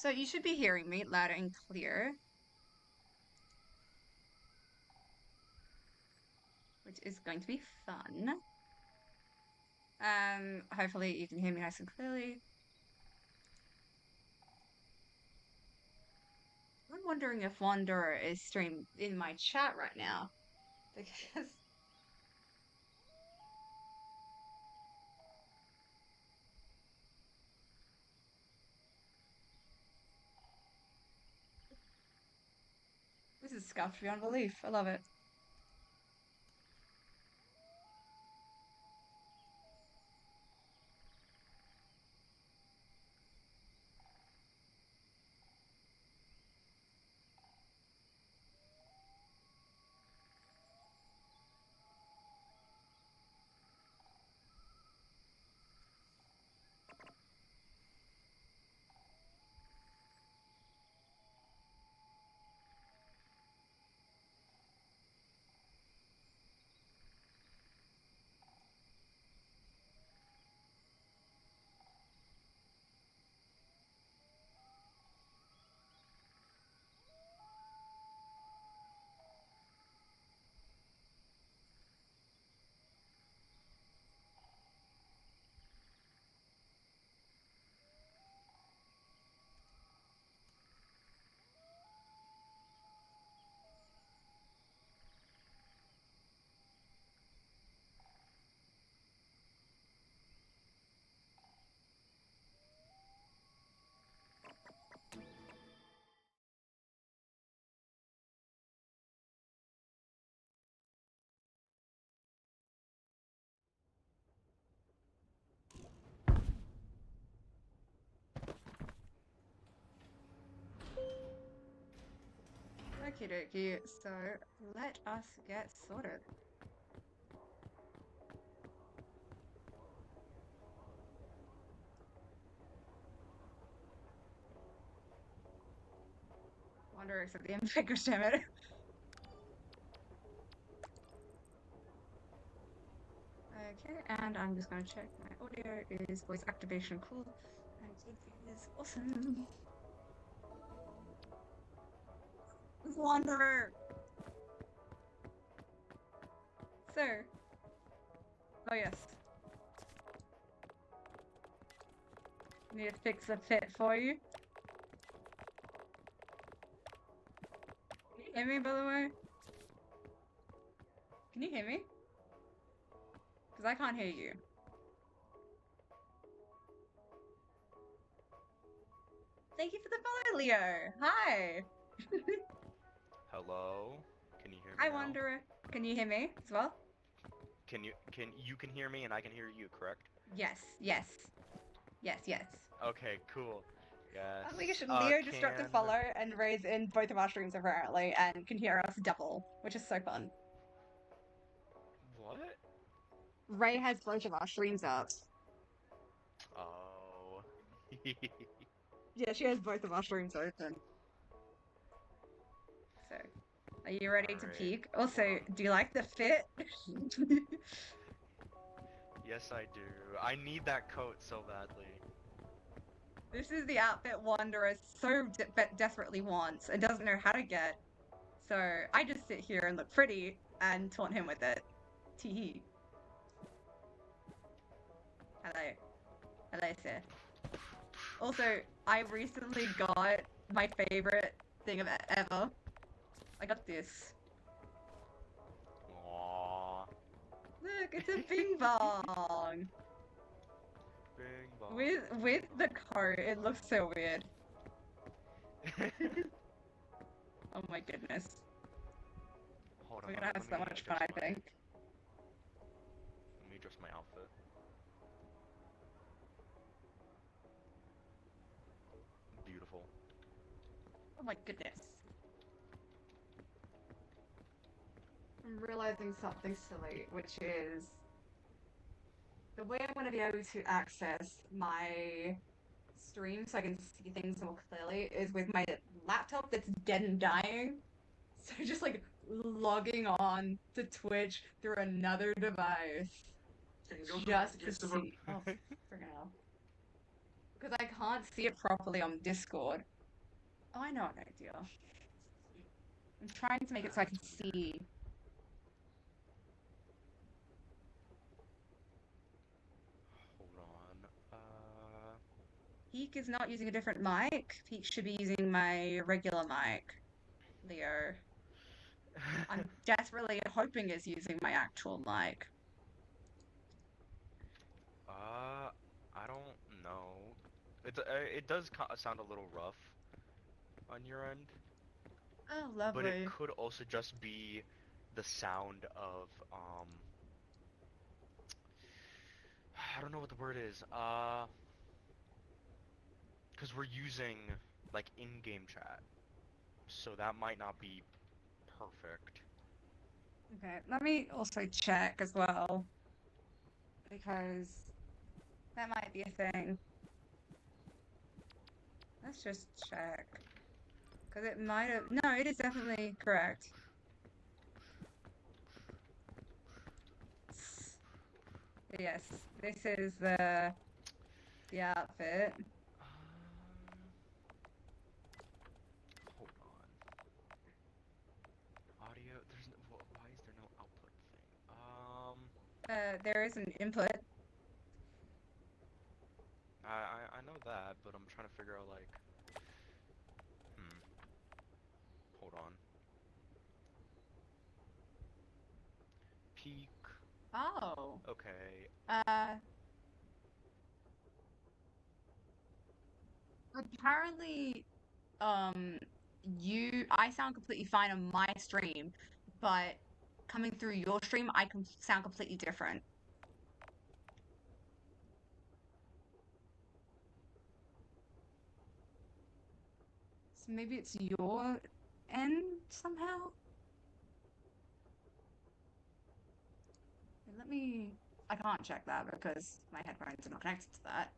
So you should be hearing me loud and clear, which is going to be fun. Hopefully you can hear me nice and clearly. I'm wondering if Wanderer is streamed in my chat right now, because this is scuffed beyond belief. I love it. Okie dokie, so let us get sorted. Wanderer accept the invite, damn it. Okay, and I'm just gonna check my audio is voice activation cool, and it is awesome. Wanderer! Sir. Oh yes. Need to fix a fit for you. Can you hear me, by the way? Can you hear me? Because I can't hear you. Thank you for the follow, Leo. Hi. Hello? Can you hear me Hi, now? Wanderer. Can you hear me as well? Can you can hear me and I can hear you, correct? Yes, yes. Yes, yes. Okay, cool. Yes. Oh my gosh, Leo just dropped a Can follow and raised in both of our streams apparently and can hear us double, which is so fun. what? Ray has both of our streams up. Oh. Yeah, she has both of our streams open. So, are you ready to Alright. peek? Also, Hold on. do you like the fit? Yes, I do. I need that coat so badly. This is the outfit Wanderer so desperately wants and doesn't know how to get. So I just sit here and look pretty and taunt him with it. Teehee. Hello. Hello, sir. Also, I recently got my favorite thing of ever. I got this. Aww. Look, it's a bing bong. Bing bong. With the coat, it looks so weird. Oh my goodness. Hold on, We're gonna have so much fun, I think. Let me adjust my outfit. Beautiful. Oh my goodness. I'm realizing something silly, which is the way I'm going to be able to access my stream so I can see things more clearly is with my laptop that's dead and dying. So just like logging on to Twitch through another device just to see. Oh, friggin' hell. Because I can't see it properly on Discord. Oh, I know an idea. I'm trying to make it so I can That's weird. see. Hold on. Peak is not using a different mic. Peak should be using my regular mic, Leo. I'm desperately hoping it's using my actual mic. I don't know. It does sound a little rough on your end, Oh, but it lovely. could also just be the sound of I don't know what the word is. Because we're using like in-game chat, so that might not be perfect. Okay, let me also check as well, because that might be a thing. Let's just check. Because it might have. No, it is definitely correct. Yes, this is the outfit. Hold on. Audio. There's no. Why is there no output thing? There is an input. I know that, but I'm trying to figure out like. Hmm. Hold on. Peak. Oh. Okay. Uh, apparently, um, I sound completely fine on my stream, but coming through your stream, I can sound completely different. So maybe it's your end somehow? Let me. I can't check that because my headphones are not connected to that.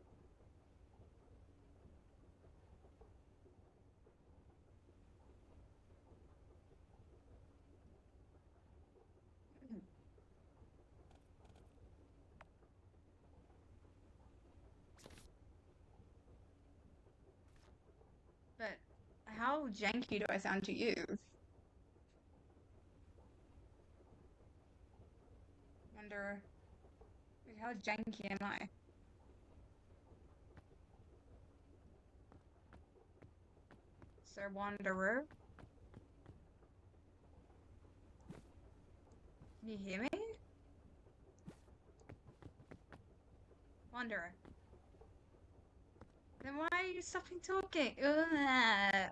But how janky do I sound to you? Wonder how janky am I? Sir Wanderer? Can you hear me? Wanderer. Then why are you stopping talking? Ugh.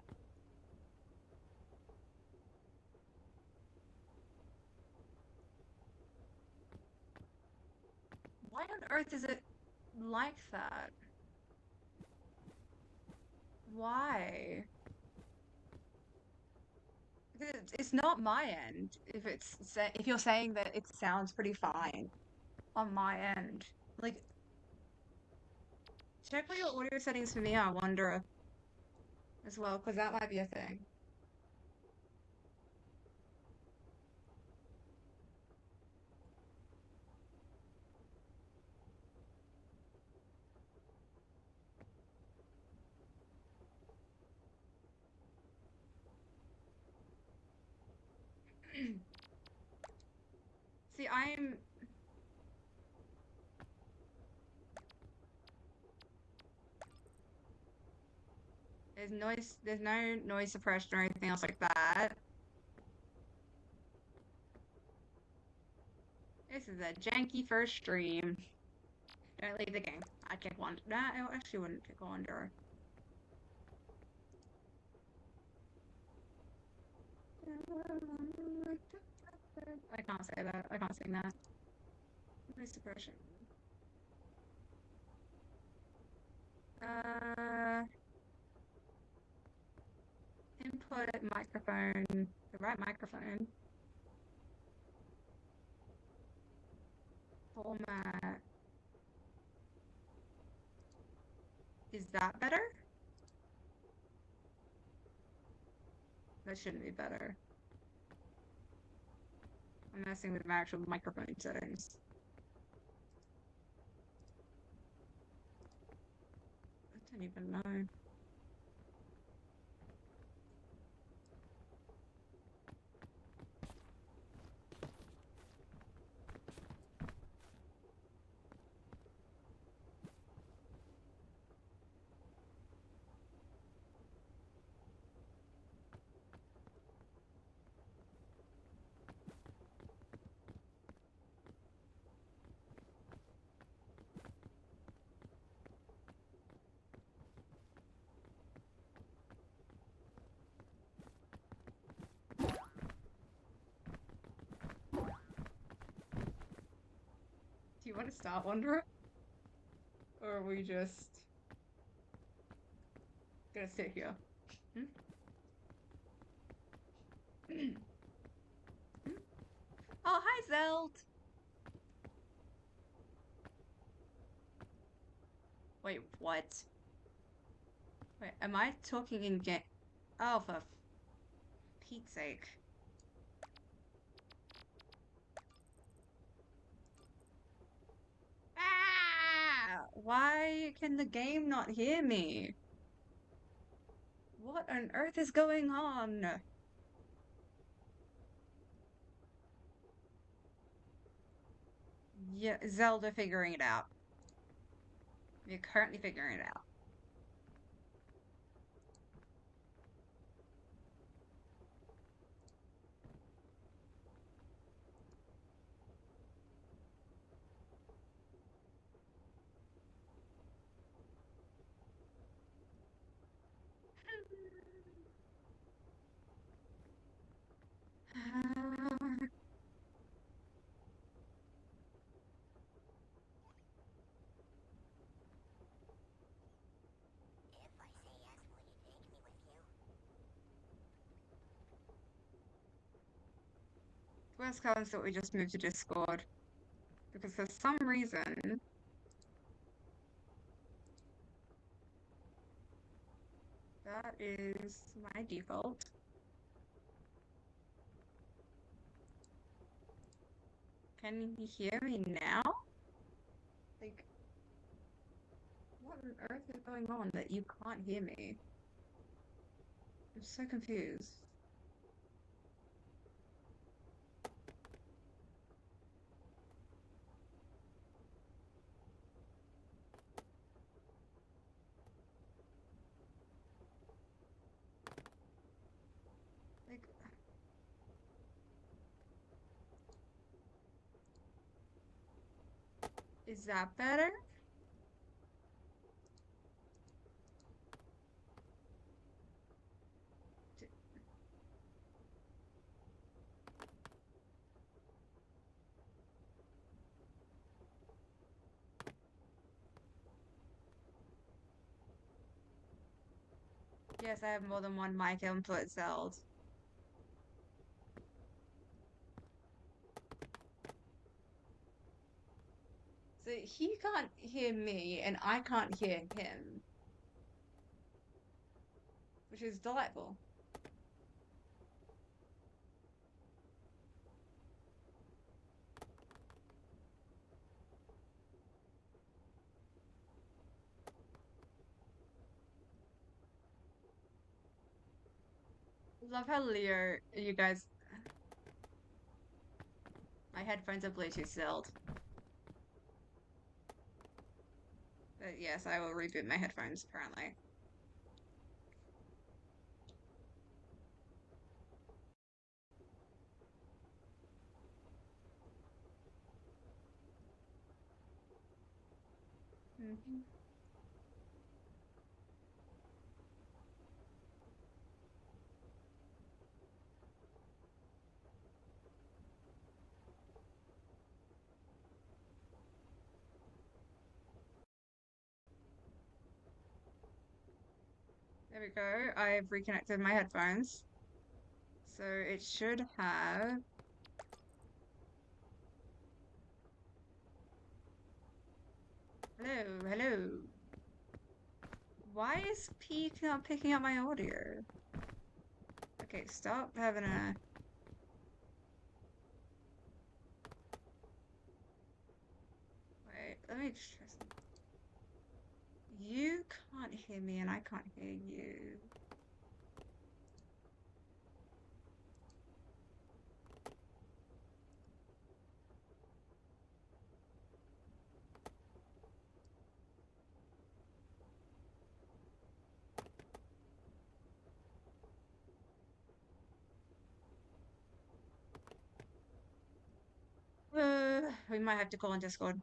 Why on earth is it like that? Why? It's not my end. If you're saying that it sounds pretty fine on my end, like check what your audio settings for me are, Wanderer, as well, because that might be a thing. See, there's no noise suppression or anything else like that. This is a janky first stream. Don't leave the game. I kick one. Nah, I actually wouldn't kick Wanderer. I can't say that. I can't sing that. Noise suppression. Uh, input microphone. The right microphone. Format. Is that better? That shouldn't be better. I'm messing with my actual microphone settings. don't even know. Do you want to start, Wanderer? Or are we just gonna sit here? Hmm? Oh, hi, Zeld! Wait, what? Wait, am I talking in game? Oh, for Pete's sake. Ah! Why can the game not hear me? What on earth is going on? Yeah, Zelda figuring it out. You're currently figuring it out. Worst comes that we just moved to Discord. Because for some reason, that is my default. Can you hear me now? Like, what on earth is going on that you can't hear me? I'm so confused. Like, is that better? Yes, I have more than one mic input, Zeld. So he can't hear me, and I can't hear him. Which is delightful. Love how Leo, you guys... My headphones are Bluetooth Zeld. But yes, I will reboot my headphones, apparently. Mm-hmm. There we go. I've reconnected my headphones. So it should have... Hello, hello. Why is P not picking up my audio? Okay, stop having a... Wait, let me just try something. You can't hear me and I can't hear you. We might have to call in Discord.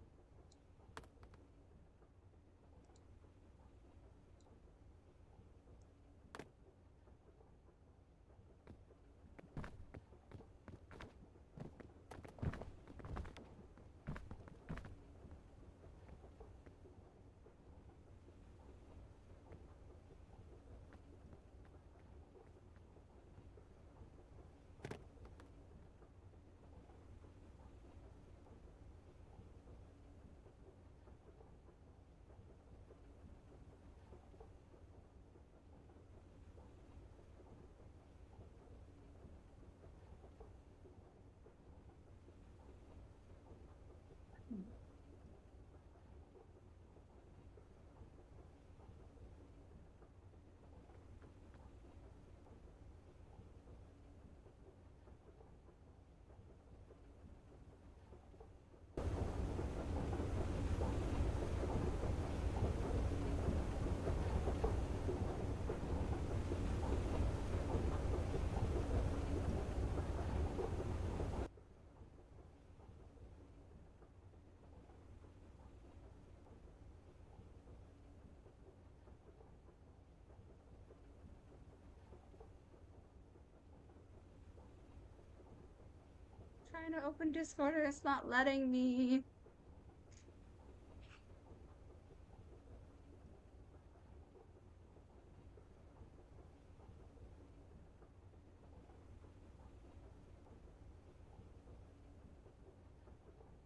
Trying to open Discord and it's not letting me.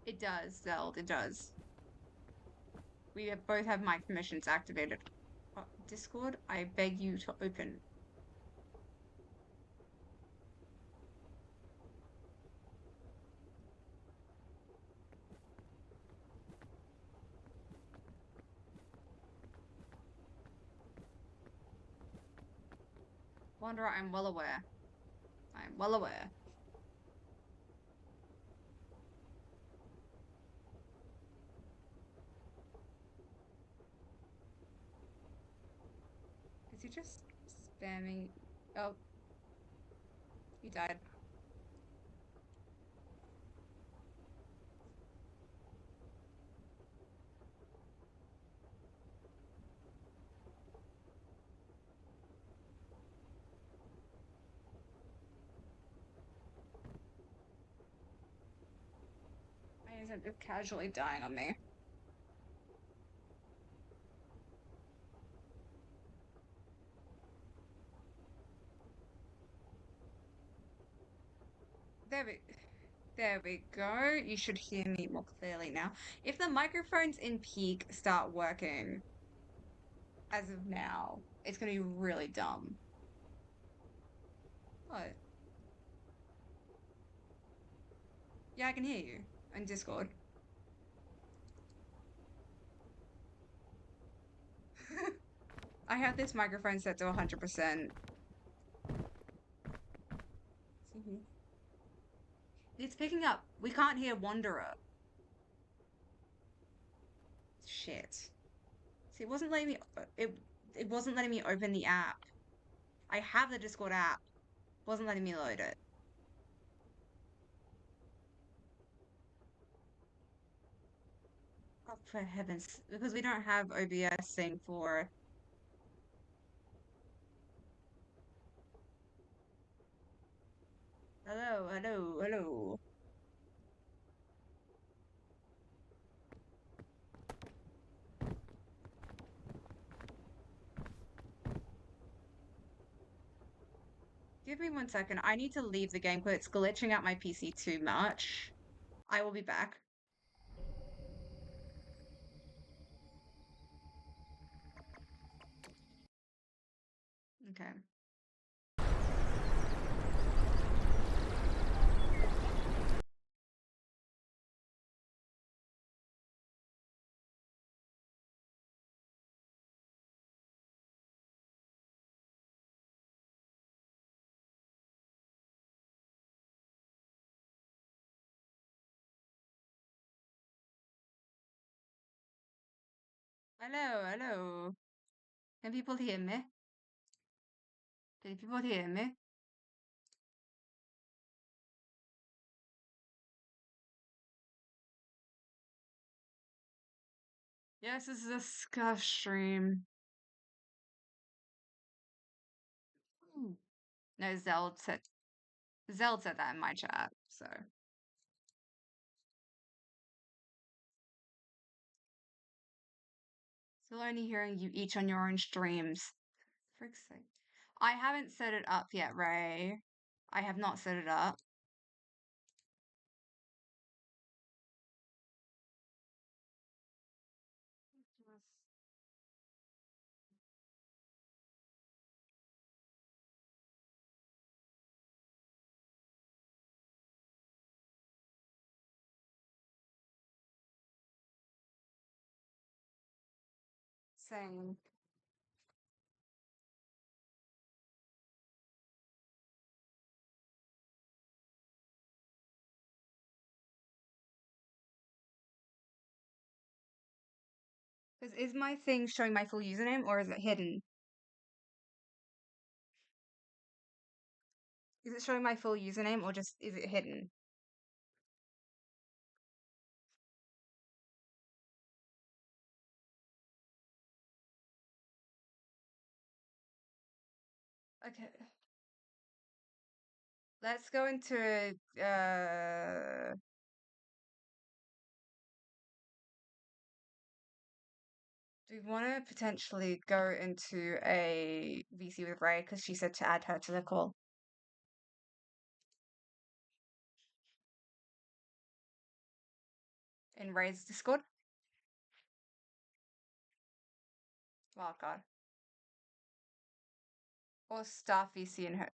It does, Zeld, it does. We both have mic permissions activated. Discord, I beg you to open. Wanderer, I'm well aware. I'm well aware. Is he just spamming? Oh, he died. I ended up casually dying on me. There we go. You should hear me more clearly now. If the microphones in peak start working as of now, it's gonna be really dumb. What? Yeah, I can hear you on Discord. I have this microphone set to 100%. It's picking up. We can't hear Wanderer. Shit. See, it wasn't letting me. It wasn't letting me open the app. I have the Discord app. It wasn't letting me load it. Oh, for heavens! Because we don't have OBS sync for. Hello, hello, hello. Give me 1 second. I need to leave the game because it's glitching out my PC too much. I will be back. Okay. Hello, hello. Can people hear me? Can people hear me? Yes, this is a scuff stream. Ooh. No, Zeld said that in my chat, so still only hearing you each on your own streams. Frick's sake. I haven't set it up yet, Ray. I have not set it up. Same. Is my thing showing my full username or is it hidden? Is it showing my full username or just is it hidden? Okay. Let's go into do we want to potentially go into a VC with Ray because she said to add her to the call in Ray's Discord? Wildcard. Or Staff VC in her.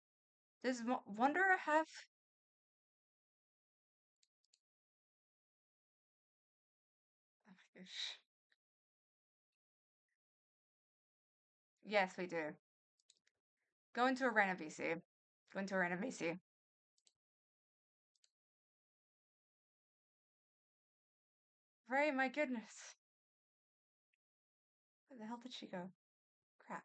Does Wanderer have? Oh my gosh. Yes, we do. Go into Arena VC. Go into Arena VC. Ray, my goodness. Where the hell did she go? Crap.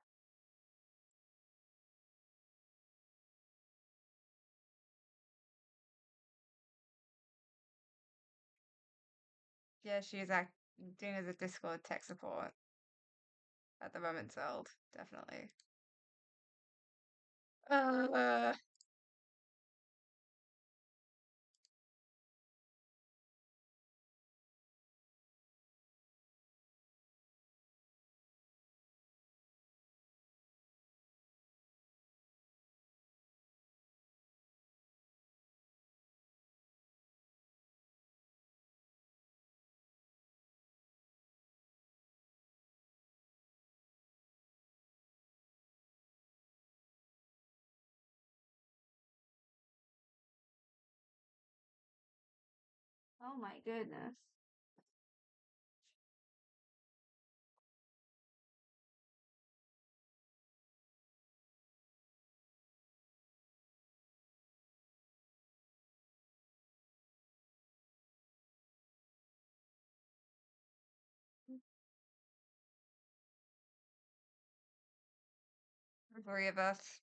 Yeah, she is doing as a Discord tech support at the moment, Zeld. Definitely. Uh, oh my goodness. The three of us.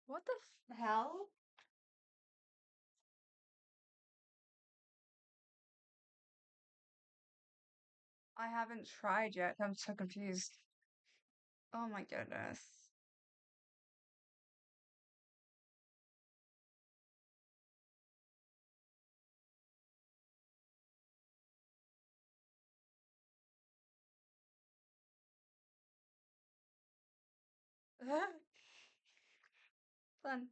What the hell? I haven't tried yet. I'm so confused. Oh my goodness. Fun.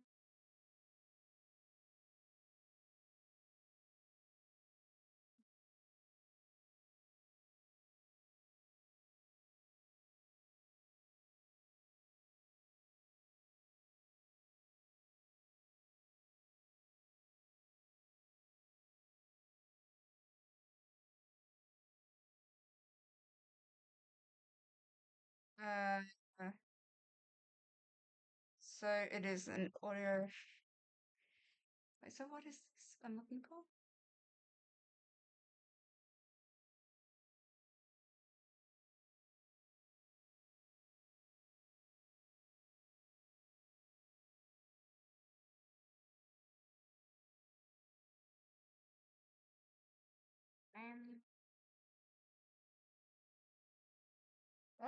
Uh, so it is an audio. Wait, so what is this I'm looking for?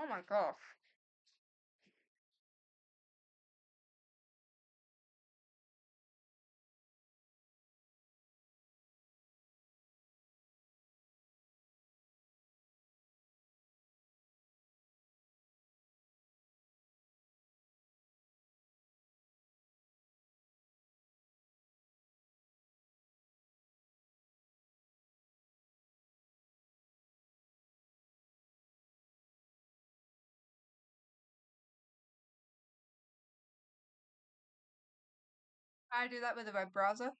Oh my gosh. I do that with a web browser.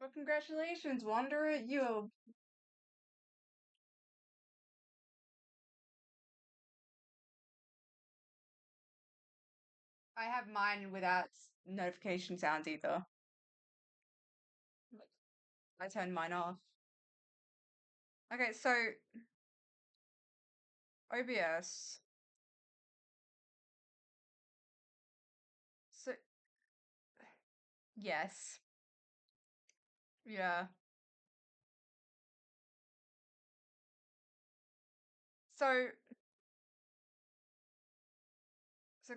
Well, congratulations, Wanderer. I have mine without notification sounds either. I turned mine off. Okay, so OBS. So yes. Yeah. So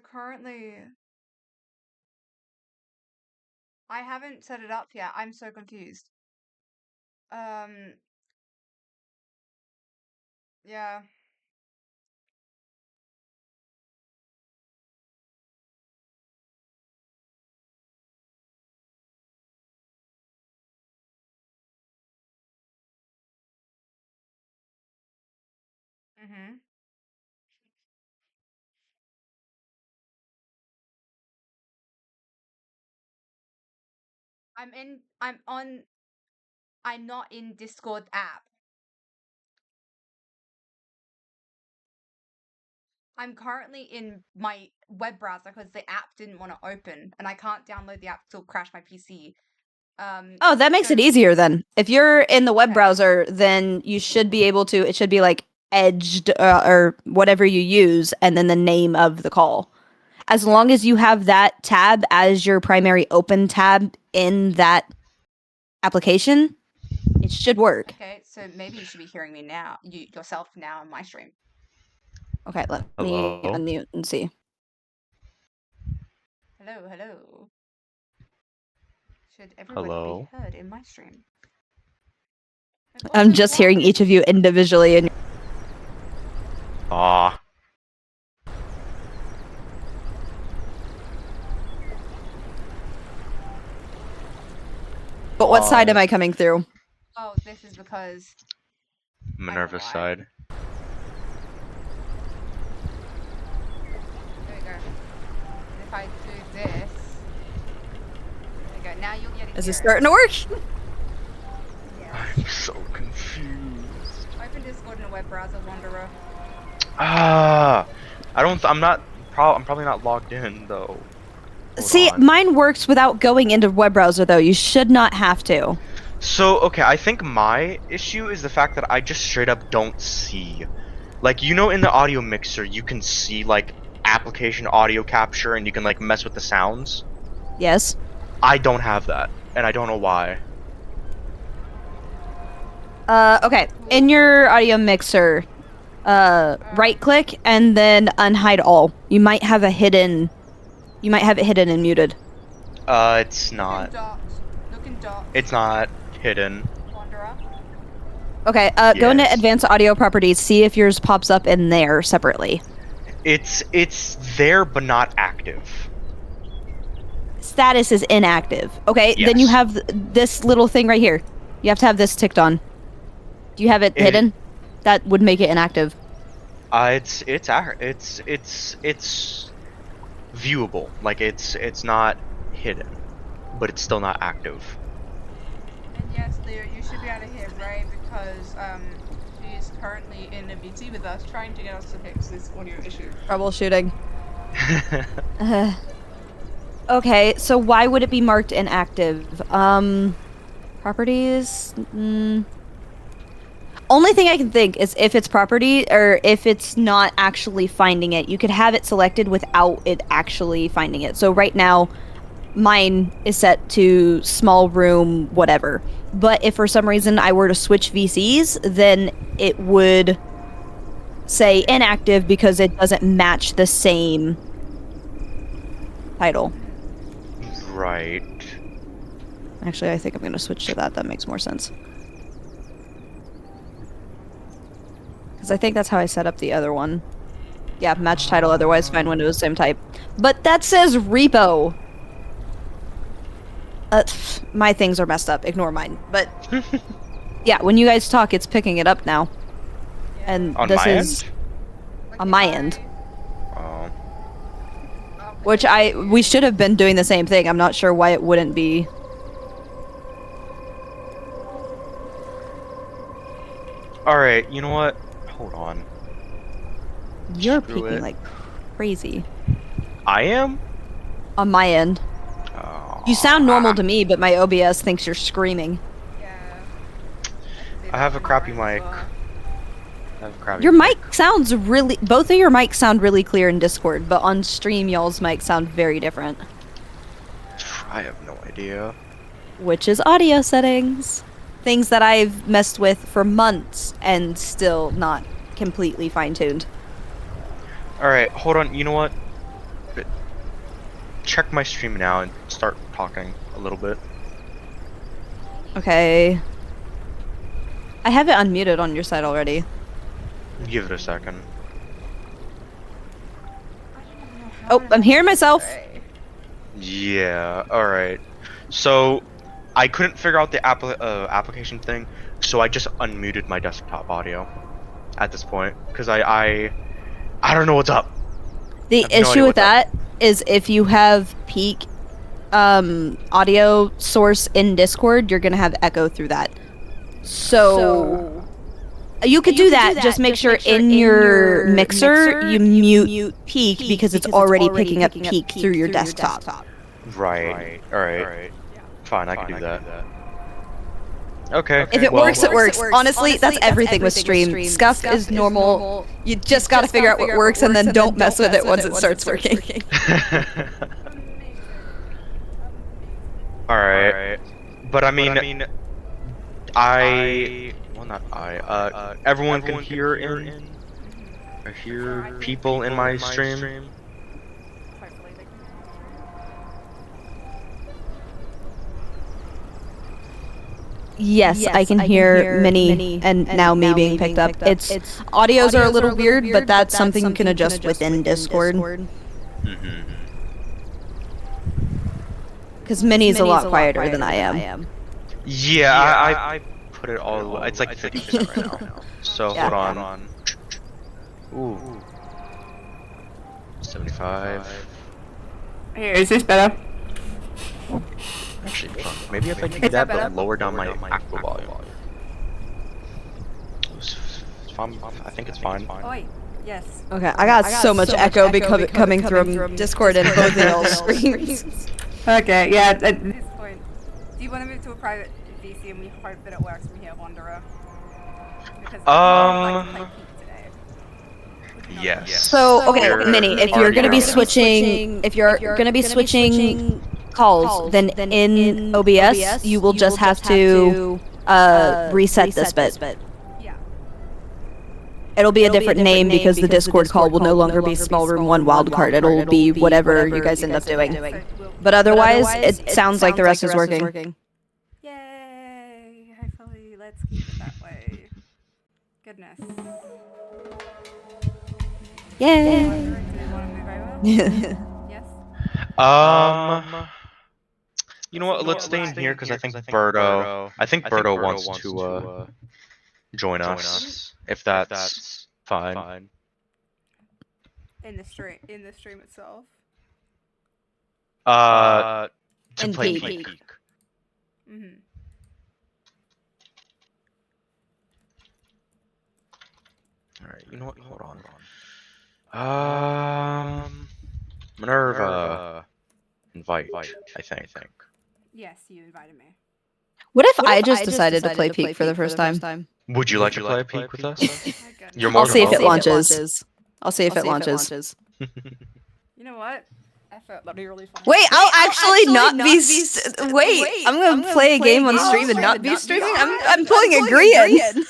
currently I haven't set it up yet. I'm so confused. Um yeah. Mhm. I'm not in Discord app. I'm currently in my web browser because the app didn't want to open and I can't download the app to crash my PC. Oh, that makes it So easier then. If you're in the web Okay. browser, then you should be able to. It should be like edged or whatever you use, and then the name of the call. As long as you have that tab as your primary open tab in that application, it should work. Okay, so maybe you should be hearing me now, yourself now in my stream. Okay, let Hello? me unmute and see. Hello, hello. Should everybody Hello? be heard in my stream? Like, I'm also, just why hearing would each of you individually, and Ah. but what side am I coming through? Oh, this is because Minerva's why. side. There we go. And if I do this, there we go. Now you'll get it. Is this starting to work? Yes. I'm so confused. Open Discord in a web browser, Wanderer. Ah. I'm probably not logged in though. Hold See, on. mine works without going into web browser though. You should not have to. So, okay, I think my issue is the fact that I just straight up don't see. Like, you know, in the audio mixer, you can see, like, application audio capture and you can, like, mess with the sounds. Yes. I don't have that, and I don't know why. Okay. In your audio mixer, right click and then unhide all. You might have it hidden and muted. It's not. Look in dots. It's not hidden. Wanderer. Okay, go into Yes. advanced audio properties, see if yours pops up in there separately. It's there, but not active. Status is inactive. Okay, then you Yes. have this little thing right here. You have to have this ticked on. Do you have it hidden? That would make it inactive. It's viewable. Like, it's not hidden, but it's still not active. And yes, Leo, you should be able to hear Ray because he is currently in a VT with us trying to get us to fix this audio issue. Troubleshooting. Okay, so why would it be marked inactive? Properties? Only thing I can think is if it's property or if it's not actually finding it, you could have it selected without it actually finding it. So right now, mine is set to small room, whatever. But if for some reason I were to switch VCs, then it would say inactive because it doesn't match the same title. Right. Actually, I think I'm going to switch to that. That makes more sense. Because I think that's how I set up the other one. Yeah, match title, otherwise find Windows, same type. But that says repo. My things are messed up. Ignore mine. But yeah, when you guys talk, it's picking it up now. And On this my is end? on my end. Oh. Which we should have been doing the same thing. I'm not sure why it wouldn't be. Alright, you know what? Hold on. You're Screw peeking it. like crazy. I am? On my end. Oh. You sound normal to me, but my OBS thinks you're screaming. Yeah. I have a crappy mic. Your mic sounds really... Both of your mics sound really clear in Discord, but on stream, y'all's mics sound very different. I have no idea. Which is audio settings. Things that I've messed with for months and still not completely fine-tuned. Alright, hold on, you know what? Check my stream now and start talking a little bit. Okay. I have it unmuted on your side already. Give it a second. Oh, I'm hearing myself. Yeah, alright. So, I couldn't figure out the application thing, so I just unmuted my desktop audio at this point, because I don't know what's up. The I have no issue idea with what's up. that is if you have peak audio source in Discord, you're gonna have echo through that. So you could do that. Just make sure in your mixer you mute peak because it's already picking up peak through your desktop. Right. Alright. Fine, I can do that. Okay. If it works, it works. Honestly, that's everything with stream. Scuff is normal. You just gotta figure out what works and then don't mess with it once it starts working. Alright. But I mean, well, not everyone can hear people in my stream. Yes, I can hear Minnie and now me being picked up. It's audios are a little weird, but that's something you can adjust within Discord. Mm-hmm. Because Minnie's a lot quieter than I am. Yeah, I put it all. It's like 50% right now. So Yeah. hold on. Ooh. 75. Here, is this better? Actually, maybe if I do that, but lower down my actual volume. It's fine. I think it's fine. Oi, yes. Okay, I got so much echo coming from Discord and both of y'all's screens. Okay, yeah. At this point, do you want to move to a private VC and we hope that it works from here, Wanderer? Because like peak today. Yes. So, okay, You're Minnie, if you're gonna be switching, calls, then in OBS, you will just have to reset this bit. Yeah. It'll be a different name because the Discord call will no longer be Small Room 1 Wildcard. It'll be whatever you guys end up doing. So we'll, But otherwise, it sounds like the rest is working. yay! Hopefully, let's keep it that way. Goodness. Yay! Do we want to move over? Yes. You know what? Let's stay in here because I think Birdo wants to join us. If that's fine. In the stream itself. To And play peek. peek. Mm-hmm. All right. You know what? Hold on. Minerva. Invite. I think. Yes, you invited me. What if I just decided to play Peak for the first time? Would you like to play a peek with us? My goodness. You're more I'll than see if it welcome. launches. I'll see if it launches. You know what? Effort, that'd be really fun. Wait, I'll actually not be. Wait, I'm gonna play a game on stream and not be streaming. I'm pulling a Grian.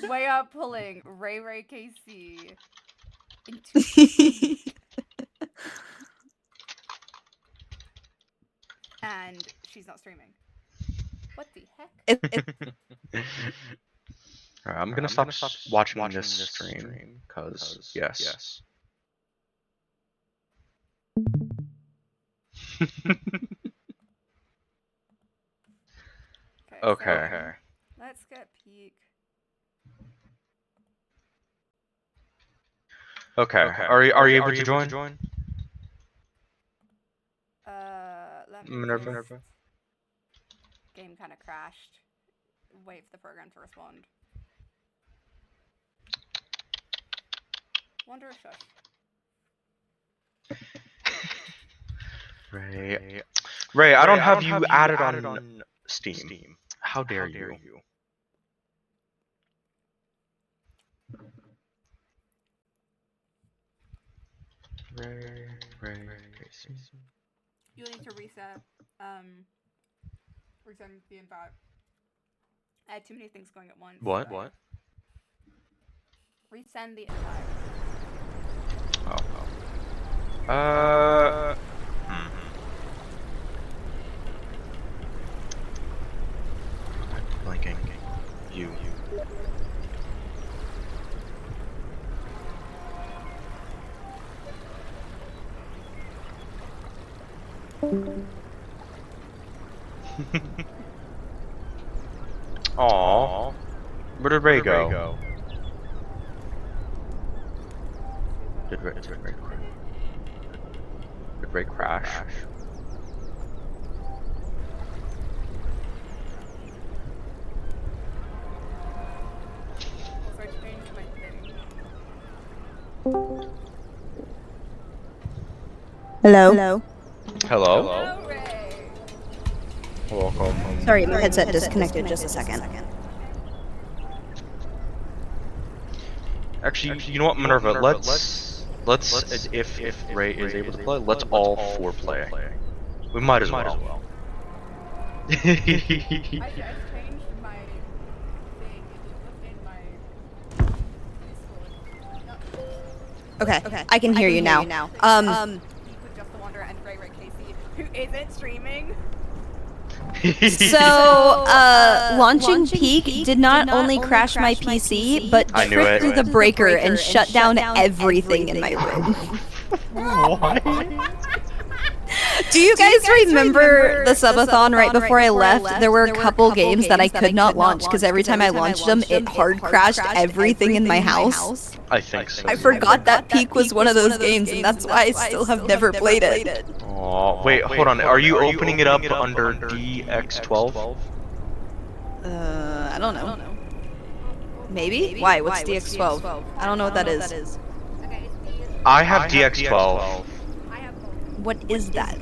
We are pulling Ray KC into and she's not streaming. What the heck? Alright, I'm gonna stop watching this stream, cause yes. Okay. So, let's get peek. Okay. Are you able to join? Let me Minerva. just- Game kind of crashed. Wait for the program to respond. Wanderer shush. Ray, I don't have you added on Steam. How dare you? Ray. You'll need to reset the invite. I had too many things going at once. What? Resend the invite. I'm blinking. You. Aww. Where did Ray go? Did Ray crash? Also, I changed my thing. Hello. Hello? Ray! Welcome. Sorry, my headset disconnected just a second. Actually, you know what, Minerva? Let's if Ray is able to play, let's all four play. We might as well. I changed my thing. It was in my Discord. Okay, I can hear you now. Peek with JustTheWanderer and Ray Casey, who isn't streaming. So, launching Peak did not only crash my PC, but I knew tripped it. through the breaker and shut down everything in my room. What? Do you guys remember the subathon right before I left? There were a couple games that I could not launch because every time I launched them, it hard crashed everything in my house. I think so. I forgot that Peak was one of those games, and that's why I still have never played it. Oh, wait, hold on. Are you opening it up under DX12? I don't know. Maybe? Why? What's DX12? I don't know what that is. Okay, it's the. I have DX12. I have both. What is that?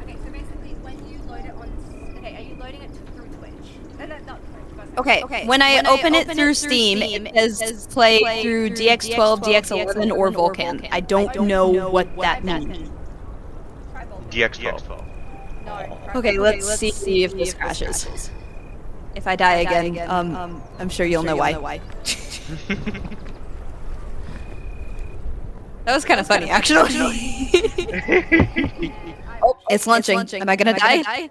Okay, so basically, when you load it on. Okay, are you loading it through Twitch? No, not Twitch. Okay, when I open it through Steam, it says play through DX12, DX11, or Vulkan. I don't know what that means. Try both. DX12. No. try Okay, both. let's see if this crashes. If I die again, I'm sure you'll know why. That was kind of funny, actually. Oh, it's launching. Am I gonna die?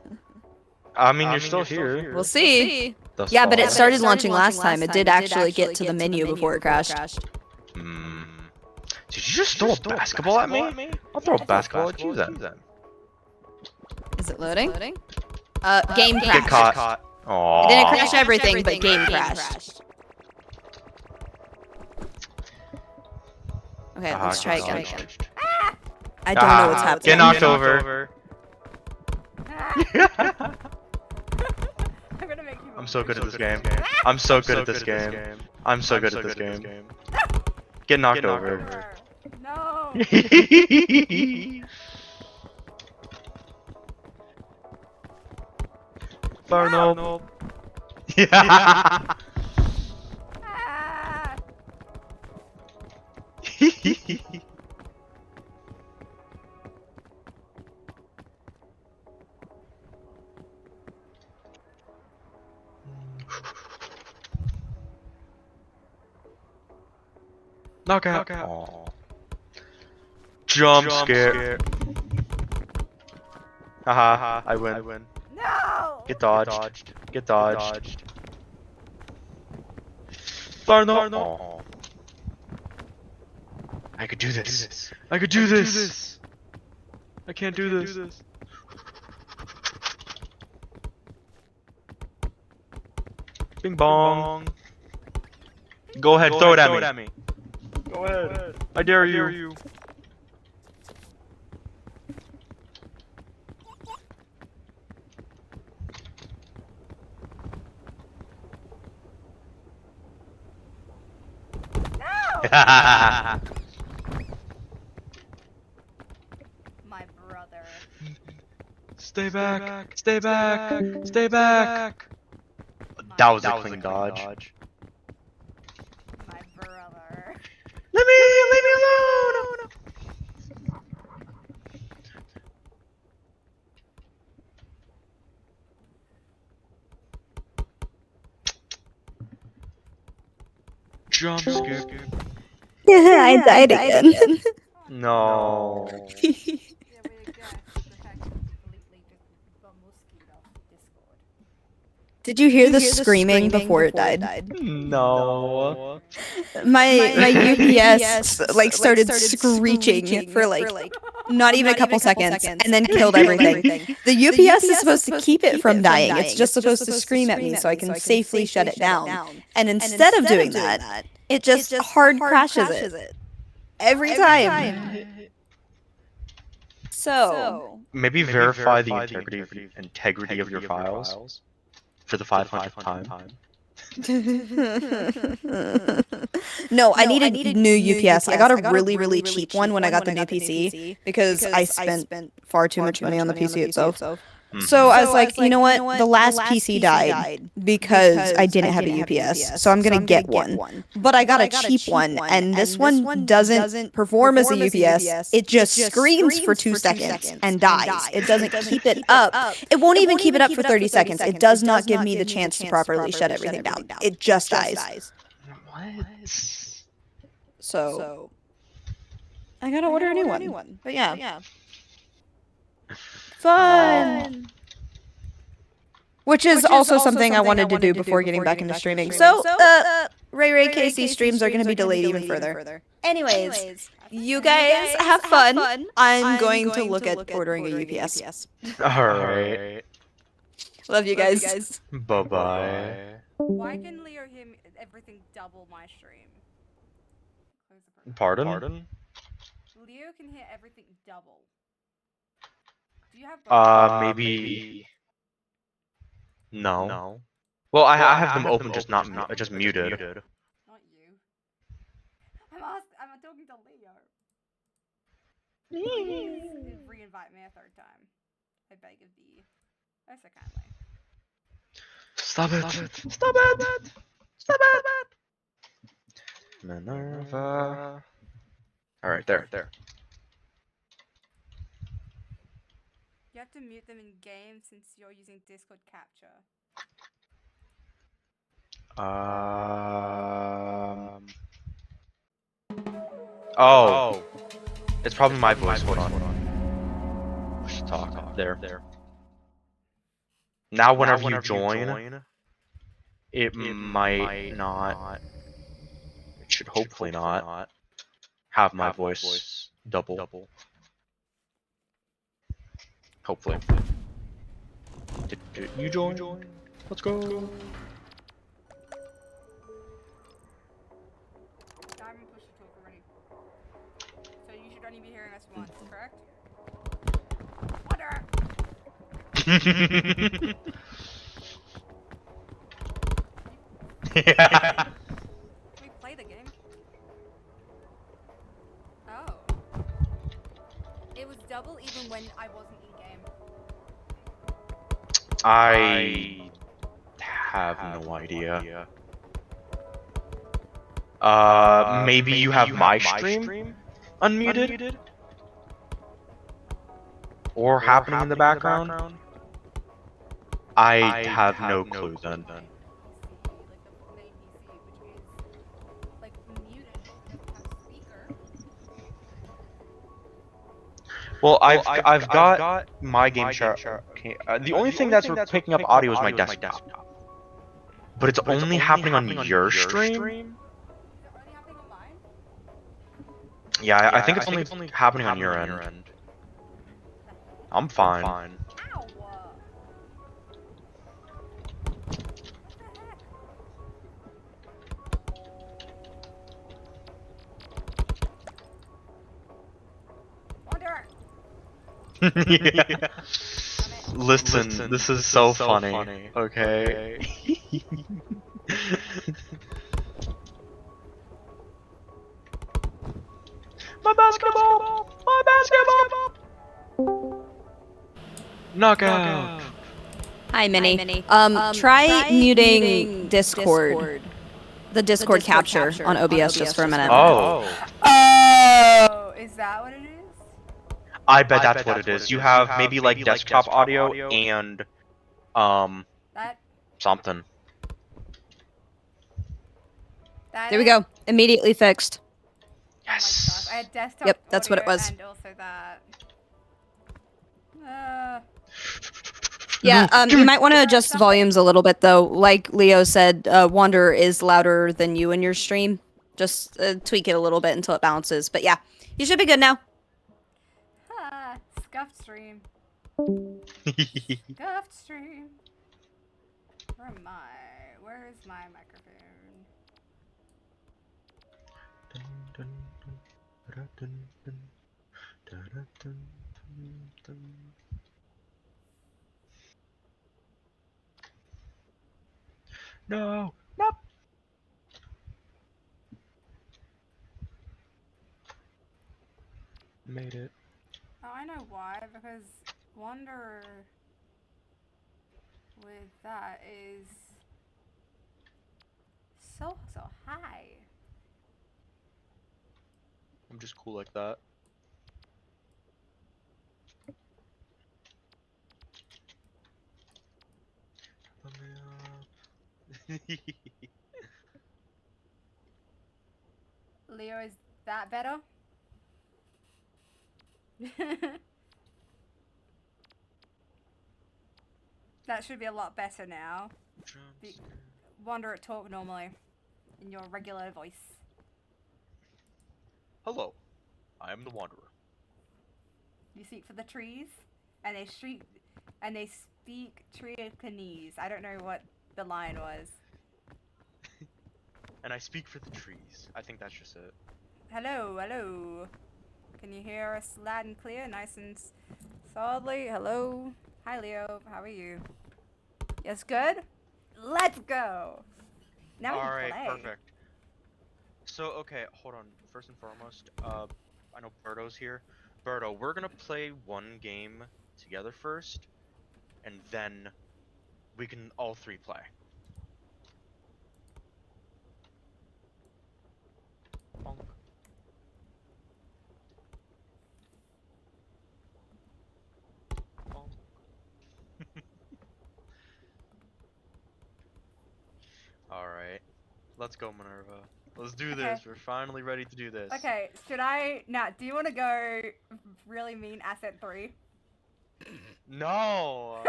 I mean, you're still here. We'll see. Thus Yeah, but it far. started launching last time. It did actually get to the menu before it crashed. Hmm. Did you just throw a basketball at me? I'll throw a basketball at you then. Is it loading? Game Get crashed. caught. It Aww. didn't crash everything, but game crashed. Okay, let's try again. I don't know what's happening. Get knocked over. I'm gonna make you. I'm so good at this game. I'm so good at this game. I'm so good at this game. Get knocked over. No. Farnold. Yeah. Ah! Knockout. Aw. Jump scare. Haha, I win. No! Get dodged. Get dodged. Darno. Aw. I could do this. I could do this. I can't do this. Bing bong. Go ahead, throw it at me. Go ahead. I dare you. No! My brother. Stay back. Stay back. Stay back. That was a clean dodge. My brother. Leave me alone. Jump scare. I died again. No. Yeah, we guess the fact that you completely just got mosquitoed off Discord. Did you hear the screaming before it died? No. My UPS like started screeching for like not even a couple seconds and then killed everything. The UPS is supposed to keep it from dying. It's just supposed to scream at me so I can safely shut it down. And instead of doing that, it just hard crashes it every time. So Maybe verify the integrity of your files for the 500th time. no, I need a new UPS. I got a really cheap one when I got the new PC because I spent far too much money on the PC itself. So I was like, you know what? The last PC died because I didn't have a UPS, so I'm gonna get one. But I got a cheap one, and this one doesn't perform as a UPS. It just screams for 2 seconds and dies. It doesn't keep it up. It won't even keep it up for 30 seconds. It does not give me the chance to properly shut everything down. It just dies. What? So I gotta order a new one. But yeah. Fun! Which is also something I wanted to do before getting back into streaming. So, Ray Casey streams are going to be delayed even further. Anyways, you guys have fun. I'm going to look at ordering a UPS. Alright. Love you guys. Bye-bye. Why can Leo hear everything double my stream? Close the Pardon? Leo can hear everything double. Do you have both? Maybe... No. Well, I have them open, just muted. Not you. I'm talking to Leo. Please re-invite me a third time. I beg of thee. Oh, so kindly. Stop it! Minerva. Alright, there. You have to mute them in game since you're using Discord capture. Oh. It's probably my voice. Hold on. Push talk. There. Now whenever you join, it might not. It should hopefully not have my voice double. Hopefully. Did you join? Let's go. Diamond push to talk already. So you should only be hearing us once, correct? Water! Yeah. Can we play the game? Oh. It was double even when I wasn't in game. I have no idea. Maybe you have my stream unmuted? Or happening in the background? I have no clue then. PC, like the main PC, which is like muted, but we have speaker. Well, I've got my game share. Okay, the only thing that's picking up audio is my desktop. But it's only happening on your stream? Is it only happening on mine? Yeah, I think it's only happening on your end. I'm fine. Ow! What the heck? Wanderer! Yeah. Listen, this is so funny. Okay. My basketball! My basketball! Knockout! Hi, Minnie. Try muting Discord. The Discord capture on OBS just for a minute. Oh. Oh, is that what it is? I bet that's what it is. You have maybe like desktop audio and That something. There we go. Immediately fixed. Oh my gosh, I had desktop Yep, that's what it audio was. and also that. Yeah, you might want to adjust the volumes a little bit, though. Like Leo said, Wanderer is louder than you in your stream. Just tweak it a little bit until it balances. But yeah, you should be good now. Scuffed stream. Scuffed stream. Where am I? Where is my microphone? No, no. Made it. Oh, I know why. Because Wanderer with that is so high. I'm just cool like that. Leo, is that better? That should be a lot better now. Wanderer, talk normally in your regular voice. Hello, I am the Wanderer. You seek for the trees, and they speak Triacanese. I don't know what the line was. And I speak for the trees. I think that's just it. Hello, hello. Can you hear us loud and clear, nice and solidly? Hello. Hi, Leo. How are you? Yes, good? Let's go. Now we can Alright, play. perfect. So, okay, hold on. First and foremost, I know Berto's here. Berto, we're gonna play one game together first, and then we can all three play. Bonk. Bonk. Alright. Let's go, Minerva. Let's do this. We're finally ready to do this. Okay, should I... Now, do you want to go really mean asset 3? No!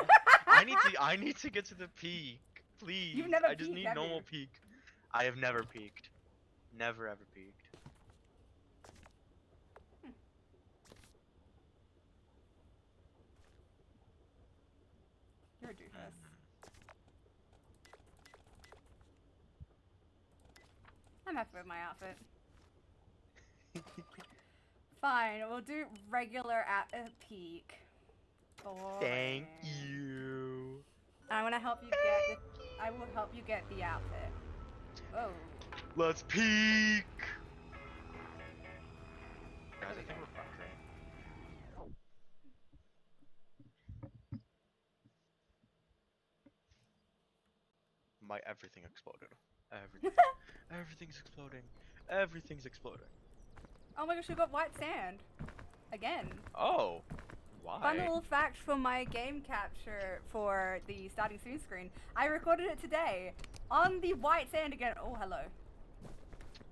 I need to get to the peak. Please. You've never I just peaked, need have normal you? peak. I have never peaked. Never ever peaked. You're a doofus. I'm happy with my outfit. Fine, we'll do regular at a peak. Thank Boring. you. I want to help you get the... I will help you get the outfit. Oh. Let's peak. Guys, I think we're fucked, right? My everything exploded. Everything. Everything's exploding. Everything's exploding. Oh my gosh, we got white sand. Again. Oh. Fun Why? little fact for my game capture for the starting soon screen. I recorded it today on the white sand again. Oh, hello.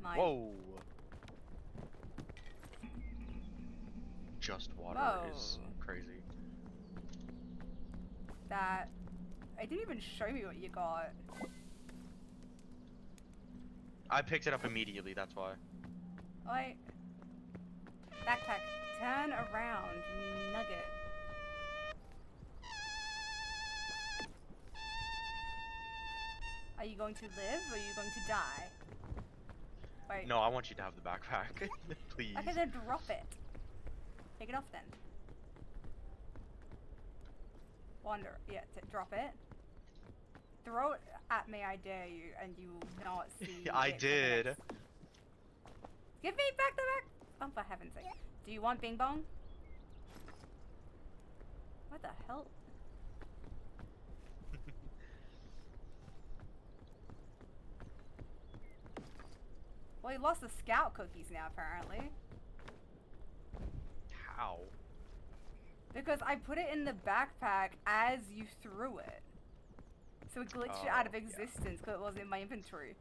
Mine. Whoa. JustTheWanderer is Whoa. crazy. That. It didn't even show me what you got. I picked it up immediately, that's why. Wait. Backpack. Turn around, nugget. Are you going to live or are you going to die? Wait. No, I want you to have the backpack. Please. Okay, then drop it. Take it off then. Wander. Yeah, drop it. Throw it at me, I dare you, and you will not see I it for the did. next- Give me back the back! Oh, for heaven's sake. Do you want Bing Bong? What the hell? Well, he lost the scout cookies now, apparently. How? Because I put it in the backpack as you threw it. So it glitched it out of Oh, existence because it wasn't in my inventory.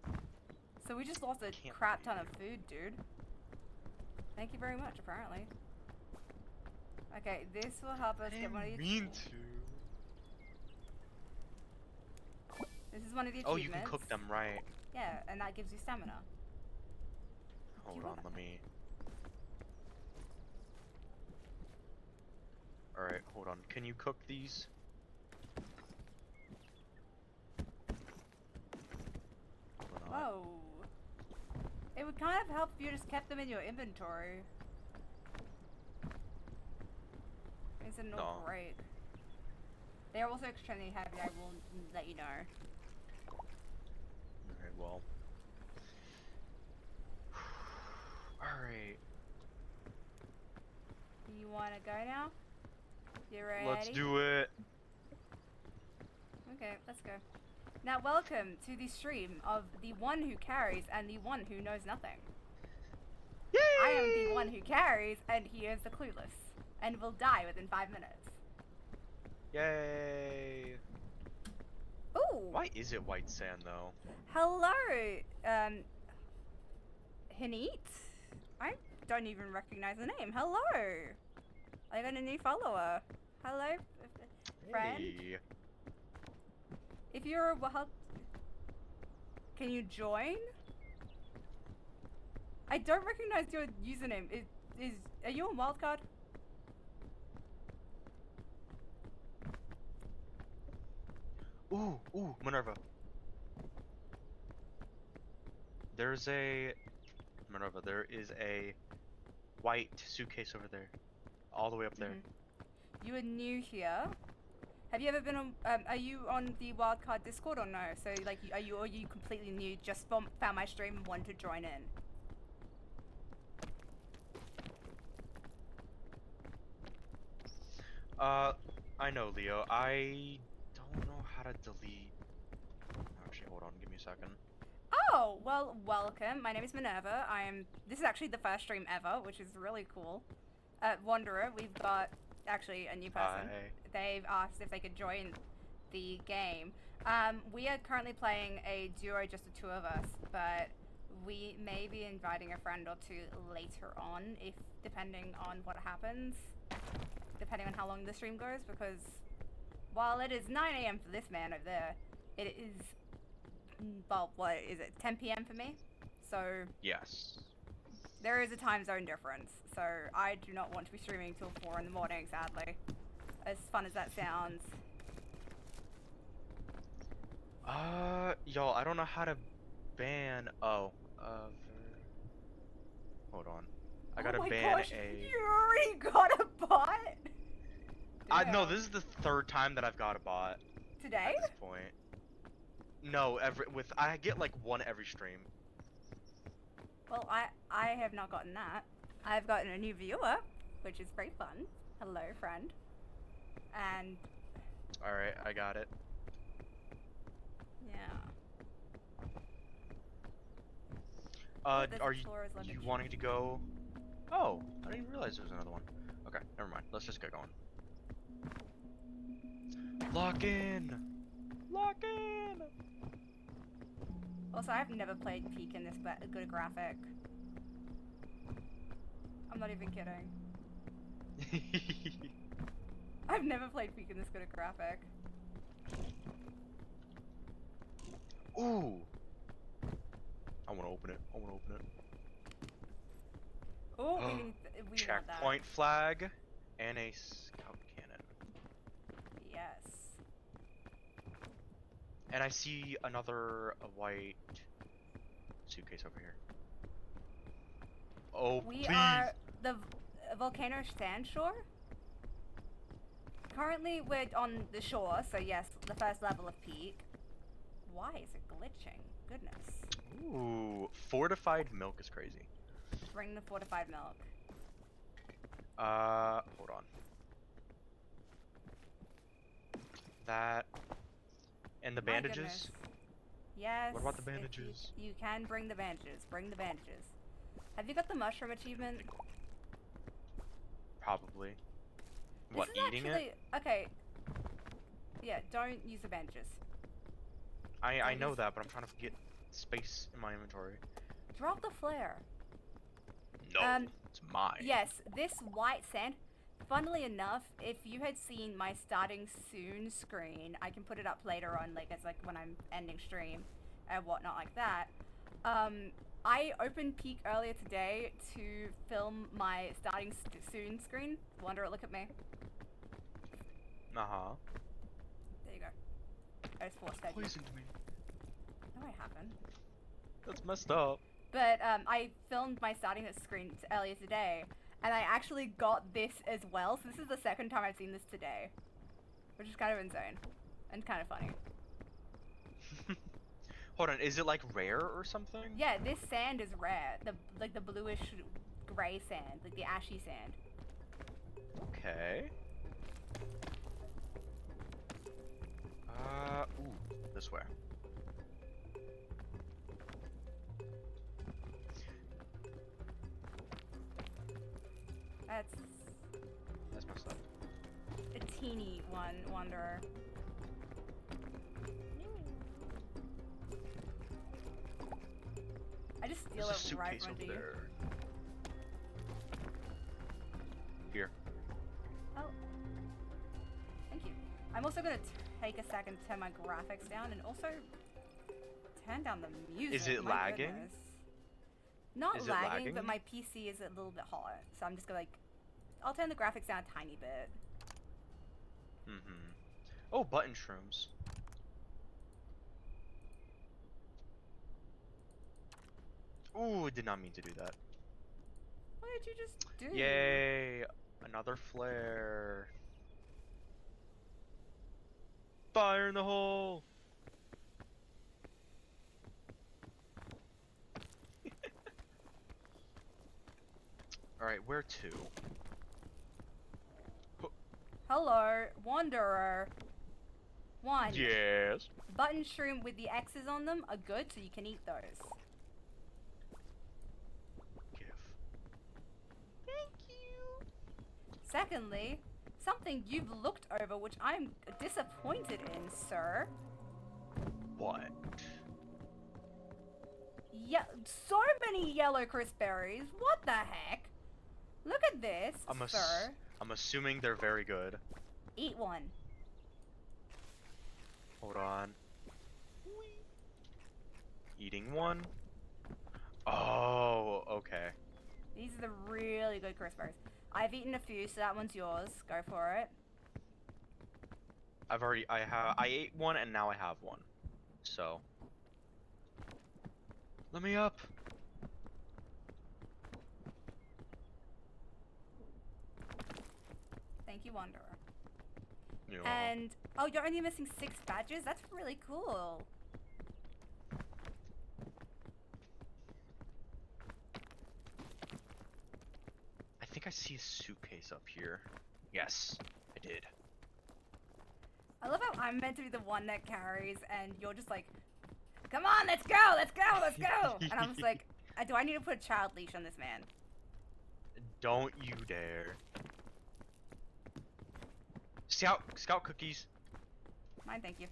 So we just lost a Can't crap ton believe of food, dude. Thank you very much, apparently. Okay, this will help us get one of the mean achievements. to. This is one of the achievements. Oh, you can cook them, right? Yeah, and that gives you stamina. Hold on, let me. Alright, hold on. Can you cook these? Or not? Whoa. It would kind of help if you just kept them in your inventory. It's an No. break. They're also extremely heavy, I will let you know. Okay, well. Alright, You wanna go now? You ready? let's do it. Okay, let's go. Now welcome to the stream of the one who carries and the one who knows nothing. Yay! I am the one who carries and he is the clueless. And will die within 5 minutes. Yay! Ooh! Why is it white sand though? Hello, Hinit? I don't even recognize the name. Hello! I got a new follower. Hello, friend. Hey. If you're a wild... Can you join? I don't recognize your username. Are you on wildcard? Ooh, Minerva. There's a Minerva. There is a white suitcase over there, all the way up there. You are new here. Have you ever been on? Are you on the wildcard Discord or no? So like, are you completely new? Just found my stream and wanted to join in. I know, Leo. I don't know how to delete. Actually, hold on. Give me a second. Oh, well, welcome. My name is Minerva. This is actually the first stream ever, which is really cool. Wanderer, we've got actually a new person. Hi. They've asked if they could join the game. We are currently playing a duo, just the two of us, but we may be inviting a friend or two later on, depending on what happens, depending on how long the stream goes, because while it is 9 AM for this man over there, it is, well, what is it, 10 PM for me? So Yes. there is a time zone difference, so I do not want to be streaming till 4 in the morning, sadly. As fun as that sounds. Y'all, I don't know how to ban. Hold on. I gotta oh my ban gosh, a. you already got a bot? No, Damn. this is the third time that I've got a bot Today? at this point. No, I get like one every stream. Well, I have not gotten that. I've gotten a new viewer, which is very fun. Hello, friend. And All right, I got it. yeah. Oh, there's are explorer's luggage. you wanting to go? Oh, I didn't even realize there was another one. Okay, never mind. Let's just get going. Lock in! Lock in! Also, I've never played Peak in this good graphic. I'm not even kidding. I've never played Peak in this good a graphic. Ooh! I want to open it. I want to open it. Oh, we want that. Checkpoint flag and a scout cannon. Yes. And I see another white suitcase over here. Oh, We please! are the volcano sandshore. Currently, we're on the shore, so yes, the first level of Peak. Why is it glitching? Goodness. Ooh, fortified milk is crazy. Bring the fortified milk. Hold on. That and the My bandages. goodness. Yes. What about the if bandages? You can bring the bandages. Bring the bandages. Have you got the mushroom achievement? Probably. This What, is eating actually, it? Okay. Yeah, don't use the bandages. I know that, but I'm trying to get space in my inventory. Drop the flare. No, it's mine. Yes, this white sand. Funnily enough, if you had seen my starting soon screen, I can put it up later on, like as like when I'm ending stream and whatnot like that. I opened Peak earlier today to film my starting soon screen. Wanderer, look at me. Uh-huh. There you go. I just forced fed you. Poisoned me. No, I haven't. That's messed up. But I filmed my starting screen earlier today, and I actually got this as well. So this is the second time I've seen this today, which is kind of insane and kind of funny. Hold on, is it like rare or something? Yeah, this sand is rare. The bluish gray sand, like the ashy sand. Okay. Ooh, this way. That's messed up. A teeny one, Wanderer. I just steal There's a it right suitcase from over you. there. Here. Oh. Thank you. I'm also gonna take a second to turn my graphics down and also turn down the music. Is it My lagging? goodness. Not Is it lagging, lagging? but my PC is a little bit hot. So I'm just gonna like, I'll turn the graphics down a tiny bit. Mm-hmm. Oh, button shrooms. Ooh, did not mean to do that. What did you just do? Yay! Another flare. Fire in the hole! Alright, where to? Hello, Wanderer. One. Yes. Button shroom with the X's on them are good, so you can eat those. Give. Thank you. Secondly, something you've looked over, which I'm disappointed in, sir. What? Yeah, so many yellow crisp berries. What the heck? Look at this, sir. I'm assuming they're very good. Eat one. Hold on. Eating one. Oh, okay. These are the really good crisp berries. I've eaten a few, so that one's yours. Go for it. I ate one and now I have one. So. Let me up. Thank you, Wanderer. You know, And, oh, you're only missing 6 badges? That's really cool. I think I see a suitcase up here. Yes, I did. I love how I'm meant to be the one that carries, and you're just like, come on, let's go, let's go, let's go! And I'm just like, Do I need to put a child leash on this man? Don't you dare. Scout cookies. Mine, thank you.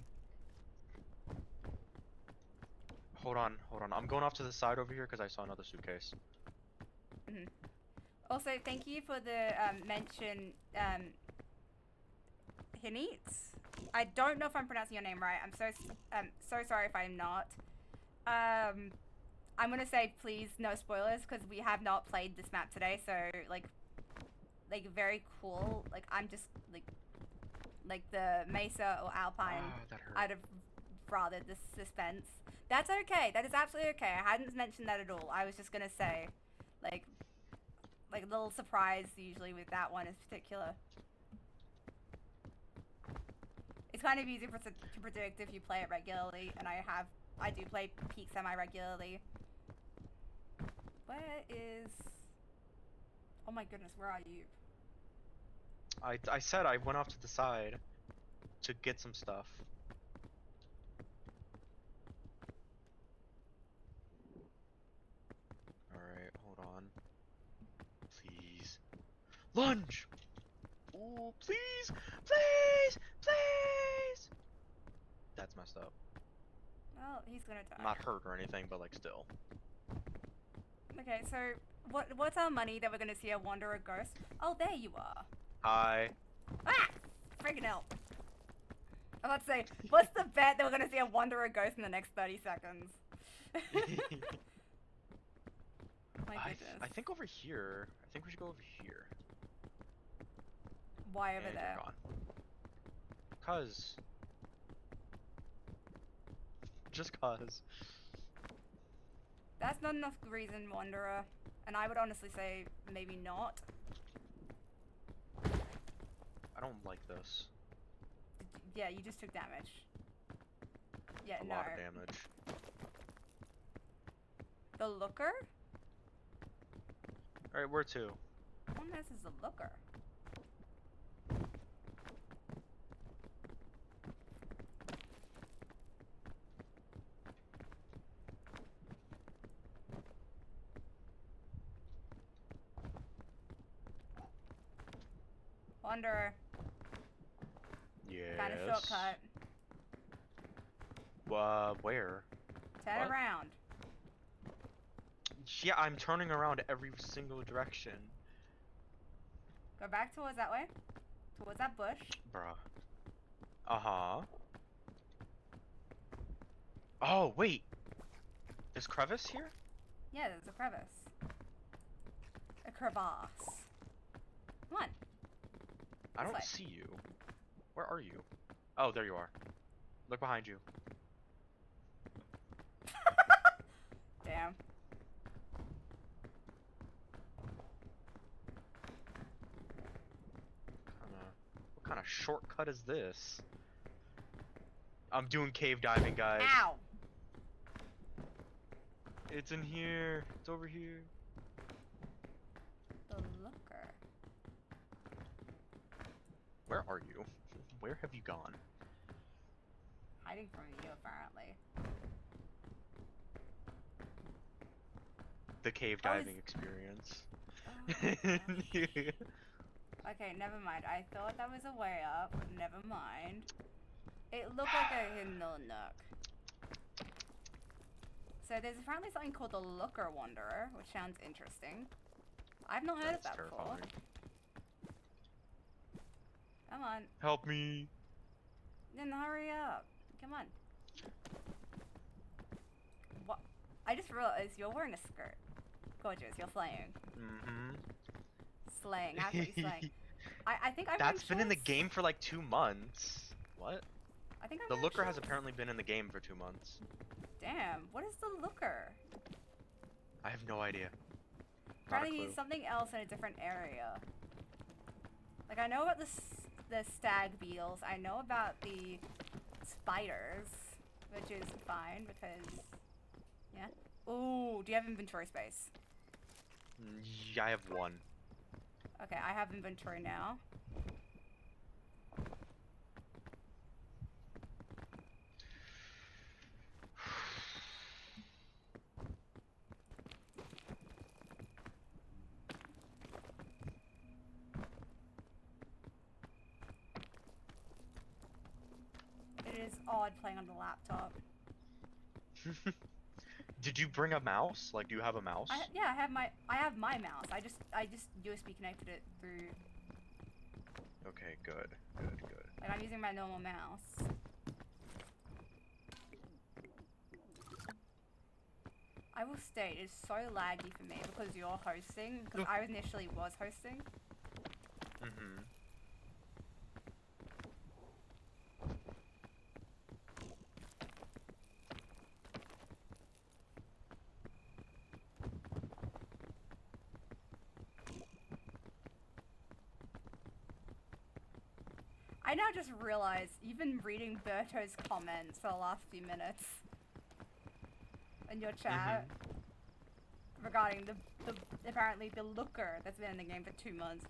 Hold on. I'm going off to the side over here because I saw another suitcase. Hmm. Also, thank you for the mention, Hinitz. I don't know if I'm pronouncing your name right. I'm so sorry if I'm not. I'm gonna say please no spoilers because we have not played this map today. So like very cool. Like I'm just like the Mesa or Alpine. Ah, that hurt. I'd have rather the suspense. That's okay. That is absolutely okay. I hadn't mentioned that at all. I was just gonna say, like a little surprise usually with that one in particular. It's kind of easy to predict if you play it regularly, and I do play Peak semi-regularly. Where is... Oh my goodness, where are you? I said I went off to the side to get some stuff. Alright, hold on. Please. Lunge! Ooh, please! Please! Please! That's messed up. Well, he's gonna die. I'm not hurt or anything, but like still. Okay, so what's our money that we're gonna see a Wanderer ghost? Oh, there you are. Hi. Ah! Freaking hell. I was about to say, what's the bet that we're gonna see a Wanderer ghost in the next 30 seconds? My goodness. I think over here. I think we should go over here. Why over And there? you're gone. Cause. Just cause. That's not enough reason, Wanderer. And I would honestly say maybe not. I don't like this. Yeah, you just took damage. Yeah, A no. lot of damage. The Looker? Alright, where to? What on earth is the Looker? Wanderer. Yes. Kind of shortcut. Where? Turn What? around. Yeah, I'm turning around every single direction. Go back towards that way. Towards that bush. Bruh. Uh-huh. Oh, wait. There's crevice here? Yeah, there's a crevice. A crevasse. Come on. I don't way. see you. Where are you? Oh, there you are. Look behind you. Damn. What kind of shortcut is this? I'm doing cave diving, guys. Ow! It's in here. It's over here. The Looker. Where are you? Where have you gone? Hiding from you, apparently. The cave Oh, diving experience. Oh, okay, never mind. I thought that was a way up. Never mind. It looked like a hidden little nook. So there's apparently something called the Looker Wanderer, which sounds interesting. I've not heard of that before. Come on. Help me. Then hurry up. Come on. What? I just realized you're wearing a skirt. Gorgeous, you're slaying. Mm-hmm. Slaying, absolutely slaying. I think I'm That's been in the game for like 2 months. What? I think I'm The wearing Looker has shorts. apparently been in the game for 2 months. Damn, what is the Looker? I have no idea. Not a Apparently clue. he's something else in a different area. Like, I know about the stag beetles. I know about the spiders, which is fine because, yeah. Ooh, do you have inventory space? Yeah, I have 1. Okay, I have inventory now. It's odd playing on the laptop. Did you bring a mouse? Like, do you have a mouse? Yeah, I have my mouse. I just USB connected it through. Okay, good. Good. Like, I'm using my normal mouse. I will state, it's so laggy for me because you're hosting, because I initially was hosting. Mm-hmm. I now just realized you've been reading Berto's comments for the last few minutes in your chat regarding the apparently the looker that's been in the game for 2 months.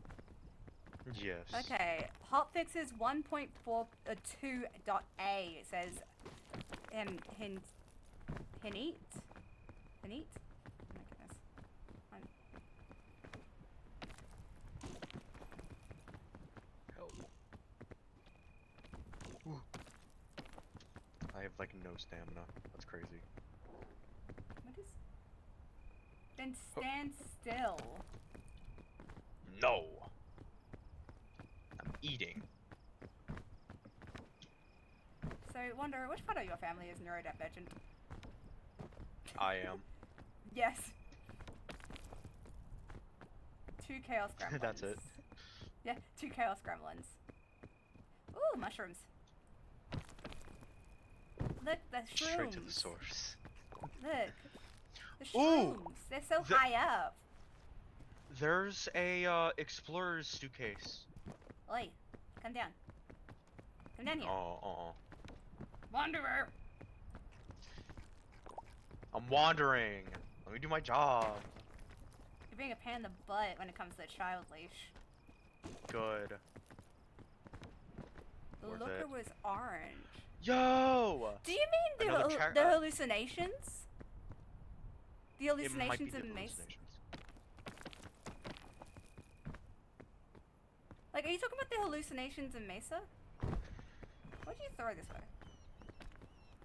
Yes. Okay, hotfixes 1.42.a says hint. Oh my goodness. Help. Ooh. I have like no stamina. That's crazy. What is? Then stand still. No. I'm eating. So, Wanderer, which part of your family is neurodivergent? I am. Yes. 2 chaos gremlins. That's it. Yeah, 2 chaos gremlins. Ooh, mushrooms. Look, the shrooms. Straight to the source. Look. The Ooh, shrooms. They're so high up. There's a explorer's suitcase. Oi, come down. Come down here. Oh. Wanderer! I'm wandering. Let me do my job. You're being a pain in the butt when it comes to a child leash. Good. The Worth looker it. was orange. Yo! Do you mean the hallucinations? The It might be hallucinations the in Mace? hallucinations. Like, are you talking about the hallucinations in Mesa? Why'd you throw this way?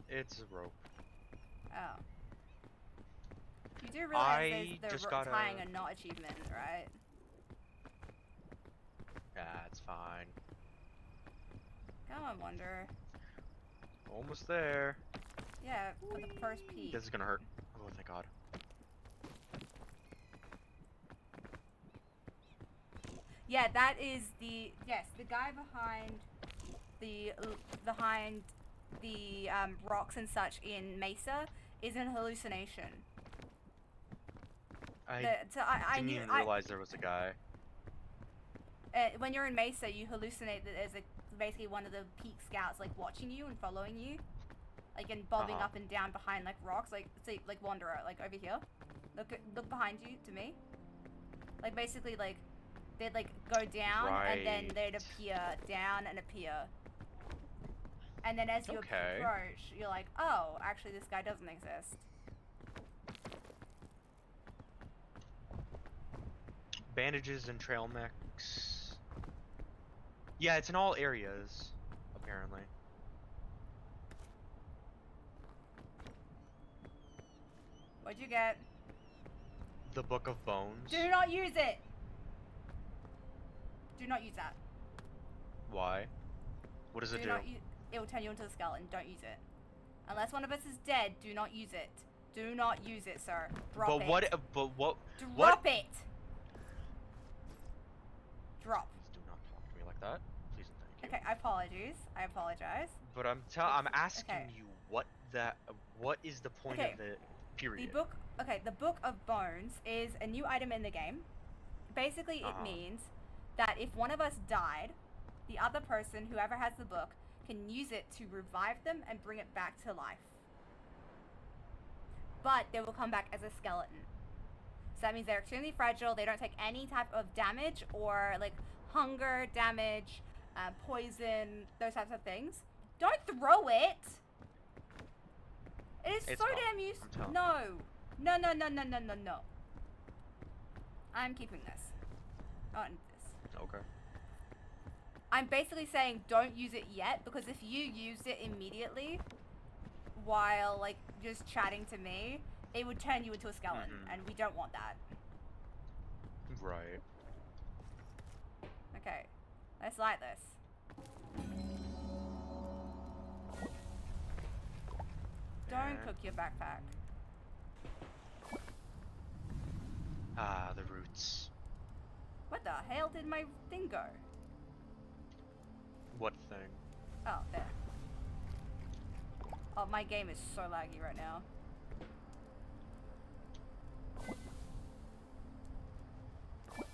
It's a rope. Oh. You do realize I there's just the gotta- tying a knot achievement, right? Yeah, it's fine. Come on, Wanderer. Almost there. Yeah, for the first peak. This is gonna hurt. Oh, thank God. Yeah, that is the guy behind the rocks and such in Mesa is an hallucination. I I didn't even realize there was a guy. When you're in Mesa, you hallucinate that there's basically one of the peak scouts like watching you and following you, like and bobbing up and down behind like rocks, like see like Wanderer, like over here. Look behind you to me. Like basically like they'd like go down and then they'd appear down and appear. And then as you approach, you're like, oh, actually this guy doesn't exist. Bandages and trail mix. Yeah, it's in all areas, apparently. What'd you get? The Book of Bones. Do not use it! Do not use that. Why? What does it do? It will turn you into a skeleton. Don't use it. Unless one of us is dead, do not use it. Do not use it, sir. Drop it. But what? Drop it! Drop. Please do not talk to me like that. Please and thank you. Okay, I apologize. But I'm asking you what is the point of the period? The Book of Bones is a new item in the game. Basically, it means that if one of us died, the other person, whoever has the book, can use it to revive them and bring it back to life. But they will come back as a skeleton. So that means they're extremely fragile, they don't take any type of damage or like hunger, damage, poison, those types of things. Don't throw it! It is so damn useful. No. No. I'm keeping this. I want this. Okay. I'm basically saying don't use it yet, because if you used it immediately while like just chatting to me, it would turn you into a skeleton, and we don't want that. Right. Okay, let's light this. Don't cook your backpack. Ah, the roots. What the hell did my thing go? What thing? Oh, there. Oh, my game is so laggy right now.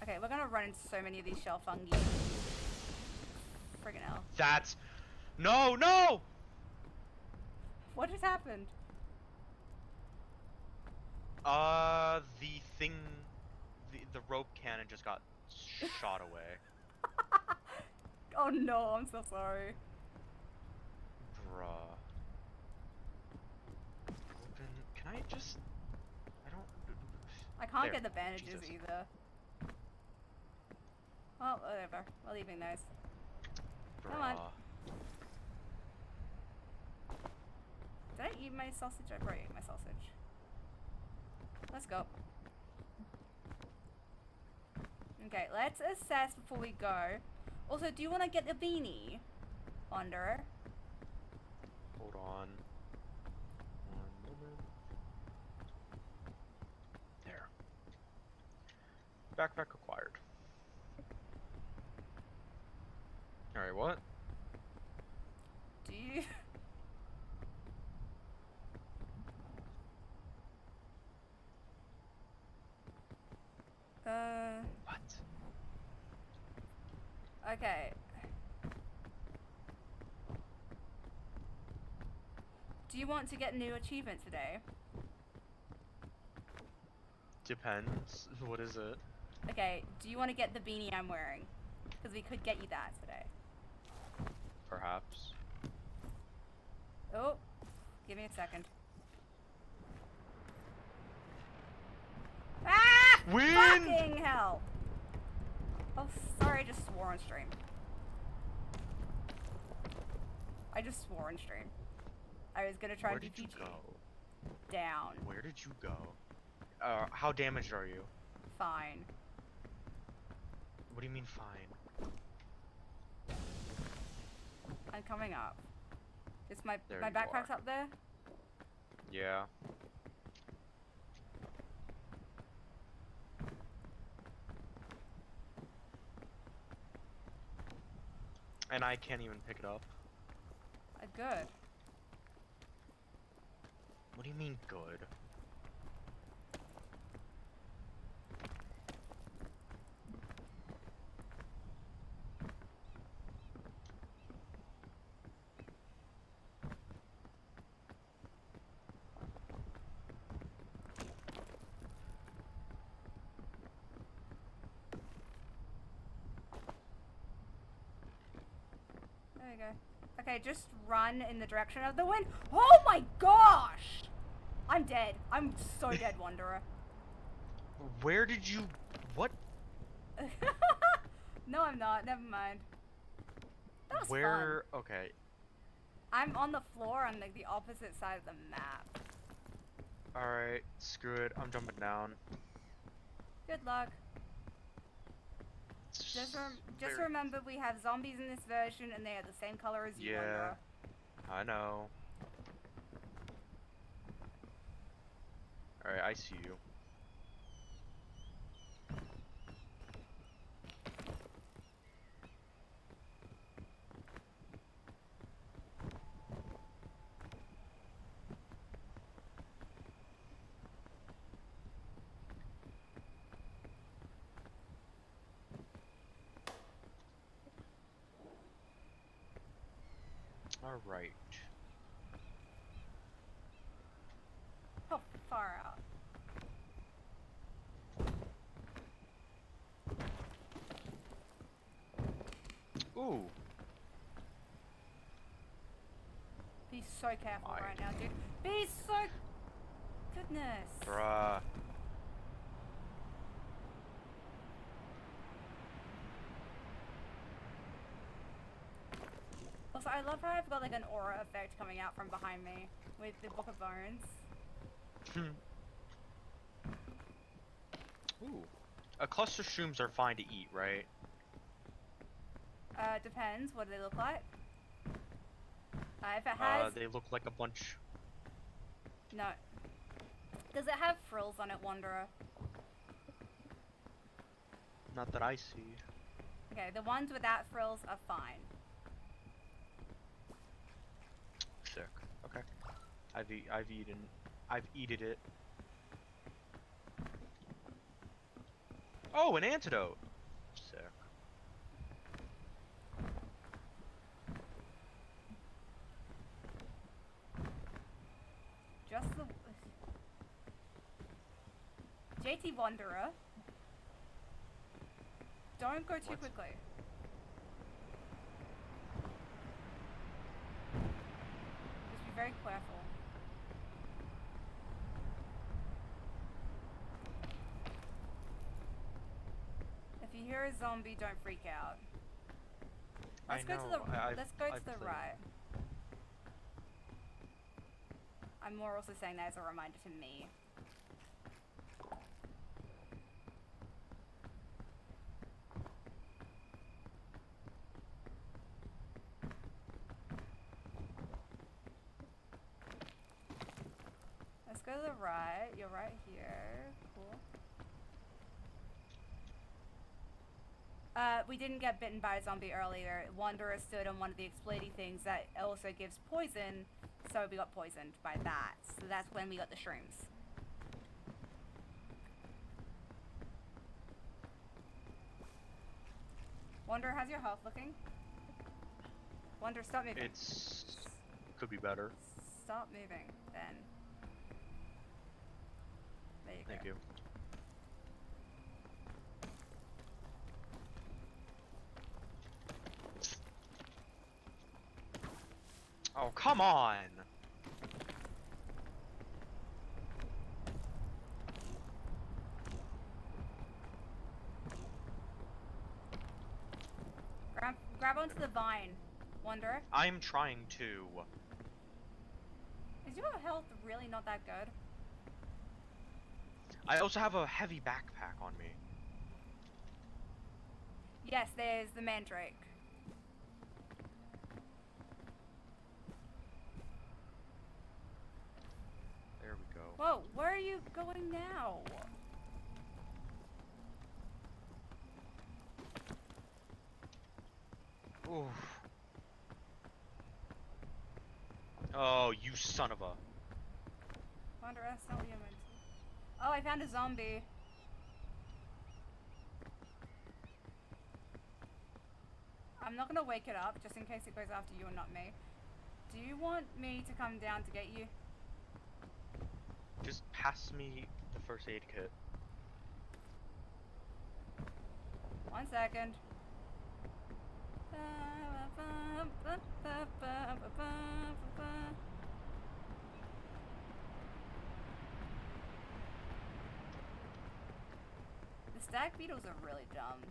Okay, we're gonna run into so many of these shell fungi. Friggin' hell. That's... No, no! What just happened? The thing... The rope cannon just got shot away. Oh no, I'm so sorry. Bruh. Open... Can I just... I don't... I can't There. get the bandages Jesus. either. Well, whatever. We're leaving those. Come on. Bruh. Did I eat my sausage? I probably ate my sausage. Let's go. Okay, let's assess before we go. Also, do you want to get the beanie, Wanderer? Hold on. One moment. There. Backpack acquired. Alright, what? Do you? What? Okay. Do you want to get a new achievement today? Depends. What is it? Okay, do you want to get the beanie I'm wearing? Because we could get you that today. Perhaps. Oh, give me a second. Ah! Wind! Fucking hell! Oh, sorry, I just swore on stream. I just swore on stream. I was gonna try Where and be did you PG. go? Down. Where did you go? How damaged are you? Fine. What do you mean fine? I'm coming up. Is my There my you backpack's are. up there? Yeah. And I can't even pick it up. Good. What do you mean good? There we go. Okay, just run in the direction of the wind. Oh my gosh! I'm dead. I'm so dead, Wanderer. Where did you... What? No, I'm not. Never mind. That was Where... fun. Okay. I'm on the floor on like the opposite side of the map. Alright, screw it. I'm jumping down. Good luck. It's Just very- remember we have zombies in this version and they are the same color as you, Yeah. Wanderer. I know. Alright, I see you. Alright. Oh, far out. Ooh. Be so careful Why? right now, dude. Be so... Goodness. Bruh. Also, I love how I've got like an aura effect coming out from behind me with the Book of Bones. Ooh. Cluster shrooms are fine to eat, right? Depends. What do they look like? If it has... They look like a bunch... No. Does it have frills on it, Wanderer? Not that I see. Okay, the ones without frills are fine. Sick. Okay. I've eaten it. Oh, an antidote! Sick. Just the... JT Wanderer. Don't go too What? quickly. Just be very careful. If you hear a zombie, don't freak out. Let's go to the I've played. right. I'm more also saying that as a reminder to me. Let's go to the right. You're right here. Cool. We didn't get bitten by a zombie earlier. Wanderer stood on one of the explodey things that also gives poison, so we got poisoned by that. So that's when we got the shrooms. Wanderer, how's your health looking? Wanderer, stop moving. Could be better. Stop moving, then. There you go. Thank you. Oh, come on! Grab onto the vine, Wanderer. I'm trying to. Is your health really not that good? I also have a heavy backpack on me. Yes, there's the mandrake. There we go. Whoa, where are you going now? Oof. Oh, you son of a. Wanderer, that's not what you meant to. Oh, I found a zombie. I'm not gonna wake it up, just in case it goes after you and not me. Do you want me to come down to get you? Just pass me the first aid kit. 1 second. The stag beetles are really dumb.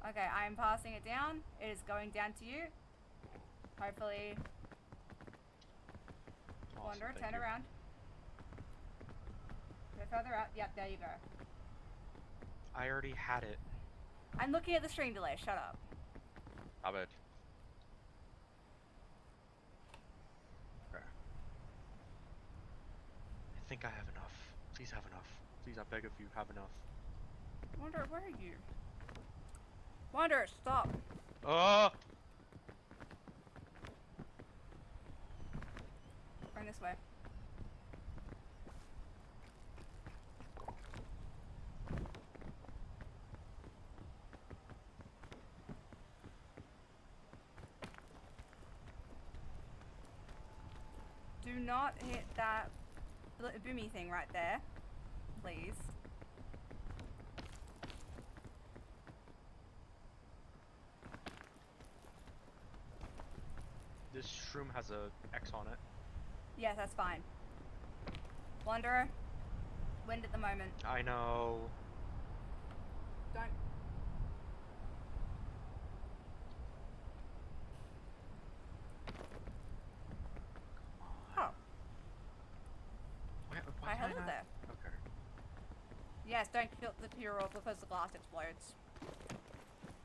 Okay, I'm passing it down. It is going down to you. Hopefully. Awesome, Wanderer, thank turn you. around. Go further out. Yep, there you go. I already had it. I'm looking at the stream delay. Shut up. I bet. Okay. I think I have enough. Please have enough. Please, I beg of you, have enough. Wanderer, where are you? Wanderer, stop. Run this way. Do not hit that boomy thing right there, please. This shroom has a X on it. Yes, that's fine. Wanderer, wind at the moment. I know. Don't. Oh. Why Hi, can I hello not- there. Okay. Yes, don't kill the hero because the glass explodes.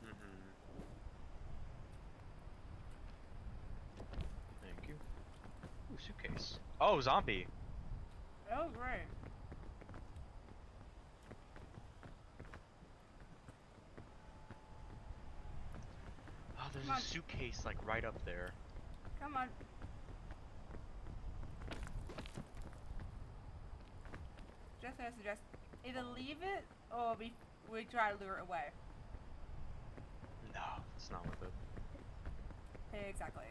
Mm-hmm. Thank you. Ooh, suitcase. Oh, zombie. Oh, great. Oh, there's Come a on. suitcase like right up there. Come on. Just gonna suggest either leave it or we try to lure it away. No, it's not worth it. Exactly.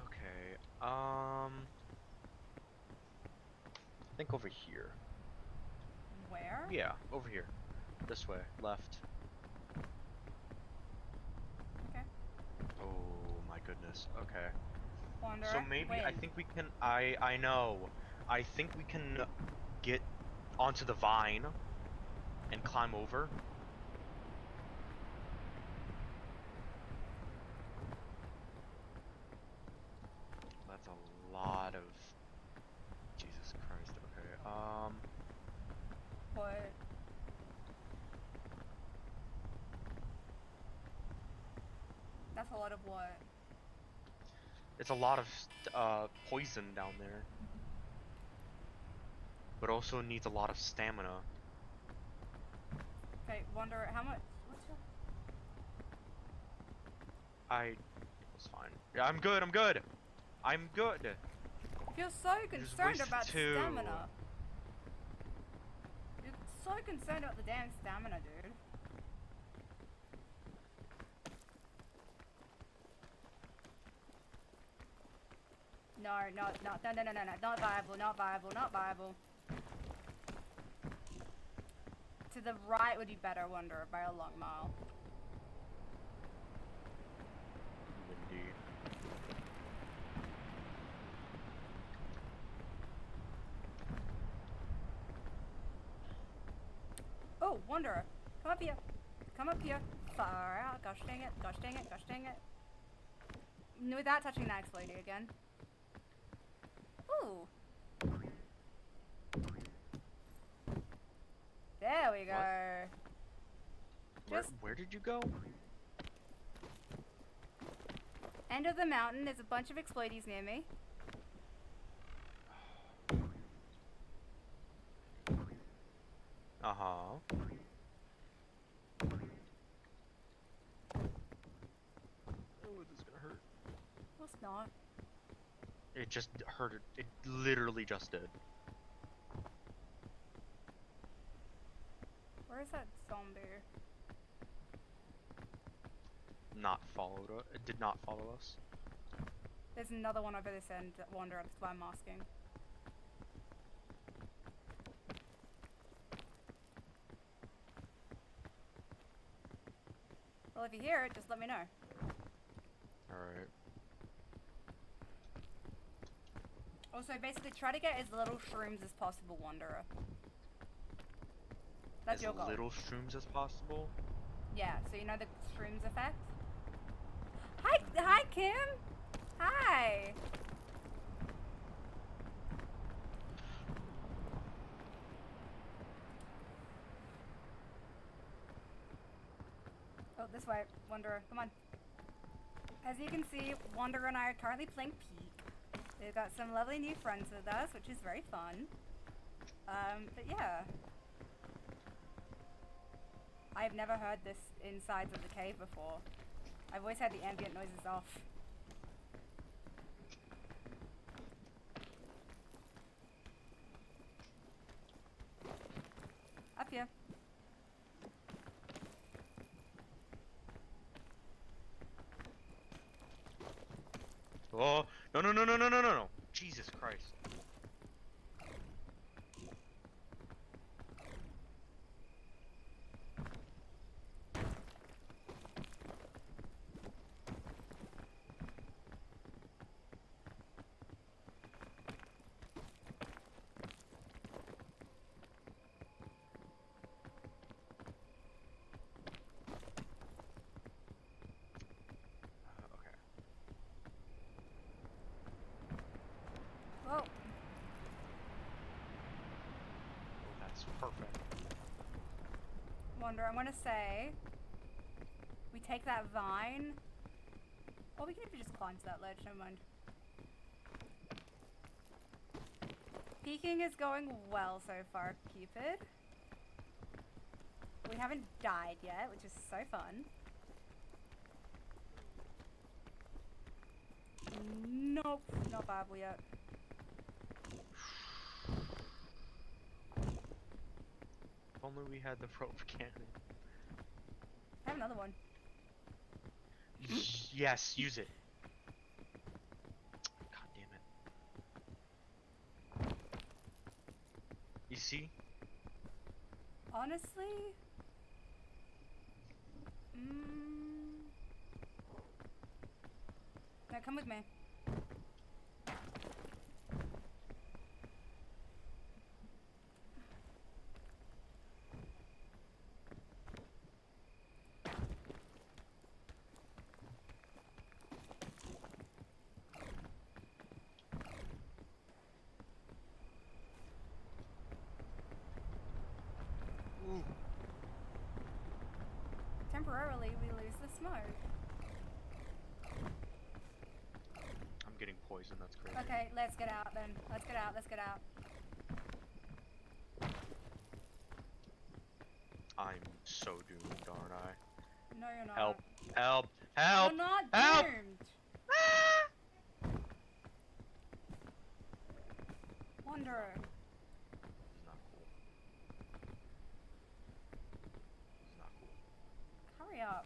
Okay. I think over here. Where? Yeah, over here. This way, left. Okay. Oh my goodness. Okay. Wanderer. So maybe I Wait. think we can. I know. I think we can get onto the vine and climb over. That's a lot of. Jesus Christ. Okay. What? That's a lot of what? It's a lot of poison down there. But also needs a lot of stamina. Okay, Wanderer, how much? What's your? I was fine. Yeah, I'm good. I'm good. I'm good. If you're so concerned wasted about two. stamina. You're so concerned about the damn stamina, dude. No, not viable, not viable, not viable. To the right would be better, Wanderer, by a long mile. Indeed. Oh, Wanderer, come up here. Come up here. Far out. Gosh dang it, gosh dang it, gosh dang it. Without touching that explodey again. Ooh. There we go. Where did you go? End of the mountain. There's a bunch of explodies near me. Uh-huh. Oh, this is gonna hurt. Well, it's not. It just hurt. It literally just did. Where is that zombie? Not followed us. It did not follow us. There's another one over this end, Wanderer. That's why I'm asking. Well, if you hear it, just let me know. Alright. Also, basically, try to get as little shrooms as possible, Wanderer. That's As your goal. little shrooms as possible. Yeah, so you know the shrooms effect? Hi, Kim! Hi! Oh, this way, Wanderer, come on. As you can see, Wanderer and I are currently playing Peak. We've got some lovely new friends with us, which is very fun. But yeah. I've never heard this insides of the cave before. I've always had the ambient noises off. Up here. Oh, no, no, no, no, no, no, no, no. Jesus Christ. Perfect. Wanderer, I'm gonna say we take that vine. Or we can even just climb to that ledge, never mind. Peeking is going well so far, Cupid. We haven't died yet, which is so fun. Nope, not badly yet. If only we had the rope cannon. I have another one. Yes, use it. God damn it. You see? Honestly? No, come with me. Ooh. Temporarily, we lose the smoke. I'm getting poisoned, that's crazy. Okay, let's get out then. Let's get out, let's get out. I'm so doomed, aren't I? No, you're not. Help! Help! Help! You're not Help! doomed! Wanderer. This is not cool. This is not cool. Hurry up.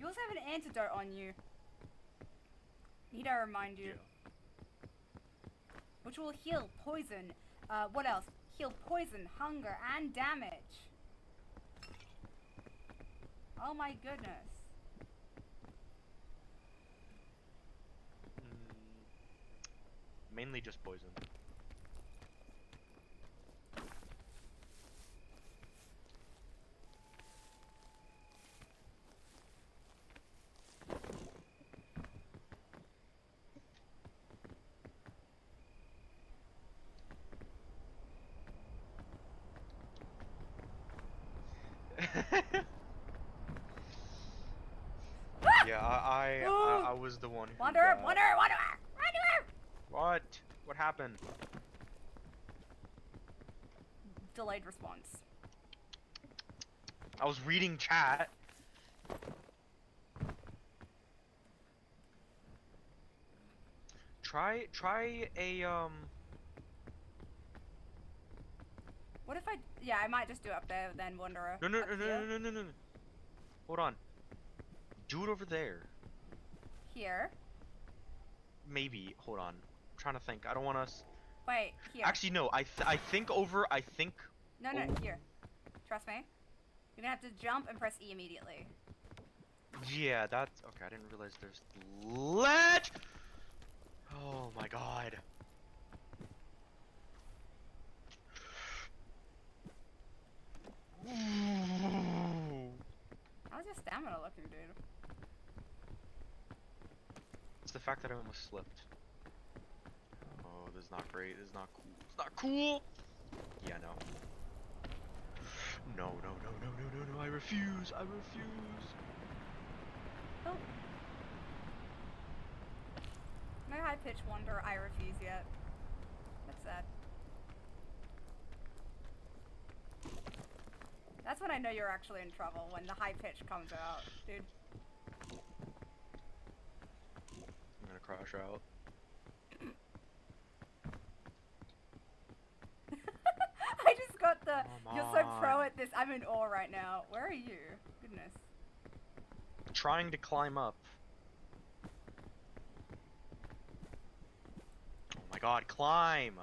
You also have an antidote on you. Need I remind you? Yeah. Which will heal poison. What else? Heal poison, hunger, and damage. Oh my goodness. Mainly just poison. Yeah, I was the one who Wanderer, got... Wanderer, Wanderer, Wanderer! What? What happened? Delayed response. I was reading chat. Try a What if I... Yeah, I might just do it up there then, Wanderer. No. Up here. Hold on. Do it over there. Here. Maybe. Hold on. I'm trying to think. I don't want us. Wait, here. Actually, no. I think over. I think. No, Oh. here. Trust me. You're gonna have to jump and press E immediately. Yeah, that's okay. I didn't realize there's ledge. Oh my god. How's your stamina looking, dude? It's the fact that I almost slipped. Oh, this is not great. This is not cool. It's not cool. Yeah, no. No. I refuse. I refuse. Oh. No high pitch Wanderer, I refuse yet. That's sad. That's when I know you're actually in trouble, when the high pitch comes out, dude. I'm gonna crash out. I just got the, Come you're so pro on. at this, I'm in awe right now. Where are you? Goodness. Trying to climb up. Oh my god, climb!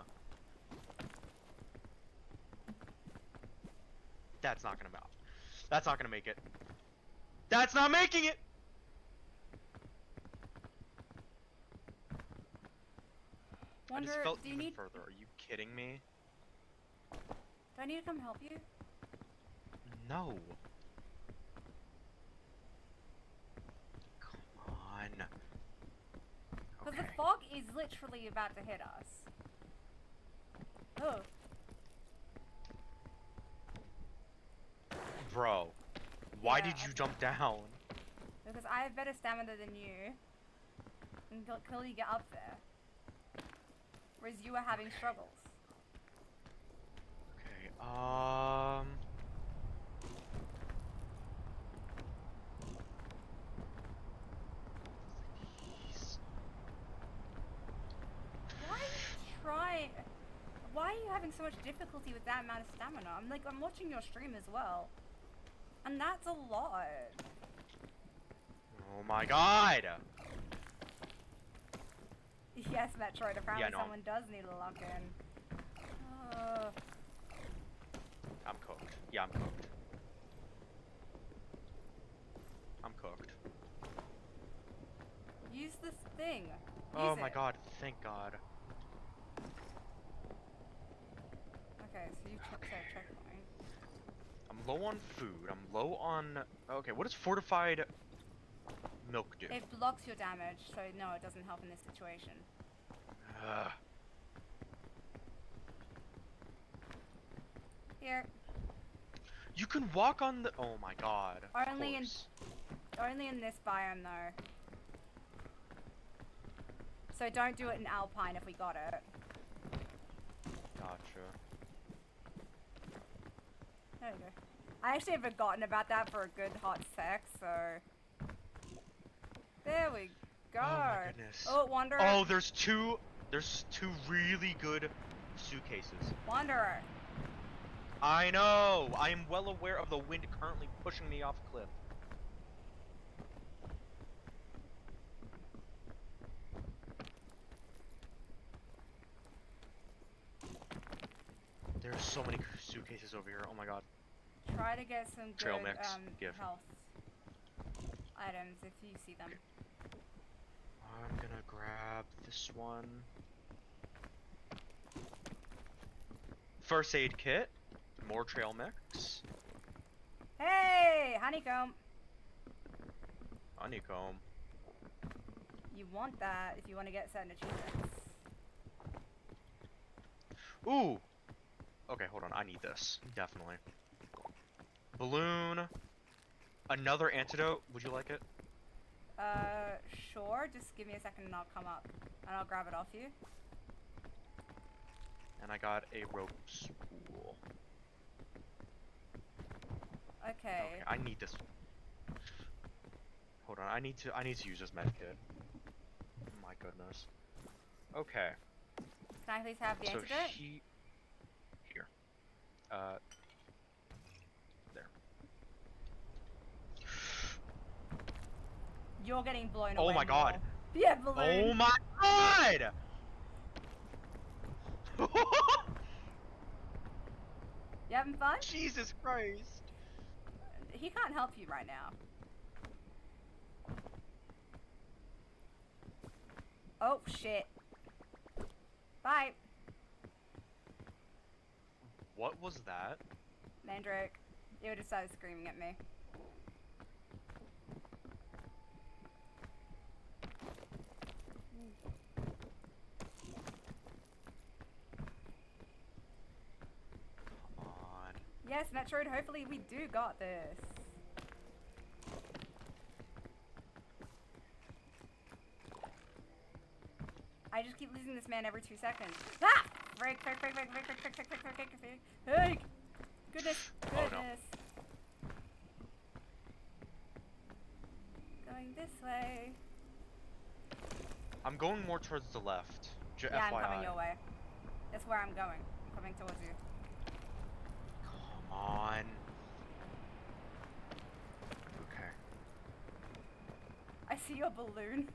That's not gonna That's not gonna make it. That's not making it! I just Wanderer, felt do you even need, further. Are you kidding me? do I need to come help you? No. the fog is literally about to hit us. Oh. Bro, why Yeah, did you jump down? Because I have better stamina than you. And clearly get up there. Whereas you are having struggles. Okay, Why are you trying? Why are you having so much difficulty with that amount of stamina? I'm watching your stream as well. And that's a lot. Oh my god! Yes, Metroid, apparently Yeah, no. someone does need a lock in. I'm cooked. Yeah, I'm cooked. I'm cooked. Use this thing. Oh Use my it. god, thank god. Okay, so you set a checkpoint. I'm low on food. I'm low on... Okay, what does fortified milk do? It blocks your damage, so no, it doesn't help in this situation. Ugh. Here. You can walk on the... Oh my god. Only in this biome though. So don't do it in Alpine if we got it. Gotcha. There you go. I actually had forgotten about that for a good hot sec, so... There we go. Oh my goodness. Oh, Wanderer. Oh, there's two really good suitcases. Wanderer. I know! I am well aware of the wind currently pushing me off a cliff. There's so many suitcases over here, oh my god. Try to get some Trail good mix, give. health items if you see them. I'm gonna grab this one. First aid kit, more trail mix. Hey! Honeycomb! Honeycomb. You want that if you want to get certain achievements. Ooh! Okay, hold on, I need this. Definitely. Balloon. Another antidote, would you like it? Sure. Just give me a second and I'll come up. And I'll grab it off you. And I got a rope spool. Okay. Okay, I need this. Hold on, I need to use this med kit. My goodness. Okay. Can I please have the So antidote? here. There. You're getting blown Oh away my god. more. Yeah, balloon. Oh my god! You having fun? Jesus Christ. He can't help you right now. Oh, shit. Bye. What was that? Mandrake. You would have started screaming at me. Come on. Yes, Metroid, hopefully we do got this. I just keep losing this man every 2 seconds. Ah! Frick, frick, frick, frick, frick, frick, frick, frick, frick, frick, frick, frick. Hey! Goodness, Oh, no. goodness. Going this way. I'm going more towards the left. Yeah, I'm FYI. coming your way. That's where I'm going. I'm coming towards you. Come on. Okay. I see your balloon.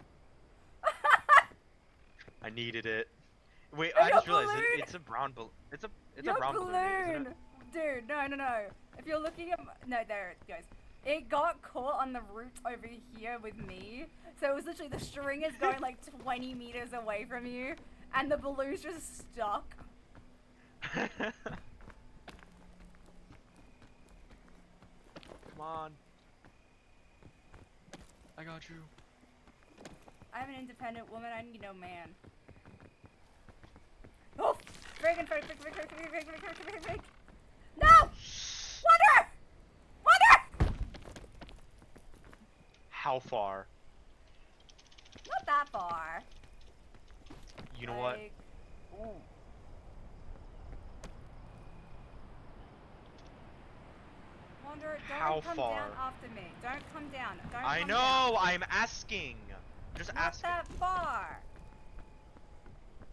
I needed it. Wait, Oh, I your just realized balloon! it's a brown balloon. It's Your a brown balloon, isn't it? Dude, no. If you're looking at no, there it goes. It got caught on the root over here with me. So it was literally the string is going like 20 meters away from you, and the balloon's just stuck. Come on. I got you. I'm an independent woman. I need no man. Oh! Friggin' frig. No! Wanderer! Wanderer! How far? Not that far. You know what? Ooh. Wanderer, How don't come far? down after me. Don't come down. Don't I come know. down. I'm asking. Just Not asking. that far.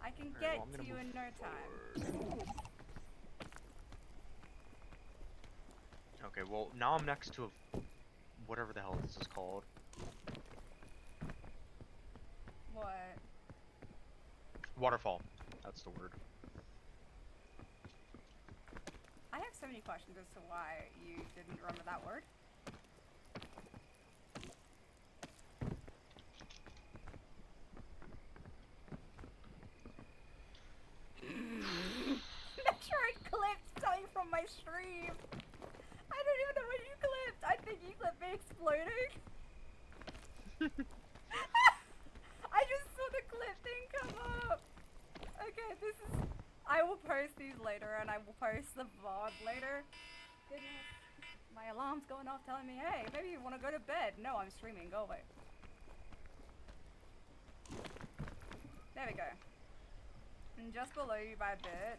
I can Alright, get well, I'm to gonna you move in no time. forward. Okay, well now I'm next to a whatever the hell this is called. What? Waterfall. That's the word. I have so many questions as to why you didn't remember that word. Metroid clipped something from my stream. I don't even know what you clipped. I think you clipped me exploding. I just saw the clip thing come up. Okay, this is... I will post these later, and I will post the VOD later. Goodness. My alarm's going off telling me, hey, maybe you want to go to bed. No, I'm streaming. Go away. There we go. And just below you by a bit.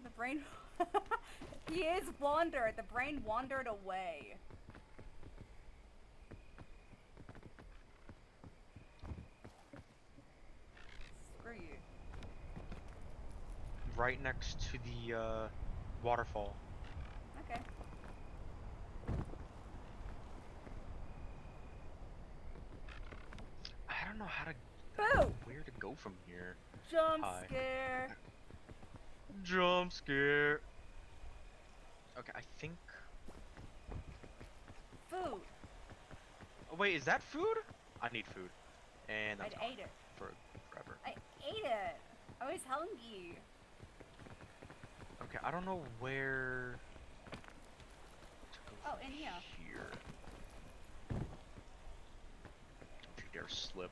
The brain... He is Wanderer. The brain wandered away. Screw you. Right next to the waterfall. Okay. I don't know how to Boo! where to go from here. Jump Hi. scare. Jump scare. Okay, I think. Food. Oh wait, is that food? I need food. And I that's ate it. for forever. I ate it. I was hungry. Okay, I don't know where to go Oh, from in here. here. Don't you dare slip.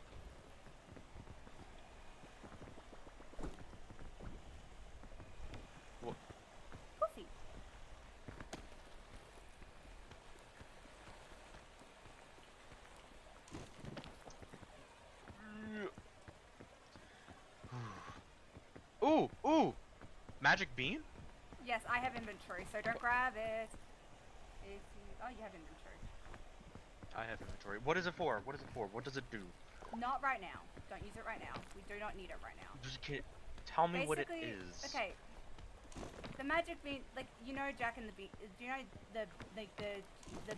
What? Coffee. Ooh, ooh! Magic bean? Yes, I have inventory, so don't grab it. If you... Oh, you have inventory. I have inventory. What is it for? What is it for? What does it do? Not right now. Don't use it right now. We do not need it right now. Just tell me what it Basically, is. okay. The magic bean, like, you know Jack and the Bean... Do you know the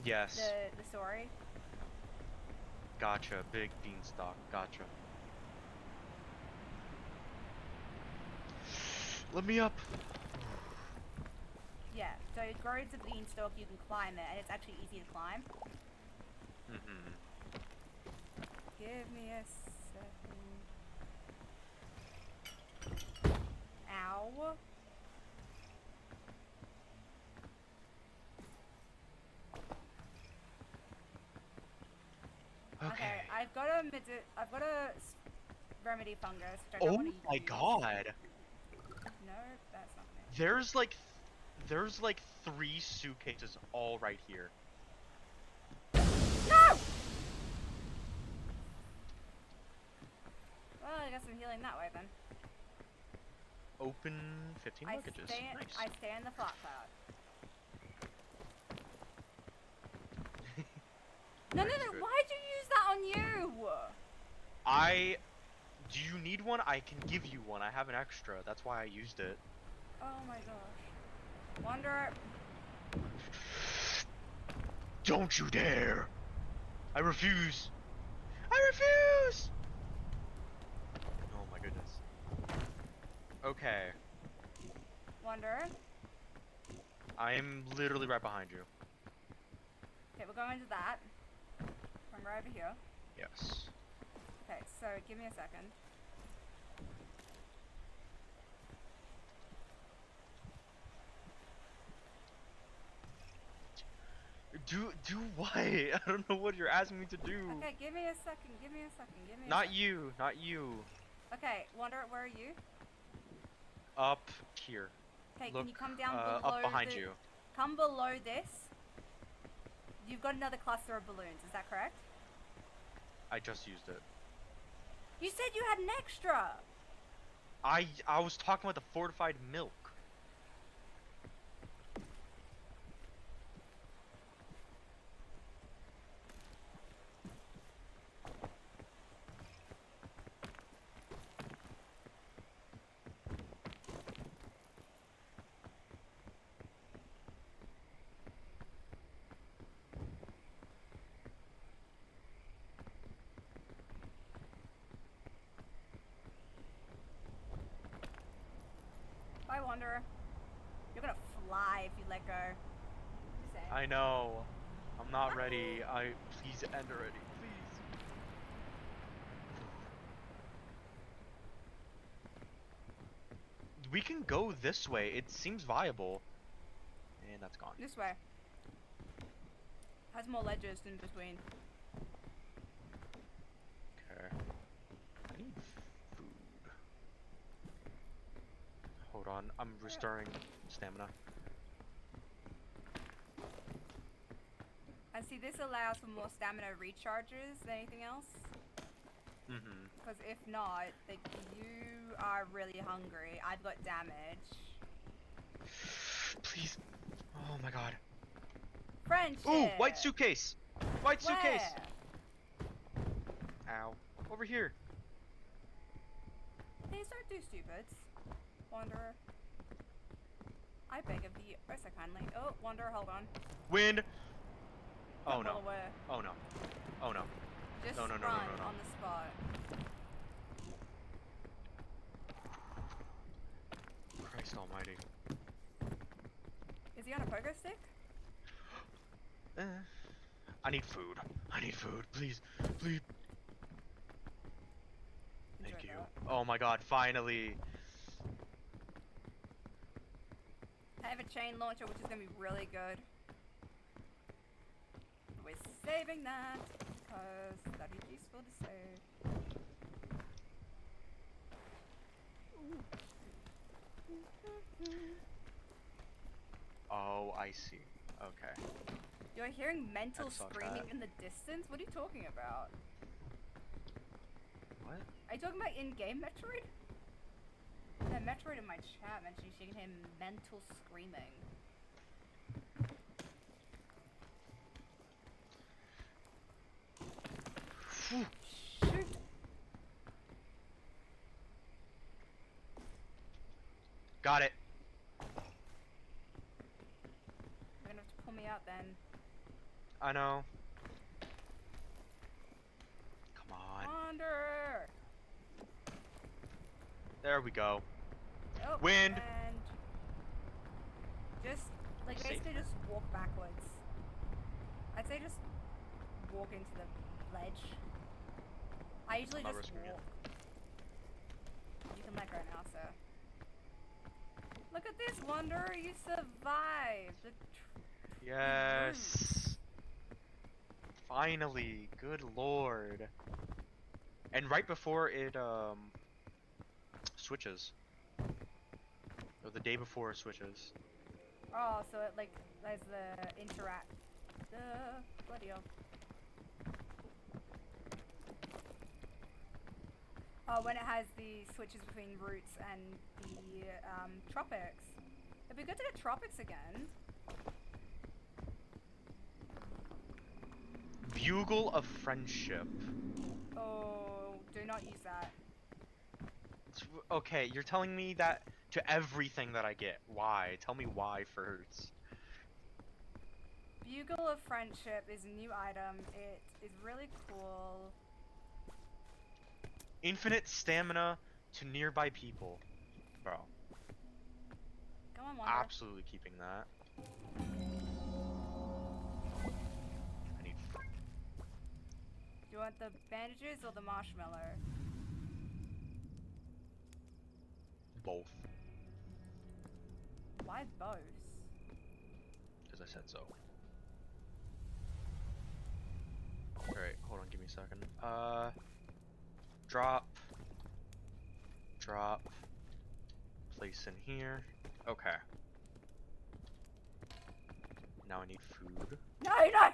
Yes. the story? Gotcha. Big beanstalk. Gotcha. Let me up. Yeah, so it grows a beanstalk, you can climb it, and it's actually easy to climb. Mm-hmm. Give me a second. Ow. Okay. I've got a remedy fungus, which I don't Oh want to my use. god. No, that's not it. There's like 3 suitcases all right here. No! Well, I guess I'm healing that way then. Open 15 I luggages. Nice. I stay in the flat cloud. No, That no, is no, good. why'd you use that on you? Do you need one? I can give you one. I have an extra. That's why I used it. Oh my gosh. Wanderer. Don't you dare! I refuse! I refuse! Oh my goodness. Okay. Wanderer. I'm literally right behind you. Okay, we're going into that. From right over here. Yes. Okay, so give me a second. Do what? I don't know what you're asking me to do. Okay, give me a second. Give me a second. Give me a Not second. you, not you. Okay, Wanderer, where are you? Up here. Okay, Look, can you come down below up behind you. Come below this. You've got another cluster of balloons, is that correct? I just used it. You said you had an extra! I was talking about the fortified milk. Bye, Wanderer. You're gonna fly if you let go. Just saying. I know. I'm not ready. Please end already, please. We can go this way. It seems viable. And that's gone. This way. Has more ledges in between. Okay. I need food. Hold on. I'm restoring stamina. And see, this allows for more stamina recharges than anything else. Mm-hmm. Because if not, like, you are really hungry. I've got damage. Please. Oh my god. Friendship! Ooh, white suitcase! White suitcase! Where? Ow. Over here. Please don't do stupids, Wanderer. I beg of thee, oh so kindly. Oh, Wanderer, hold on. Wind! Oh Not no. well aware. Oh no. Oh no. Just No, no, run no, no, no, no. on the spot. Christ almighty. Is he on a pogo stick? I need food. I need food. Please. Please. Thank Enjoy you. that. Oh my god, finally. I have a chain launcher, which is gonna be really good. We're saving that because that'd be useful to save. Oh, I see. Okay. You're hearing mental That's not screaming bad. in the distance? What are you talking about? What? Are you talking about in-game Metroid? Yeah, Metroid in my chat mentioned you can hear mental screaming. Phew. Shoot! Got it. You're gonna have to pull me out then. I know. Come on. Wanderer! There we go. Oh, Wind! and just, like, Safe. basically just walk backwards. I'd say just walk into the ledge. I usually I'm not just risking it. walk. You can let go now, sir. Look at this, Wanderer! You survived! Yes. Finally. Good lord. And right before it switches. Or the day before it switches. Oh, so it, like, there's the interact. Bloody hell. Oh, when it has the switches between roots and the tropics. It'd be good to get tropics again. Bugle of Friendship. Oh, do not use that. Okay, you're telling me that to everything that I get. Why? Tell me why first. Bugle of Friendship is a new item. It is really cool. Infinite stamina to nearby people. Bro. Come on, Wanderer. Absolutely keeping that. I need Do you want the bandages or the marshmallow? both. Why both? Because I said so. me a second. Drop. Drop. Place in here. Okay. Now I need food. No, no!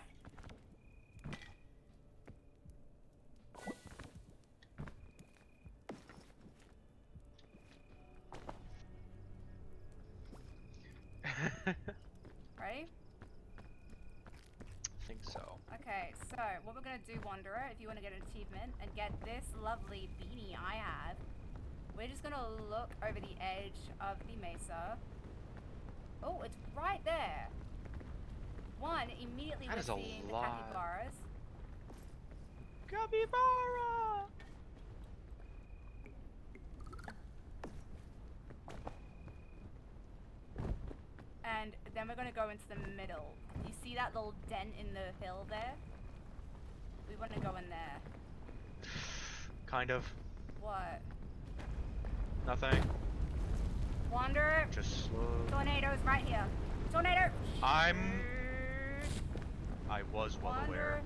Ready? I think so. Okay, so what we're gonna do, Wanderer, if you want to get an achievement and get this lovely beanie I have, we're just gonna look over the edge of the mesa. Oh, it's right there. One, immediately That we're is a seeing the lot. capybaras. Capybara! And then we're gonna go into the middle. You see that little dent in the hill there? We wanna go in there. Kind of. What? Nothing. Wanderer, Just slow. tornadoes right here. Tornado! I was well aware.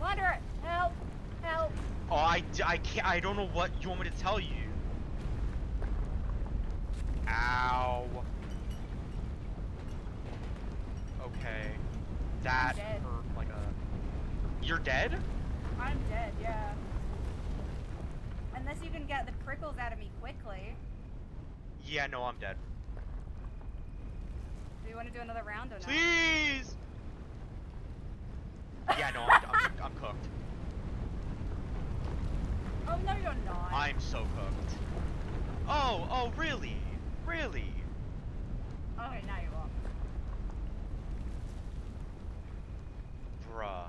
Wanderer, help! Help! Oh, I can't. I don't know what you want me to tell you. Ow. Okay. That dead. hurt like a. You're dead? I'm dead, yeah. Unless you can get the prickles out of me quickly. Yeah, no, I'm dead. Do you want to do another round or not? Please! Yeah, no, I'm cooked. Oh, no, you're not. I'm so cooked. Oh, really? Really? Okay, now you are. Bruh.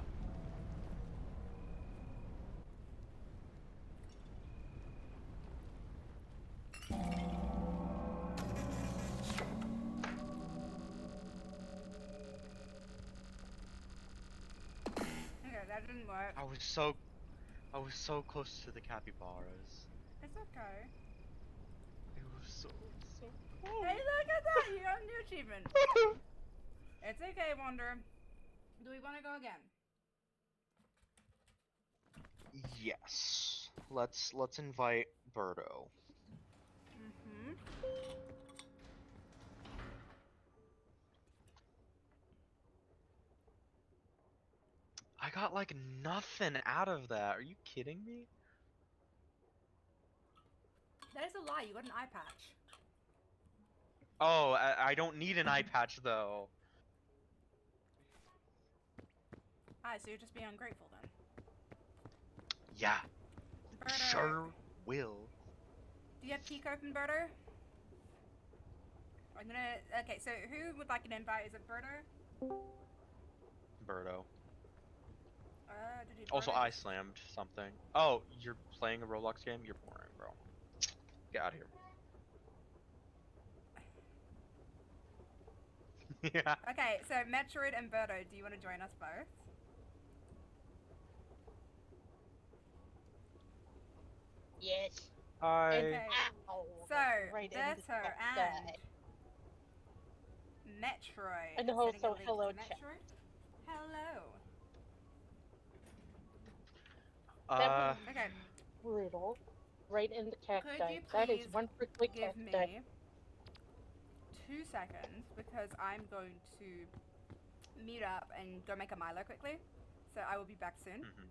Okay, that didn't work. I was so close to the capybaras. It's okay. It was so Hey, look at that! You got a new achievement. It's okay, Wanderer. Do we want to go again? Yes. Let's invite Birdo. Mm-hmm. I got like nothing out of that. Are you kidding me? That is a lie. You got an eye patch. Oh, I don't need an eye patch though. Ah, so you're just being ungrateful then. Yeah, Birdo. sure will. Do you have peek open, Birdo? I'm gonna. Okay, so who would like an invite? Is it Birdo? Birdo. Did he Also, Birdo I just- slammed something. Oh, you're playing a Roblox game? You're boring, bro. Get out of here. Yeah. Okay, so Metroid and Birdo, do you want to join us both? Yes. Hi. Okay. Ow. So, Right in the Berto backside. and Metroid. And Sending a also link to hello, Metroid. Hello. That was Okay, brutal. Right in the you cacti. That is please one prickly give cacti. me 2 seconds because I'm going to meet up and go make a Milo quickly. So I will be back soon. Mhm.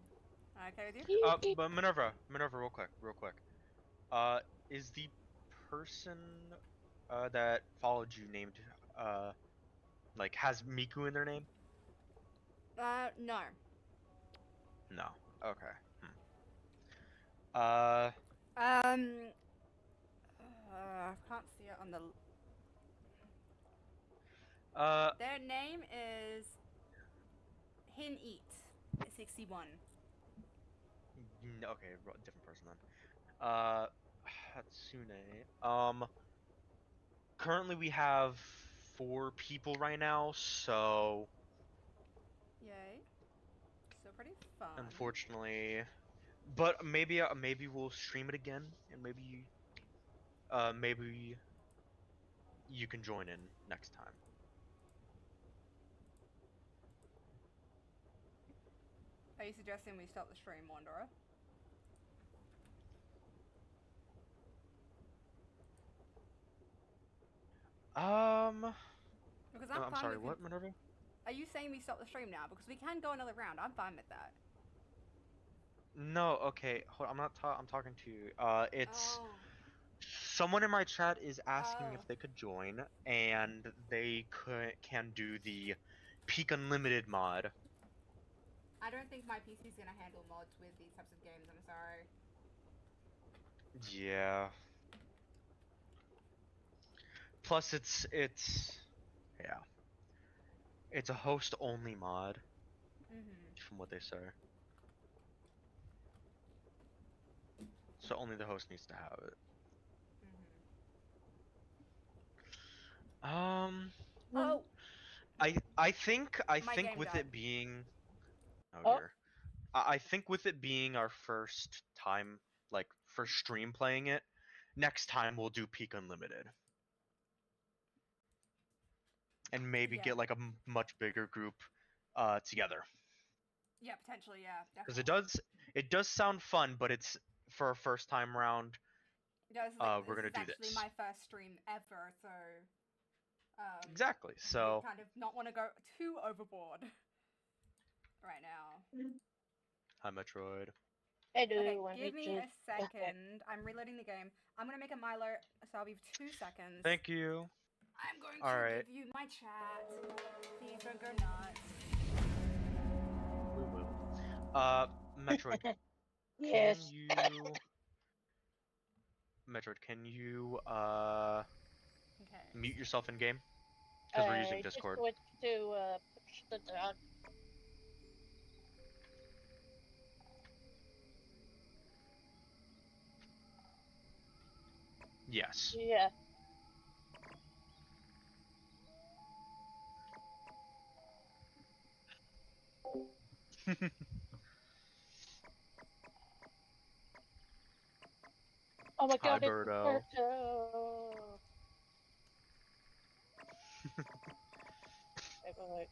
Okay with you? But Minerva, real quick. Is the person that followed you named like has Miku in their name? No. No. Okay. I can't see it on the. Their name is Hin Eat 61. Okay, different person then. Hatsune. Currently we have 4 people right now, so Yay. Still pretty fun. unfortunately, but maybe we'll stream it again, and maybe you can join in next time. Are you suggesting we stop the stream, Wanderer? Because I'm I'm fine sorry, with what, Minerva? Are you saying we stop the stream now? Because we can go another round. I'm fine with that. No, okay, hold, I'm talking to you. It's Oh. someone in my chat is asking Oh. if they could join, and they can do the Peak Unlimited mod. I don't think my PC's gonna handle mods with these types of games. I'm sorry. Yeah. Plus, yeah, it's a host only mod, from what they say. So only the host needs to have it. Oh. I think My game with died. it being, oh Oh. dear, I think with it being our first time, like first stream playing it, next time we'll do Peak Unlimited, and maybe Yeah. get like a much bigger group, together. Yeah, potentially. Yeah, Because definitely. it does sound fun, but it's for a first time round. Yeah, this is We're gonna this is do actually this. my first stream ever, so Exactly. we So kind of not want to go too overboard right now. hi, Metroid. Hello, Okay, let give me just... a second. I'm reloading the game. I'm gonna make a Milo, so I'll be 2 seconds. Thank you. I'm going All to right. give you my chat. Please don't go nuts. We will. Metroid, Yes. can you? Metroid, can you Okay. mute yourself in game? Because we're using Just Discord. switch to push the dog. Yes. Yeah. Oh my Hi, god, it's Birdo. Roberto! Wait.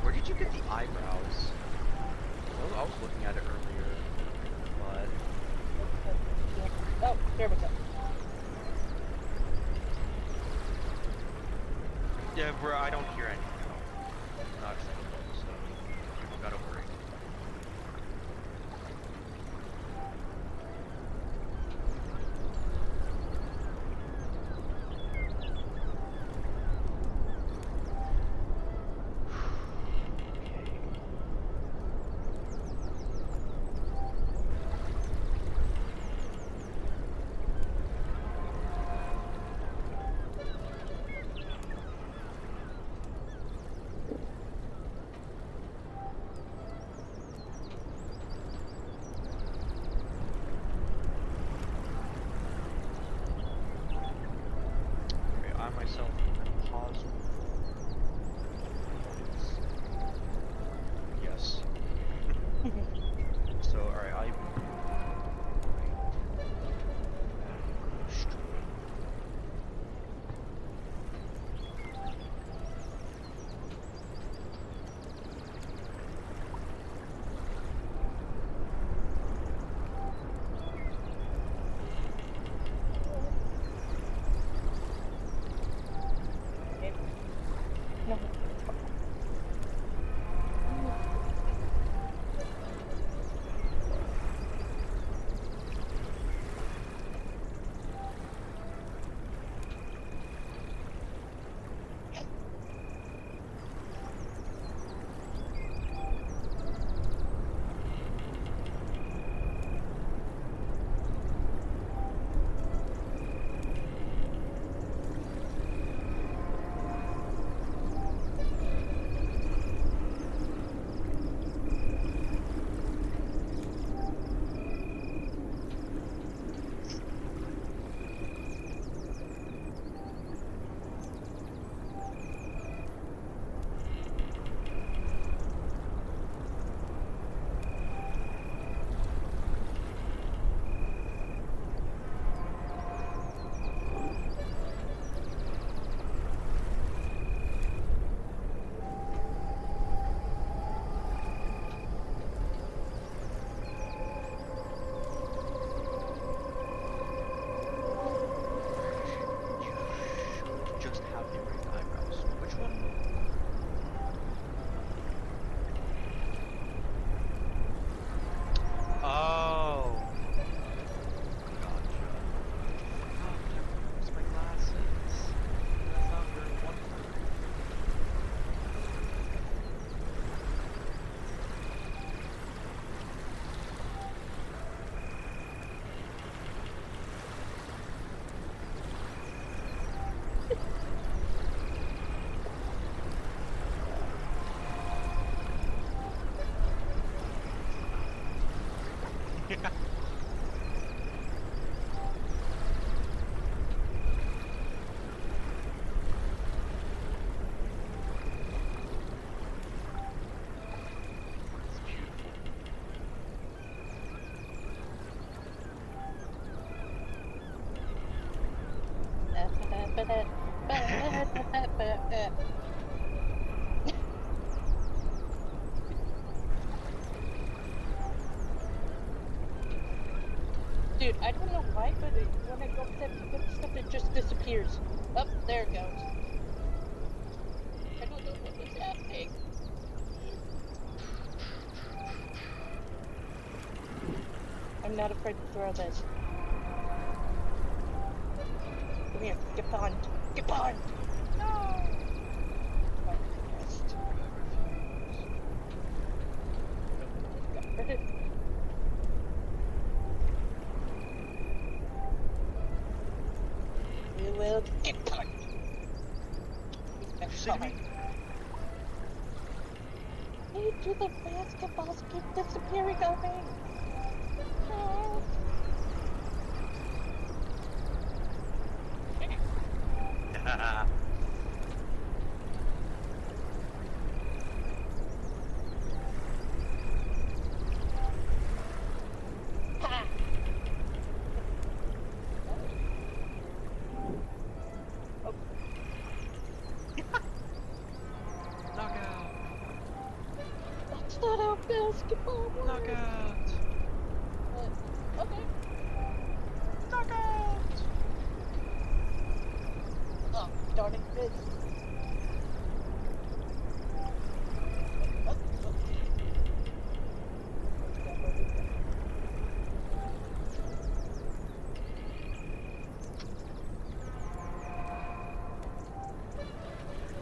Where did you get the eyebrows? I was looking at it earlier, but Oh, there we go. yeah, I don't hear anything at all. Not acceptable, so you don't gotta worry. It's beautiful. Dude, I don't know why, but when I go up there to pick up stuff, it just disappears. Up, there it goes. I don't know what was happening. I'm not afraid to throw this. Come here, get behind. Get behind! No! Oh, yes. Got it. We will get behind. He's back Did you say to me? behind. Hey, do the basketballs keep disappearing on me? No. Ha! Knockout! That's not how basketball works. Knockout! Okay. Knockout! Oh, darn it, miss.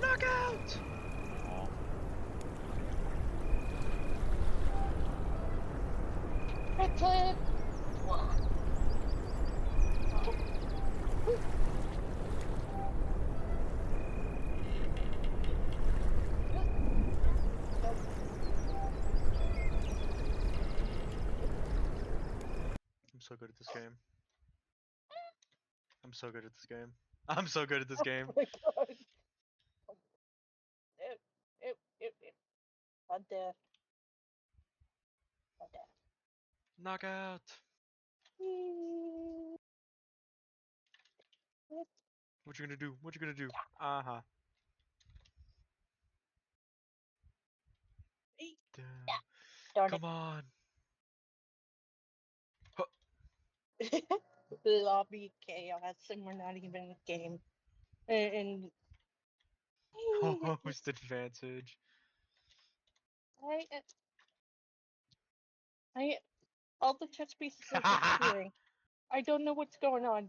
Knockout! Aw. Return. I'm so good at this game. I'm so good at this game. I'm so good at this game. Oh my god. Ew. I'm dead. I'm dead. Knockout! What you gonna do? What you gonna do? Uh-huh. Damn. Darn Come on. it. Lobby chaos, and we're not even in the game. And Host advantage. I, all the chess pieces are disappearing. I don't know what's going on.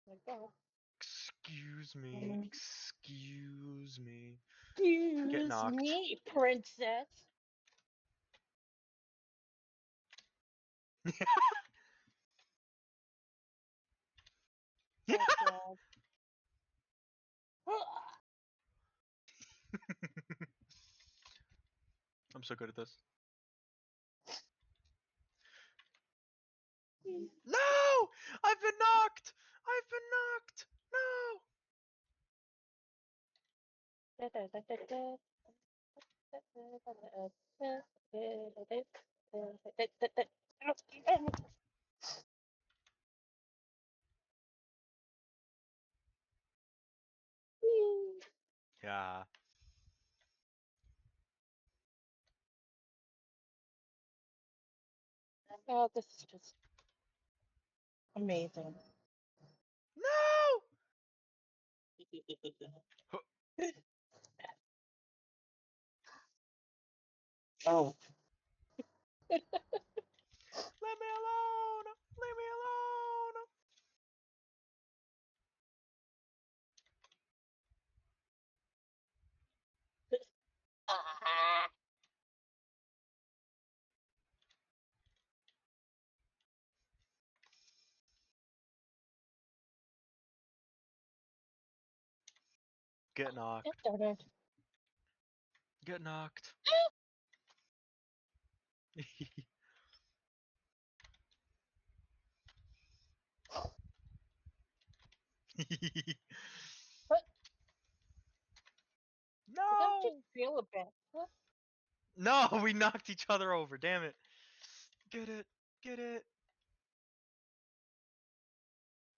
My God. Excuse me. Excuse me. Excuse knocked. me, princess. Oh God. I'm so good at this. No! I've been knocked! I've been knocked! No! Yeah. Oh, this is just amazing. No! Oh. Leave me alone! Leave me alone! Ah. Get knocked. Darn it. Get knocked. What? That just No! feel a bit. What? No, we knocked each other over. Damn it. Get it. Get it.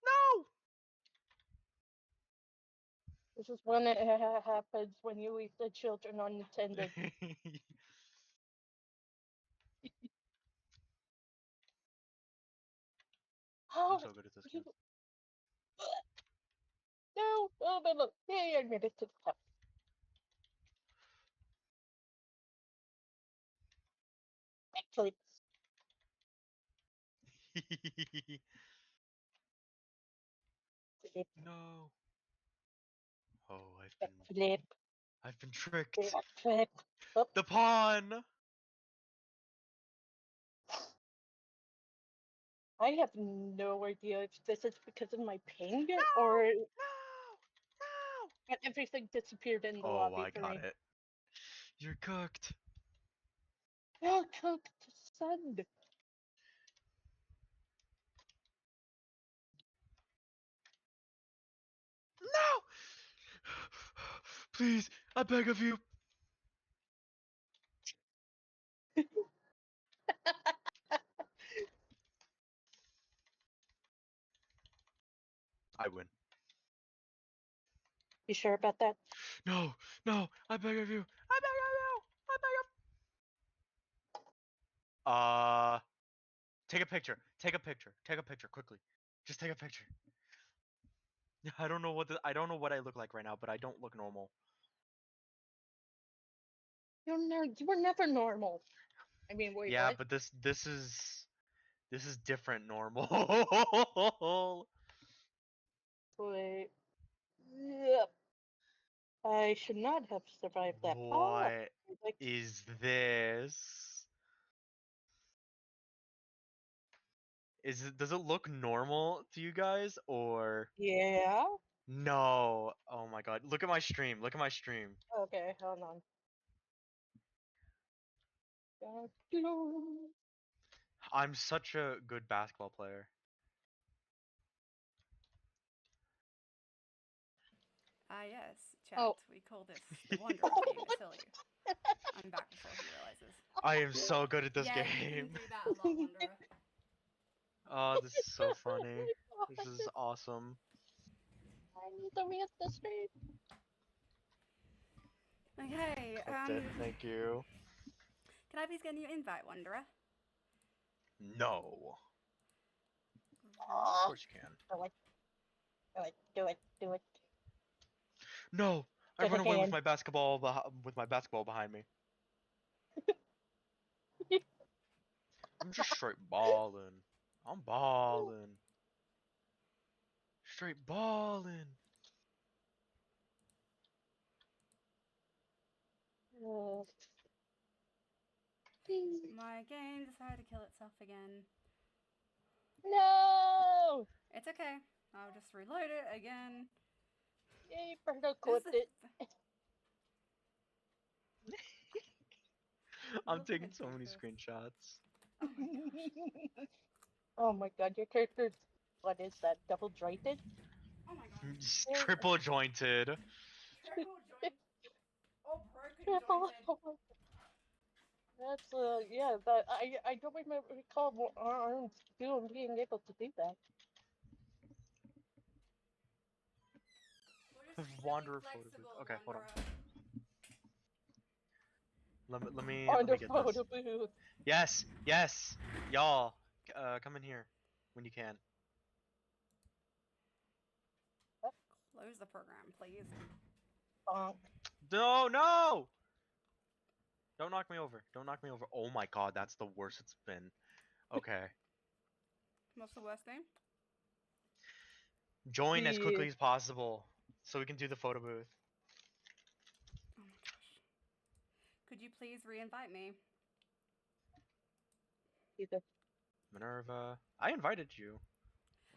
No! This is when it happens when you leave the children unattended. I'm How so good at this you? game. No! Oh, but look. Yeah, I made it to the top. Actually, flip, No. Oh, flip, I've been tricked. flip. Oh, The pawn. I have no idea if this is because of my ping No! or No! No! but everything disappeared in the Oh, lobby I for got me. it. You're cooked. Oh, cooked sand. No! Please, I beg of you. I win. You sure about that? No, no, I beg of you. I beg of you. I beg of. Take a picture. Take a picture. Take a picture quickly. Just take a picture. I don't know what I look like right now, but I don't look normal. You were never normal. I mean, wait, Yeah, what? but this is different normal. Wait. Yep. I should not have survived that. Oh, What like, is this? Does it look normal to you guys or yeah. no? Oh my god. Look at my stream. Look at my stream. Okay, hold on. I'm such a good basketball player. Ah, yes, chat. Oh. We call this the Wanderer game to tell you. I'm back before he realizes. I am so good at this Yeah, you can game. do that a lot, Wanderer. Oh, this is so funny. This is awesome. I need to mute the stream. Okay, Clicked it. Thank you. can I please get a new invite, Wanderer? No. Of Oh, course you can. do it. Do it. Do it. Do it. No. I Do it run away with again. my basketball behind me. I'm just straight balling. I'm balling. Straight balling. Oh. My game decided to kill itself again. No! It's okay. I'll just reload it again. Yay, Berto This clipped it. I'm looks like a taking so many doofus. screenshots. Oh my gosh. Oh my god, your character's, what is that, double jointed? Oh my god. Just Yeah. triple jointed. Triple joint. Oh, broken Triple. jointed. That's, yeah, that, I don't recall Arms doing being able to do that. We're just really Wanderer photo booth. flexible, Okay, hold on. Wanderer. Let On me the get this. photo booth. Yes, yes, y'all, come in here when you can. Close the program, please. Bonk. No, no! Don't knock me over. Don't knock me over. Oh my god, that's the worst it's been. Okay. What's the worst thing? Join as The quickly as possible so we can do the photo booth. Oh my gosh. Could you please re-invite me? either. Minerva. I invited you.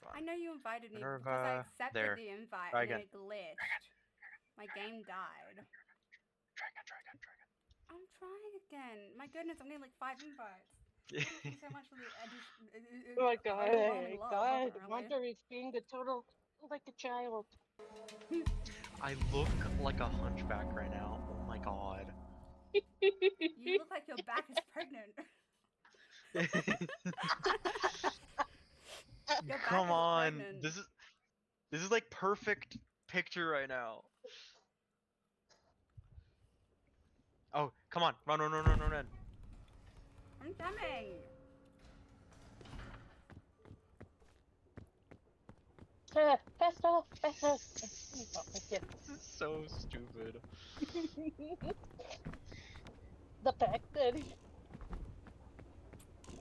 Hold I on. know you invited me, but because I Minerva. accepted There. the invite Try and then again. it glitched. My game died. Try again. I'm trying again. My goodness, I'm getting like 5 invites. Thank you so much for the Oh my god, overwhelming love, God, apparently. Wonder is being a total like a child. I look like a hunchback right now. Oh my god. You look like your back is pregnant. Your back Come is on. pregnant. This is like perfect picture right now. Oh, come on. Run. I'm coming. Fast off. Oh my god. This is so stupid. The fact that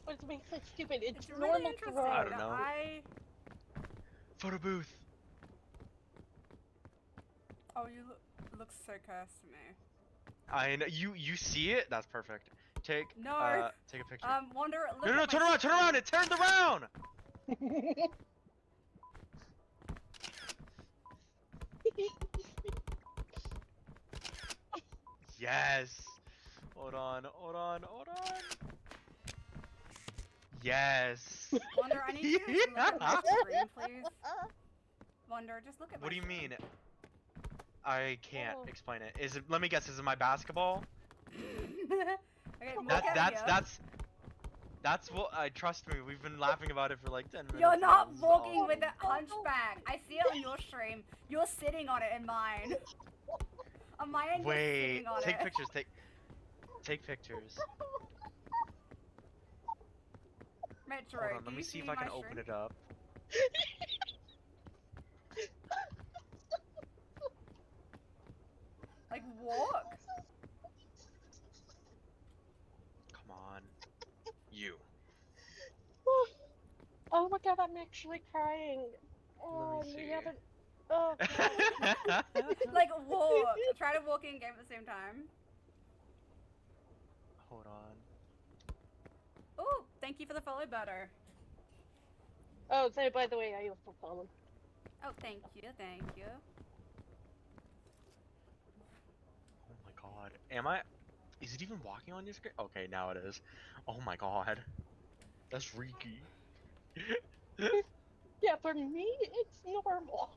what makes it stupid, it's It's really normal to interesting I run. don't that know. Photo booth. Oh, you look so cursed to me. I know you see it? That's perfect. Take No. a picture. Wonder, look No, at turn my around, turn around, it turned around! Yes! Hold on. Yes! Wonder, I need you to look at my screen, please. Wonder, just look at my What do you screen. mean? I can't Oh. explain it. Is it? Let me guess. Is it my basketball? Okay, look at you. That's what. Trust me. We've been laughing about it for like 10 minutes. You're not now. This is walking with awesome. a hunchback. I see it on your stream. You're sitting on it in mine. On my end, you're Wait. sitting on Take it. pictures. Take pictures. Metro, Hold on. do Let you me see if see I can my open stream? it up. Like, walk. Come on. You. Oh my god, I'm actually crying. Oh, Let me we see. haven't. Oh god. Like, walk. Try to walk in game at the same time. Hold on. Oh, thank you for the follow, Butter. Oh, so by the way, I also follow. Oh, thank you. Oh my god. Am I? Is it even walking on your screen? Okay, now it is. Oh my god. That's freaky. Yeah, for me, it's normal.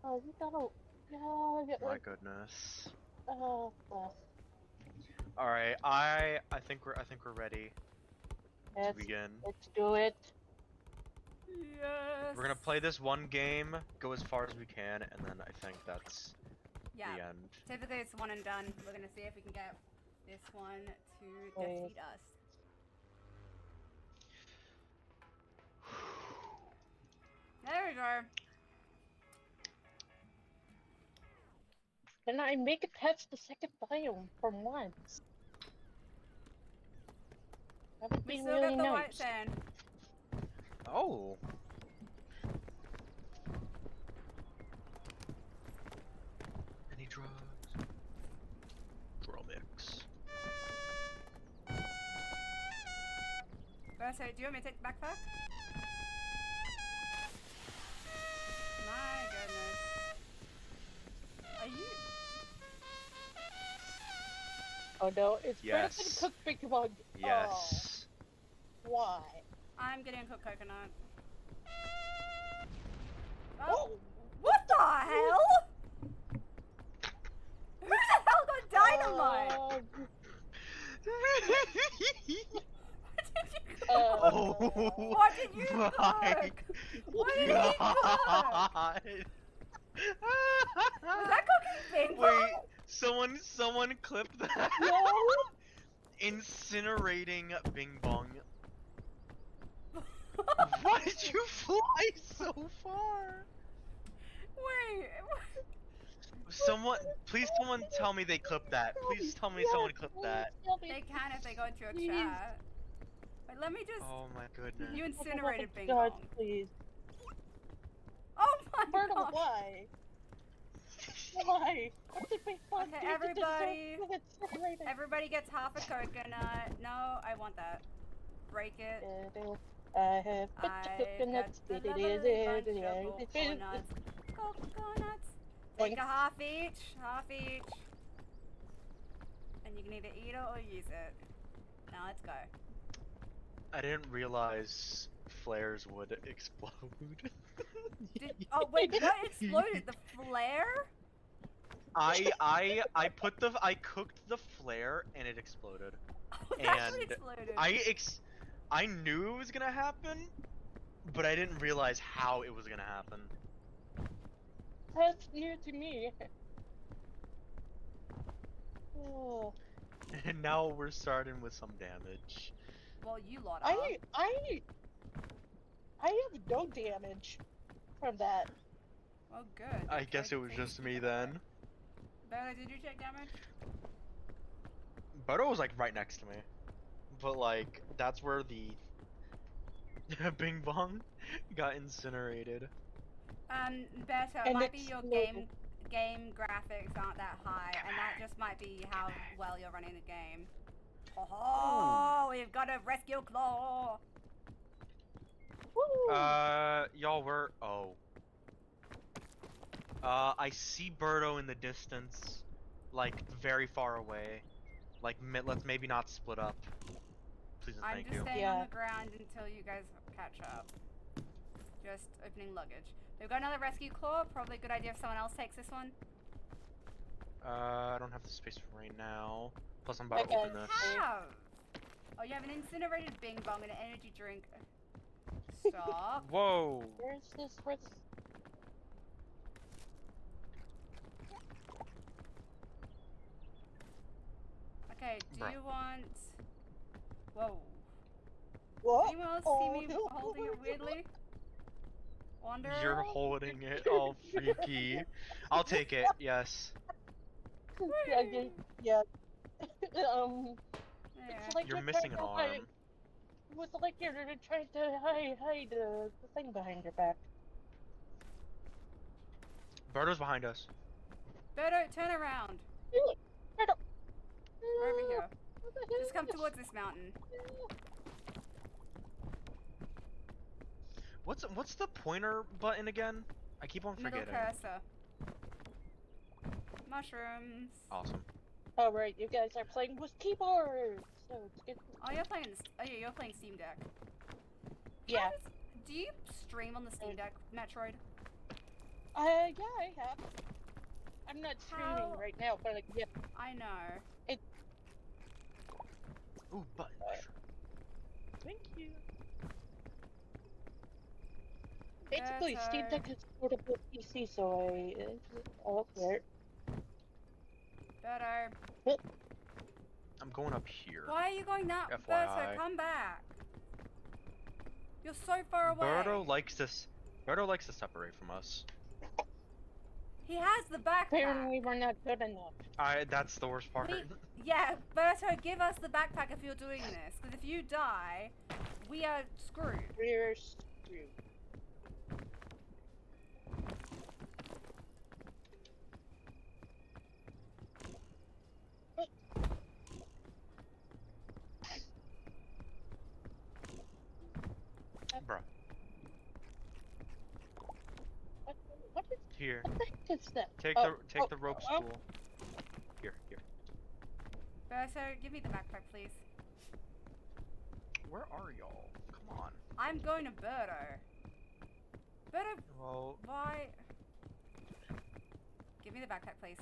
Oh, you gotta. Yeah, get My like. goodness. Oh, All right, I think we're ready to let's begin. do it. Yes. We're gonna play this one game, go as far as we can, and then I think that's the end. Typically it's one and done. We're gonna see if we can get this one to defeat us. There we go. Can I make it past the second biome for once? That would We be still really got the white nice. sand. Oh. Any drugs? Drill mix. So, do you want me to take the backpack? My goodness. Are you? Oh no, it's Yes. better than cooked big bug. Yes. Oh, why? I'm getting a cooked coconut. Oh! What the hell? Who the hell got dynamite? Oh, What did you cook? My What did you cook? God. Was that cooking ping pong? Wait, someone clipped that. no! Incinerating Bing Bong. Why did you fly so far? Wait. Please someone tell me they clipped that. Please tell me someone clipped that. They can if they go into a Please. chat. Wait, let me just. Oh my goodness. You incinerated Oh, Bing God, Bong. please. Oh my Myrtle, god. why? Why? What did Big Bug Okay, do everybody. to deserve incinerated? Everybody gets half a coconut. No, I want that. Break it. I have put I the got coconuts. the lovely bunch of coconuts. Coconuts. Take a half each. And you can either eat it or use it. Now let's go. I didn't realize flares would explode. Oh wait, what exploded? The flare? I cooked the flare and it exploded. Oh, that's what And exploded. I knew it was gonna happen, but I didn't realize how it was gonna happen. That's new to me. Oh, And now we're starting with some damage. Well, you lot are. I have no damage from that. Oh, good. I Okay, guess it was please just keep me it then. going. Bella, did you take damage? Bodo was like right next to me. But like, that's where the Bing Bong got incinerated. Better. It And might be your exploded. game graphics aren't that high, and that just might be how well you're running the game. Oh, we've got a rescue claw. Woo! Y'all were I see Birdo in the distance, like very far away. Like, let's maybe not split up. Please and I'm thank just you. staying on Yeah. the ground until you guys catch up. Just opening luggage. We've got another rescue claw. Probably a good idea if someone else takes this one. I don't have the space right now. Plus, I'm about to Okay. open this. Have. Oh, you have an incinerated Bing Bong and an energy drink. Stop. Whoa! Where's this? Where's this? Okay, do Bruh. you want... Whoa. Whoa! Anyone else see me no. holding it weirdly? Wanderer? You're holding it all freaky. I'll take it, yes. Yeah. Yeah. It's like You're you're missing trying an to arm. hide. It's like you're trying to hide the thing behind your back. Birdo's behind us. Birdo, turn around. Birdo. We're over here. Just come towards this mountain. What's the pointer button again? I keep on Middle forgetting. cursor. Mushrooms. Awesome. All right, you guys are playing with keyboards, so it's good. Oh, you're playing. Oh yeah, you're playing Steam Deck. Yeah. Do you stream on the Steam Deck, Metroid? Yeah, I have. I'm not streaming How- right now, but like, yeah. I know. Ooh, button. Thank you. Basically, Steam Deck is portable PC, so I'll there. Birdo. I'm going up here. Why are you going that? FYI. Berto, come back. You're so far away. Birdo likes to separate from us. He has the backpack. Apparently, we're not good enough. That's the worst part. Yeah, Berto, give us the backpack if you're doing this. Because if you die, we are screwed. We're screwed. Bruh. What is Here. what the heck is that? Take the rope spool. Here. Berto, give me the backpack, please. Where are y'all? Come on. I'm going to Berto. Berto, Well, why? Give me the backpack, please.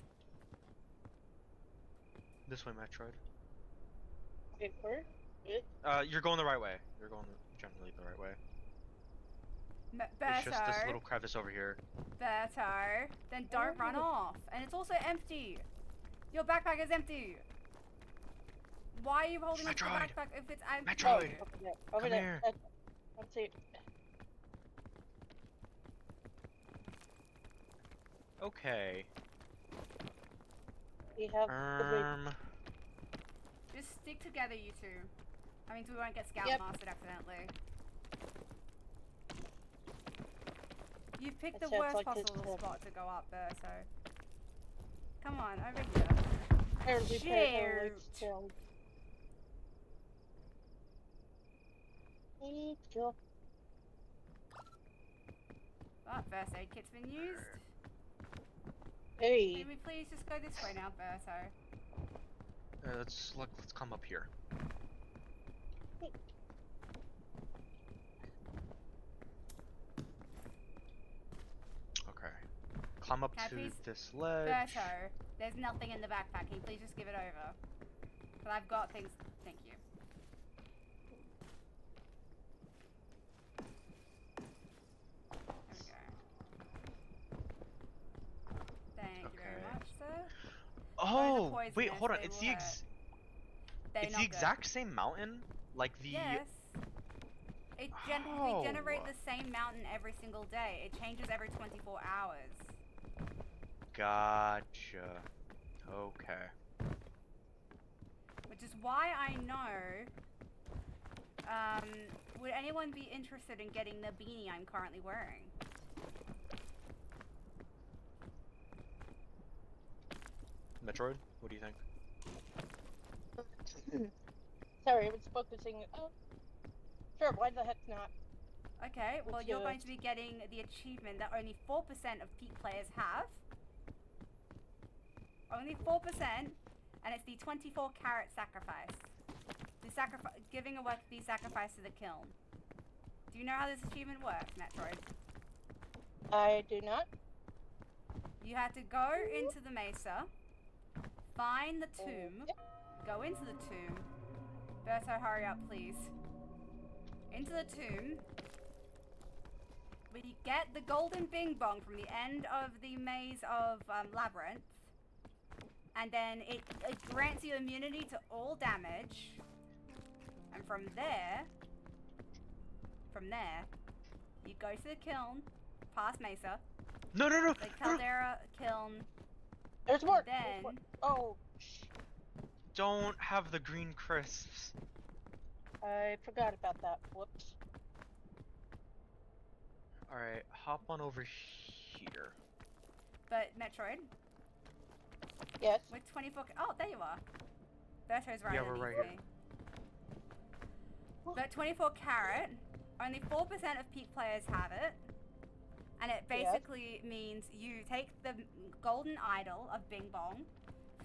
this way, Metroid. Wait, where? You're going the right way. You're going generally the right way. Berto. It's just this little crevice over here. Berto. Then don't run off. And it's also empty. Your backpack is empty. Why are you holding on to the Metroid. backpack if it's empty? Metroid. Over Come there. here. Let's see. Okay. We have the Just stick together, you two. I mean, so we won't get scout Yep. mastered accidentally. You picked the That sounds worst like his possible tip. spot to go up there, so. Come on, over here. apparently Shoot. still. Need you. Oh, first aid kit's been used. Hey. Can we please just go this way now, Berto? Let's come up here. Okay. Climb up Can I to please- this ledge. Berto, there's nothing in the backpack. Can you please just give it over? But I've got things. Thank you. There we go. Thank you very Okay. much, sir. Oh, poisonous, wait, hold on. they It's will the hurt. They're it's not the good. exact same mountain, like the. Yes. We Oh. generate the same mountain every single day. It changes every 24 hours. Gotcha. Okay. Which is why I know. Would anyone be interested in getting the beanie I'm currently wearing? Metroid, what do you think? Sorry, I was focusing. Oh, sure. Why the heck not? Okay, well Let's you're do going it. to be getting the achievement that only 4% of peak players have. Only 4%, and it's the 24 carat sacrifice. The giving away the sacrifice to the kiln. Do you know how this achievement works, Metroid? I do not. You have to go into the mesa, find the tomb, Yep. go into the tomb. Berto, hurry up, please. Into the tomb. We get the golden bing bong from the end of the maze of Labyrinth. And then it grants you immunity to all damage. And from there, you go to the kiln, past Mesa, No, no, no. the no. Caldera kiln, There's more. then There's more. Oh, Don't have the green crisps. I forgot about that. Whoops. All right, hop on over here. but Metroid, Yes. with 24, oh, there you are. Berto's right Yeah, we're underneath right here. me. But 24 carat, only 4% of peak players have it. And it Yes. basically means you take the golden idol of Bing Bong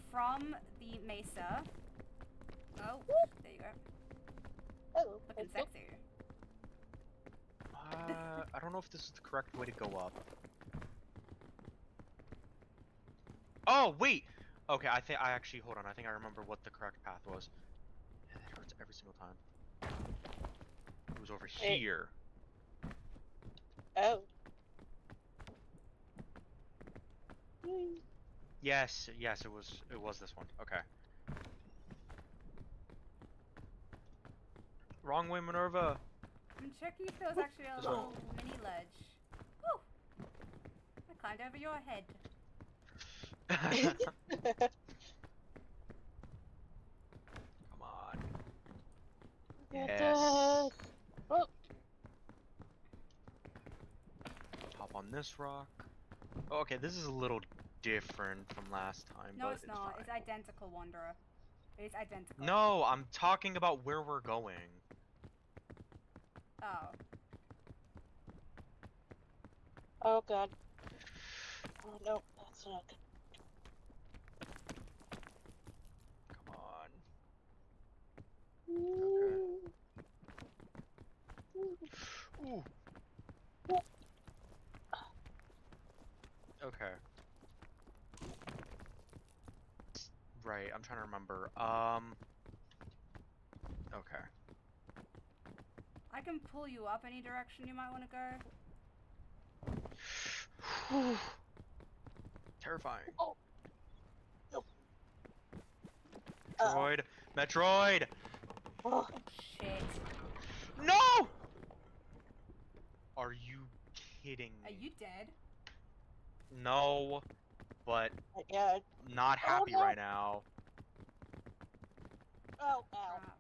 from the Mesa. Oh, there you go. Hello. Looking Thank sexy. I don't know if this is the correct way to go up. Oh, wait! Okay, I actually, hold on, I think I remember what the correct path was. It hurts every single time. It was over It- here. you. Oh. Hmm. Yes, it was this one. Okay. Wrong way, Minerva! I'm checking if there was actually a This little mini ledge. Woo! I climbed over your head. Come on. Get Yes. that. Oh, Hop on this rock. Oh, okay, this is a little different from last time, No, but it's not. fine. It's identical, Wanderer. It's identical. No, I'm talking about where we're going. Oh. oh God. Oh no, that's not good. Come on. Ooh. Okay. Right, I'm trying to remember. Okay. I can pull you up any direction you might want to go. Terrifying. Oh. Nope. Metroid! Metroid! Oh, Shit. No! Are you kidding me? Are you dead? No, but yeah. not happy no. right now. Oh, ow. Crap.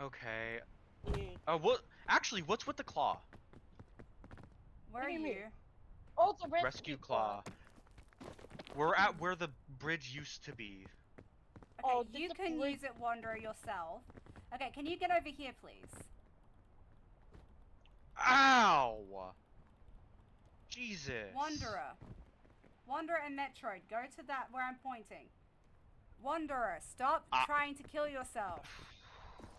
Okay. Yeah. What? Actually, what's with the claw? Where What are do you you? mean? Oh, it's a Rescue claw. We're at where the bridge used to be. Okay, Oh, did you the can bridge- use it, Wanderer, yourself. Okay, can you get over here, please? Ow! Jesus. Wanderer. Wanderer and Metroid, go to that where I'm pointing. Wanderer, stop trying to kill yourself.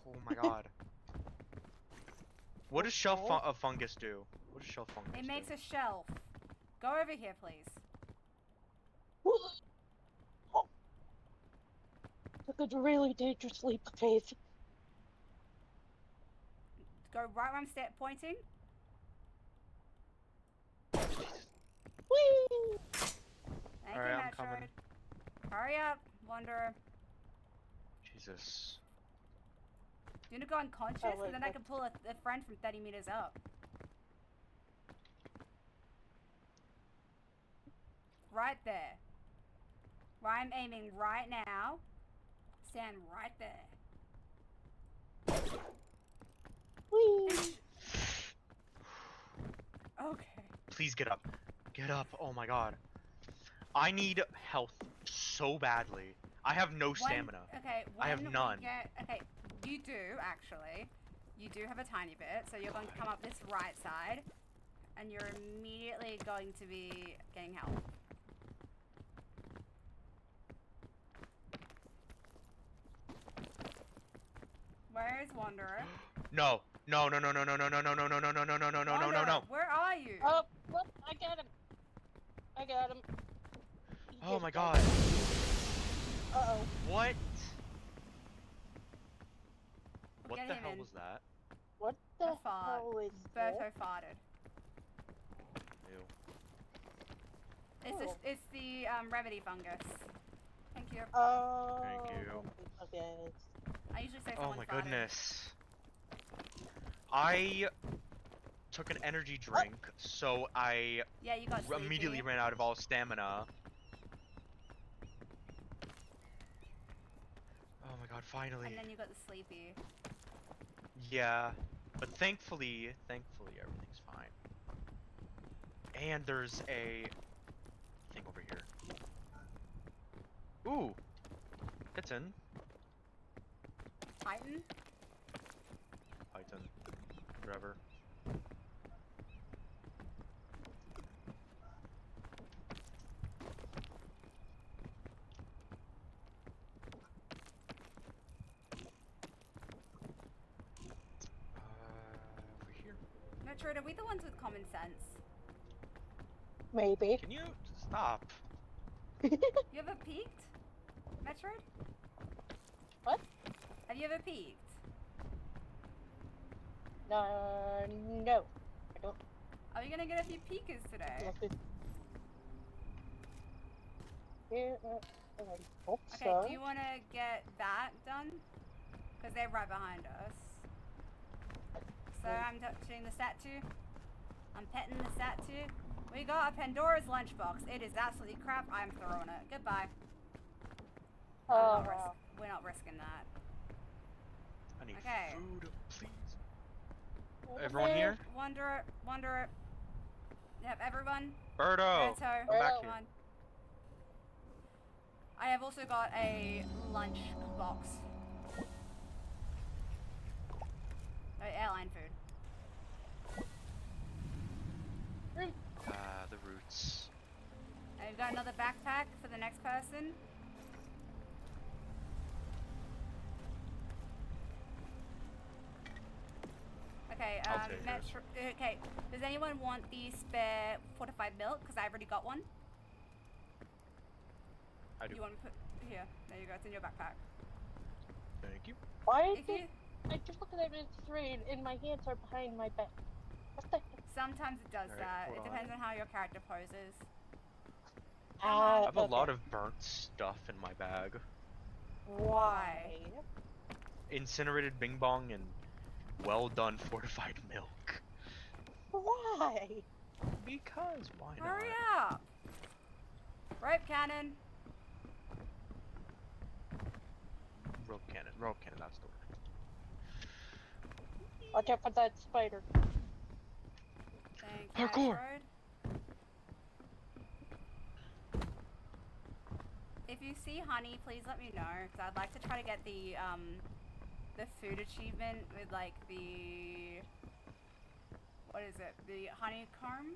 Oh my god. What does shell fungus do? What does shell fungus It do? makes a shelf. Go over here, please. Took a really dangerous leap of faith. Go right where I'm pointing. Whee! Thank Alright, you, I'm Metroid. coming. Hurry up, Wanderer. Jesus. Do you want to go unconscious? Oh, wait, and then I can pull a friend from 30 meters up. Right there. Where I'm aiming right now. Stand right there. Whee! Okay. Please get up. Get up. Oh my god. I need health so badly. I have no stamina. Okay, I have when we none. okay, you do actually. You do have a tiny bit, so you're going to come up this right side, and you're immediately going to be getting help. Where is Wanderer? No. No, no, no, no, no, no, no, no, no, no, no, no, no, no, no, no, no, no, no. Where are you? Oh, whoop, I got him. I got him. He Oh did my die. god. Uh-oh. What? What Get the him hell in. was that? What A the fart. hell is Berto this? farted. Ew. It's the remedy fungus. Thank you. Oh. Thank you. Okay. I usually say Oh someone my farted. goodness. I took an energy drink, so I Yeah, you got sleepy. immediately ran out of all stamina. Oh my god, finally. And then you got the sleepy. Yeah, but thankfully everything's fine. And there's a thing over here. Ooh, it's in Titan? Python, whatever. Over here. Metroid, are we the ones with common sense? Maybe. Can you stop? You ever peeked? Metroid? What? Have you ever peeked? No. I don't Are we gonna get a few peekers today? know if it... Yeah, I hope Okay, so. do you want to get that done? Because they're right behind us. So I'm touching the statue. I'm petting the statue. We got a Pandora's lunchbox. It is absolutely crap. I'm throwing it. Goodbye. Oh, wow. We're not risking that. I need Okay. food, please. Over Everyone there. here? Wanderer. Yep, everyone. Berto! Berto, I'm back Berto. here. on. I have also got a lunch box. Oh, airline food. The roots. And we've got another backpack for the next person. Okay, I'll take it. okay, does anyone want the spare fortified milk? Because I've already got one. I do. You want to put here? There you go. It's in your backpack. Thank you. Why If did you I just look at it, it's 3 and my hands are behind my back? What the heck? sometimes it does Alright, that. hold It on. depends on how your character poses. I have a okay. lot of burnt stuff in my bag. Why? Incinerated bing bong and well done fortified milk. Why? Because why not? Hurry up! Rope cannon. Rope cannon, that's the word. Watch out for that spider. Thank you, Parkour. Metroid. If you see honey, please let me know, because I'd like to try to get the the food achievement with like the what is it? The honeycomb?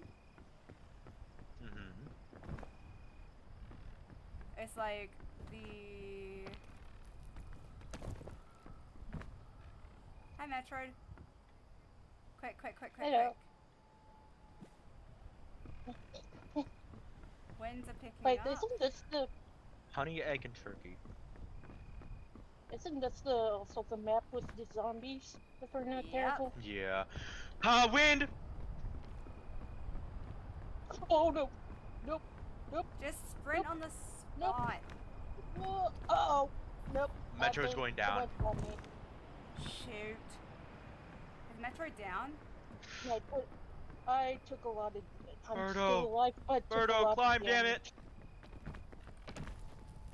Mm-hmm. It's like the Hi Metroid. Quick. Hello. Winds are picking Wait, up. Honey, egg, and turkey. Isn't this also the map with the zombies? If we're not Yep. careful. Yeah. Wind! Oh no! Nope. Just sprint on the Nope. spot. Oh. Nope. Metro's going down. Someone got me. Shoot. Is Metroid down? Yeah, I took a lot of. I'm Birdo. still alive, but took a Birdo, lot climb, of damn damage.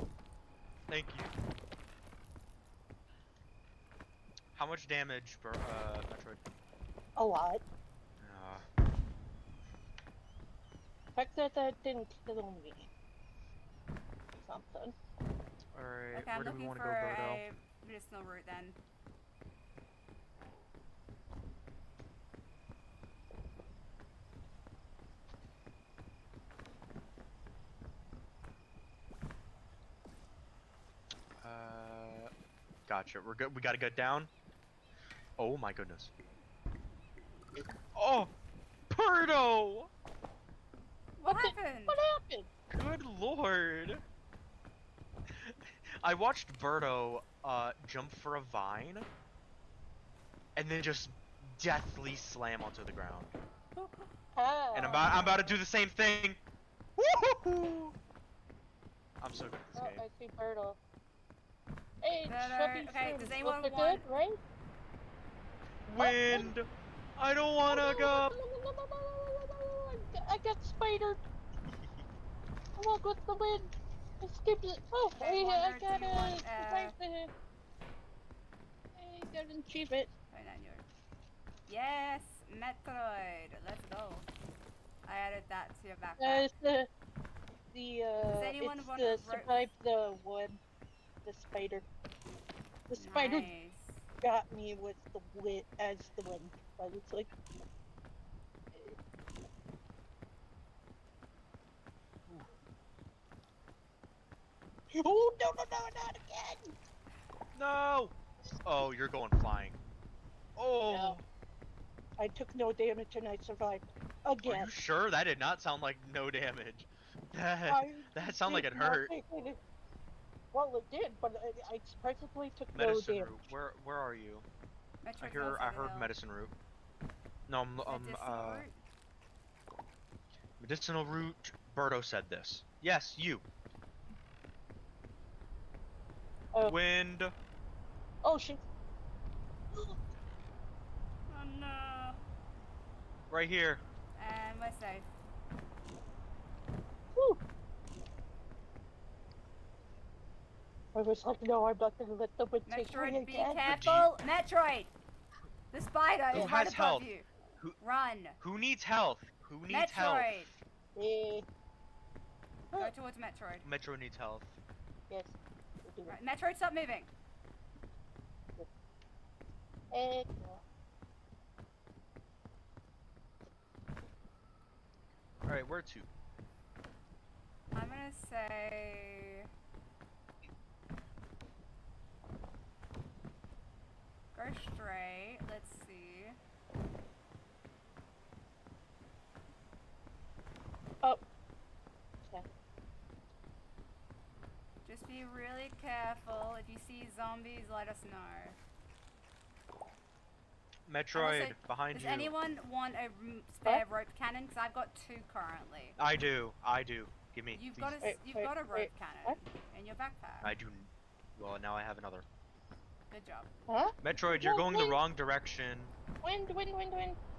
it! Thank you. How much damage, Metroid? A lot. Uh, The fact that didn't kill me. Something. Alright, Okay, I'm where do we looking want to for go, Birdo? a medicinal route then. Gotcha. We're good. We gotta get down. Oh my goodness. Oh! Birdo! What happened? What happened? Good lord! I watched Birdo, jump for a vine, and then just deathly slam onto the ground. Ah. And I'm about to do the same thing! Woohoo! I'm so good at this Oh, game. I see Birdo. Hey, Better- chubby okay, shrimp. does anyone Looking want- good, right? Wind! I don't wanna go! I got spidered. Along with the wind. I skipped it. Oh, Okay, hey, I Wander, do got you want, survive the. I got an achievement. Turn on your... Yes! Metroid! Let's go. I added that to your backpack. It's anyone it's want the a rope? survive the one, the spider. The spider Nice. got me with the wind as the wind. But it's like. Oh no, not again! No! Oh, you're going flying. Oh! No. I took no damage and I survived. Are Again. you sure? That did not sound like no damage. That sounded like it did not hurt. take any- Well, it did, but I presently took Medicine no root. damage. Where are you? Metroid's I also heard the medicine root. No, medicinal route. medicinal root. Birdo said this. Yes, you. Oh. Wind. Oh shit. Oh no. Right here. And we're safe. Whew. I was like, no, I'm not gonna let the wind take me Metroid, be again. careful! Metroid! The spider Who is right has above health? you. Who- Run! Who needs health? Who needs health? Metroid! Eh, Go towards Metroid. Metro needs health. yes. we'll do it. Right, Metroid, stop moving! Eh, Alright, where to? I'm gonna say... Go straight, let's see. Oh. Okay. Just be really careful. If you see zombies, let us know. Metroid, Also, behind Does you. anyone want a spare rope cannon? Because I've got 2 currently. I do. Give me. You've please. got a Wait, you've wait, got a rope wait, cannon what? in your backpack. I do. Well, now I have another. Good job. Huh? Metroid, you're Well, going the wind. wrong direction. Wind.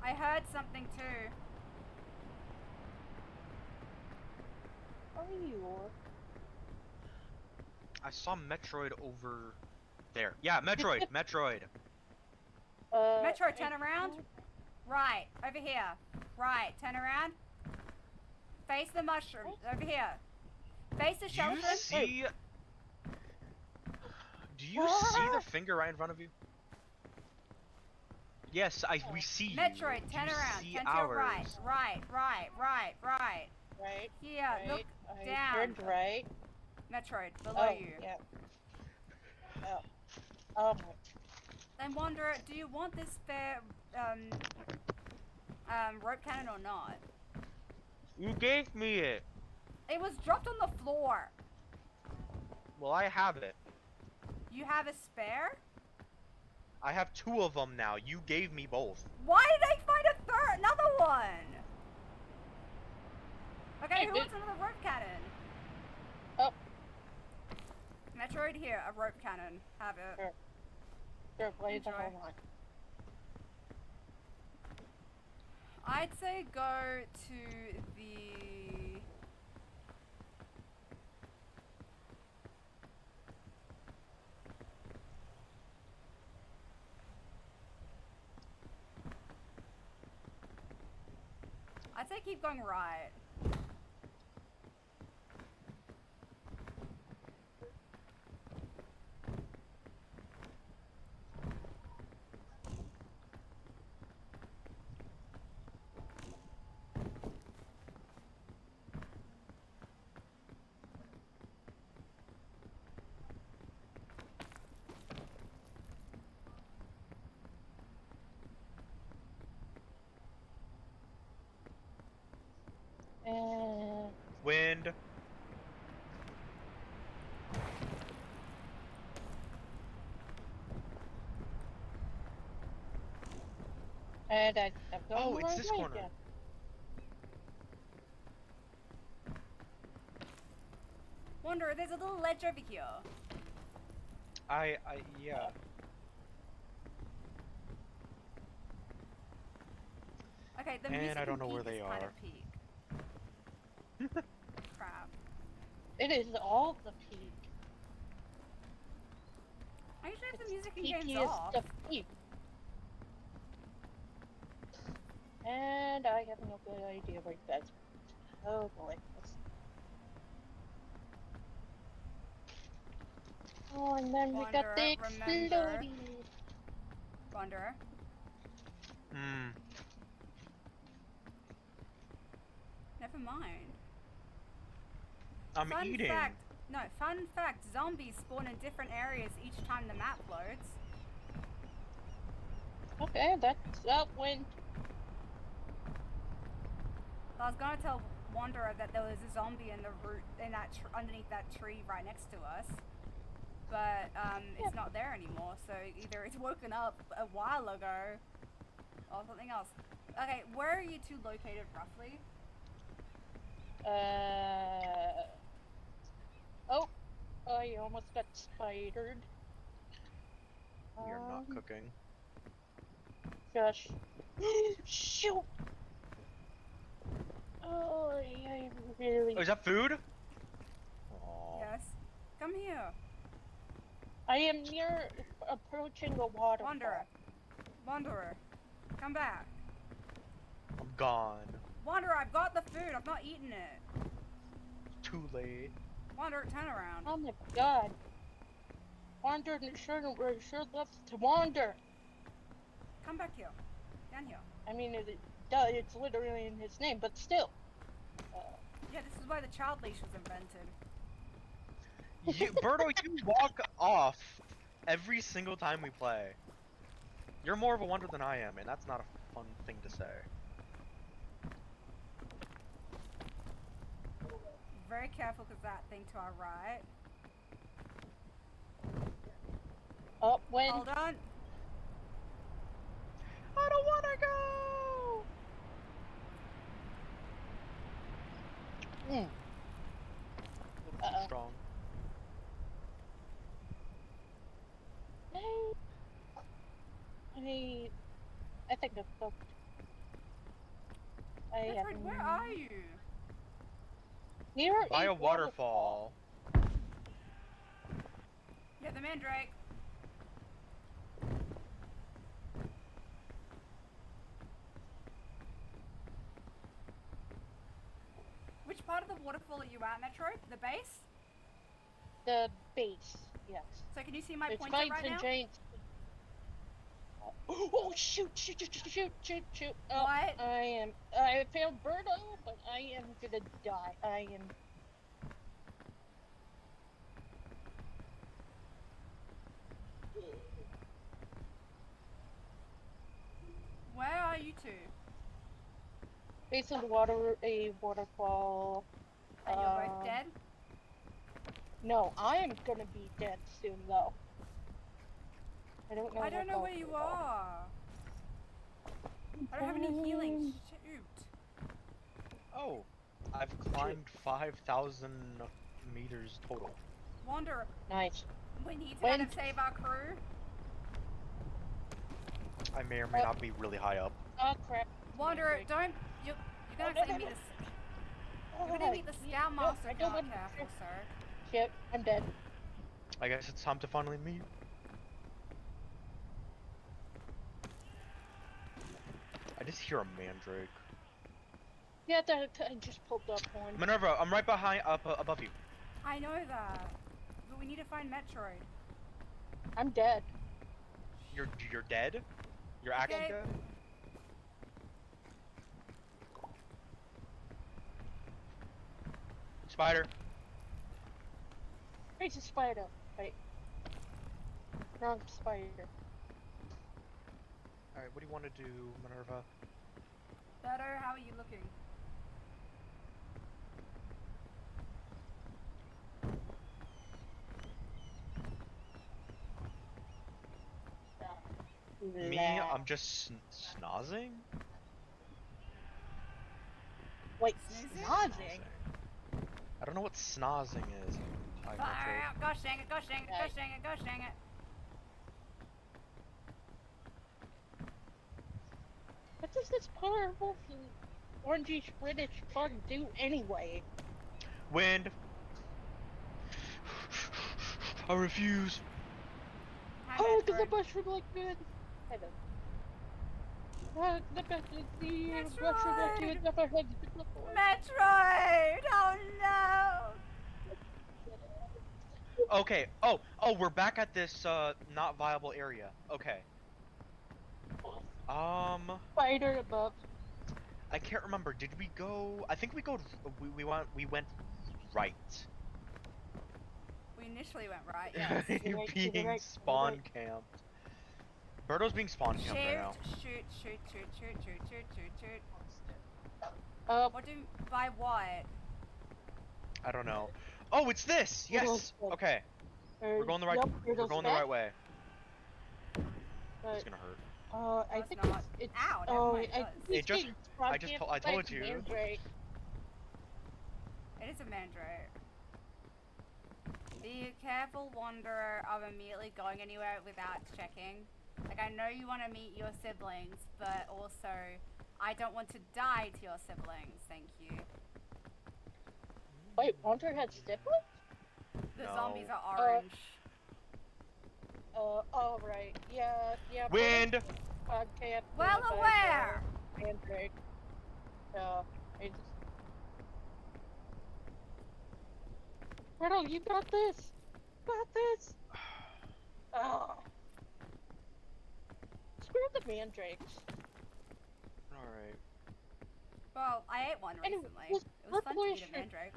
I heard something too. Are you? I saw Metroid over there. Yeah, Metroid. Metroid. Metroid, turn around. Right, over here. Right, turn around. Face the mushroom. Over here. Face the Do you skeleton. see? Do you see the finger right in front of you? Yes, we see you. Metroid, You turn around. see Turn to your right. ours. Right. Right. Here, Right. look I down. turned right. Metroid, below you. Yeah. Oh. Oh my. Then Wanderer, do you want this spare rope cannon or not? You gave me it. It was dropped on the floor. Well, I have it. You have a spare? I have 2 of them now. You gave me both. Why did they find another one? Okay, who Hey, wants another rope cannon? Oh. Metroid, here, a rope cannon. Have it. Sure. Sure, blaze Enjoy. on. I'd say go to the... I'd say keep going right. Wind. And I'm going Oh, the it's wrong this way corner. again. Wanderer, there's a little ledge over here. Yeah. Okay, the And music I don't and know where peak they is kind are. of peak. Crap. It is all the peak. I usually have the It's music and peakiest games off. of peak. And I have no good idea where you guys are. Oh boy. Oh, and then we got the Wanderer, remember. exploding. Wanderer. Hmm. Never mind. I'm Fun eating. Fun fact, zombies spawn in different areas each time the map loads. Okay, that's upwind. I was gonna tell Wanderer that there was a zombie in the root in that underneath that tree right next to us, but it's not there anymore. So either it's woken up a while ago, or something else. Okay, where are you two located roughly? Oh, I almost got spidered. You're not cooking. Gosh. Shoot! Oh, I really... Oh, is that food? Aww. Yes. Come here, I am near approaching a waterfall. Wanderer. Come back. I'm gone. Wanderer, I've got the food. I've not eaten it. Too late. Wanderer, turn around. Oh my god. Wander sure loves to wander. Come back here. Down here. I mean, it's literally in his name, but still. Yeah, this is why the child leash was invented. Birdo, you walk off every single time we play. You're more of a wonder than I am, and that's not a fun thing to say. Very careful because that thing to our right. Upwind. Hold on. I don't wanna go! Mm. A little too strong. I think I'm fucked. Metroid, where are you? Near By a waterfall. Yeah, the mandrake. Which part of the waterfall are you at, Metroid? The base? The base, yes. So can you see my It's pointer vines right and now? giants. Oh shoot! Oh, What? I failed Birdo, but I am gonna die. I am. Where are you two? Base of the water, a waterfall. And you're both dead? No, I am gonna be dead soon though. I don't know. I don't know where you are. I don't have any healing. Shoot. Oh, I've climbed 5,000 meters total. Wanderer, Nice. we need to kind of save our crew. I may or may not be really high up. Oh crap. Wanderer, don't. You're gonna actually meet the. You're gonna meet the Scoutmaster if you're not careful, sir. Shit, I'm dead. I guess it's time to finally meet. I just hear a mandrake. Yeah, that I just pulled up one. Minerva, I'm right behind, above you. I know that. But we need to find Metroid. I'm dead. You're dead? You're actually Okay. dead? Spider. Crazy spider. Wait. Wrong spider. Alright, what do you want to do, Minerva? Better, how are you looking? Me, I'm just snozzing? Wait, Snoozing? snozzing? I don't know what snozzing is. Gosh dang it, gosh dang it, gosh dang it, gosh dang it. What does this powerful orangish British bug do anyway? Wind. I refuse. Hi, Oh, does the Metroid. mushroom look good? I don't. The mushroom Metroid! never had before. Metroid! Oh no! Okay, oh, we're back at this, not viable area. Okay. Spider above. I can't remember, did we go, I think we went right. We initially went right, yes. You're right, to the being right, spawn to camped. Birdo's being spawn camped right now. Shoot, shoot, shoot, shoot, shoot, shoot, shoot, shoot. What By what? I don't know. Oh, it's this! Yes! Okay. We're going the right we're going the right way. It's gonna hurt. I it's think not. it's Ow, never oh, mind, I it does. think It just- being I told you. Mandrake. It is a mandrake. Be careful, Wanderer, of immediately going anywhere without checking. Like, I know you want to meet your siblings, but also, I don't want to die to your siblings, thank you. Wait, Wanderer had siblings? The No. zombies are orange. Oh right, yeah. Wind! Podcast. Well aware! Mandrake. I just. Riddle, you got this. Got this. Oh. Screw the mandrakes. Alright. Well, I ate one Anyway, recently. this It was fun to eat purplish- a mandrake.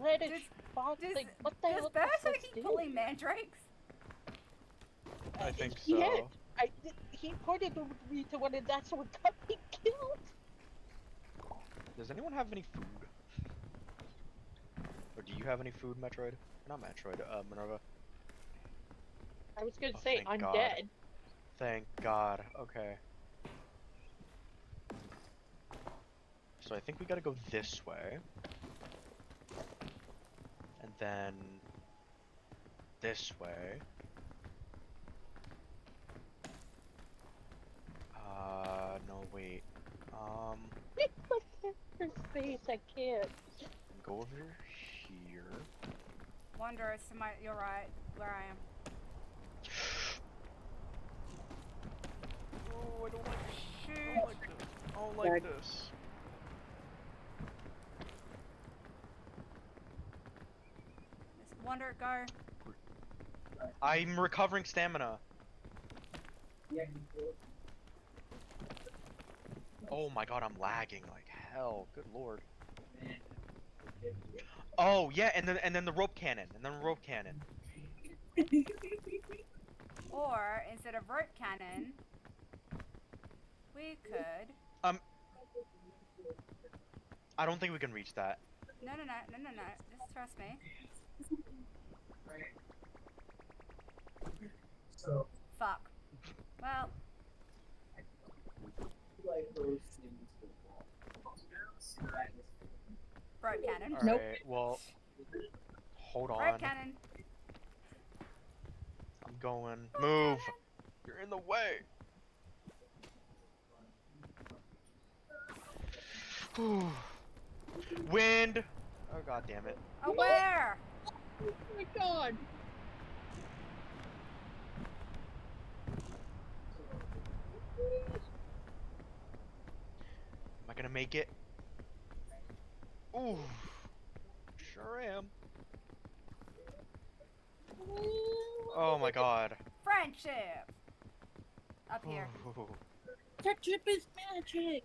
Reddish box Does, thing. What the hell does does Berto this keep do? pulling mandrakes? I think so. Yeah, he pointed me to one, and that's what got me killed. Does anyone have any food? Or do you have any food, Metroid? Not Metroid, Minerva. I was gonna Oh, say thank I'm God. dead. Thank God. Okay. So I think we gotta go this way. And then this way. No wait. My character's face, I can't. Go over here. Wanderer, you're right, where I am. Oh, I don't like this. Shoot! I don't like this. Wanderer, go. I'm recovering stamina. Oh my god, I'm lagging like hell. Good lord. Oh yeah, and then the rope cannon, and then rope cannon. Or instead of rope cannon, we could. I don't think we can reach that. No. Just trust me. Fuck. Well. Rope cannon. All right. Well, hold on. Rope cannon. I'm going. Move. You're in the way. Wind. Oh god damn it. Oh, where? Oh my god. Am I gonna make it? Ooh. Sure am. Oh my god. Friendship. Up here. Ooh. Friendship is magic.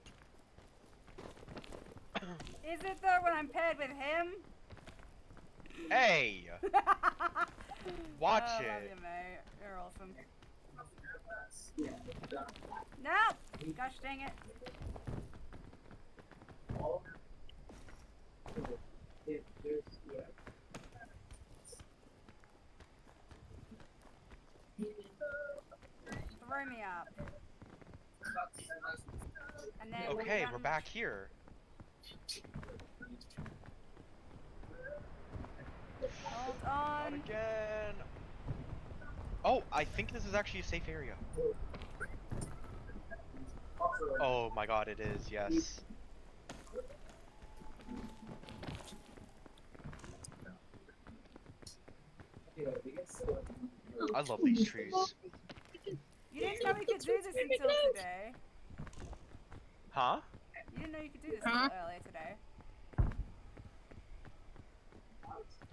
Is it though when I'm paired with him? Hey. Watch Oh, it. love you, mate. You're awesome. No! Gosh dang it. Throw me up. And then Okay, we're we're back here. Hold Not on. again. Oh, I think this is actually a safe area. Oh my god, it is, yes. I love these trees. You didn't know we could do this until today. Huh? You didn't know you could do this until earlier today.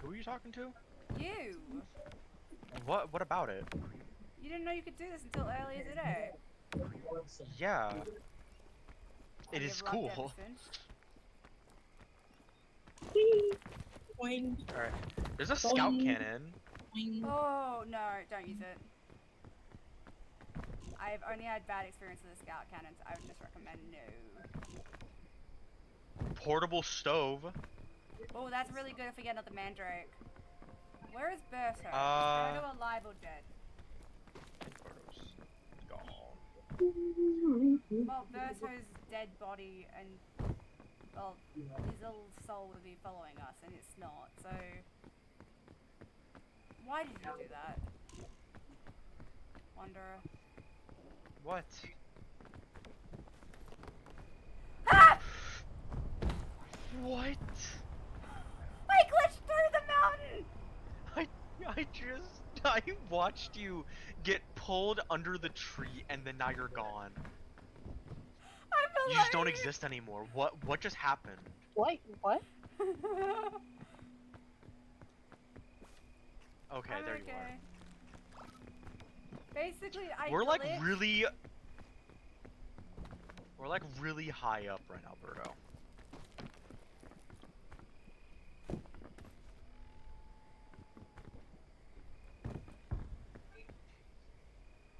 Who are you talking to? You! What about it? You didn't know you could do this until earlier today. Yeah. It You've is loved cool. ever since. Boing, Alright. There's a scout cannon. boing. Oh, no, don't use it. I've only had bad experience with the scout cannons. I would just recommend no. Portable stove. Oh, that's really good if we get another mandrake. Where is Berto? Is Berto alive or dead? Gone. Well, Berto's dead body and, well, his little soul would be following us, and it's not, so... Why did you do that? Wanderer. What? Ah! What? I glitched through the mountain! I watched you get pulled under the tree and then now you're gone. I'm You just don't exist anymore. What just happened? What? What? Okay, I'm there okay. you are. Basically, I We're like glitched. really high up right now, Berto.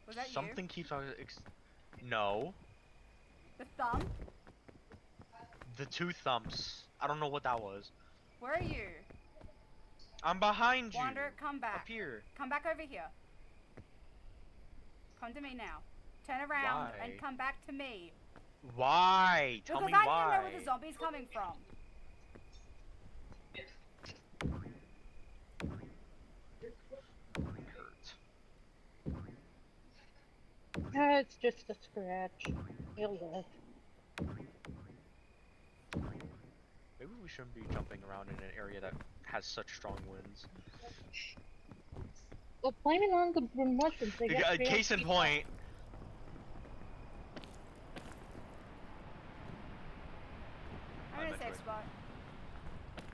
Was that Something you? keeps on No. The thumb? The two thumps. I don't know what that was. Where are you? I'm behind you. Wanderer, come back. Up here. Come back over here. Come to me now. Turn around Why? and come back to me. Why? Tell Because me I why. need to know where the zombie's coming from. It's just a scratch. You'll live. Maybe we shouldn't be jumping around in an area that has such strong winds. Well, blame it on the mushrooms. They get real Case in deep. point. I'm in a meant safe to. spot.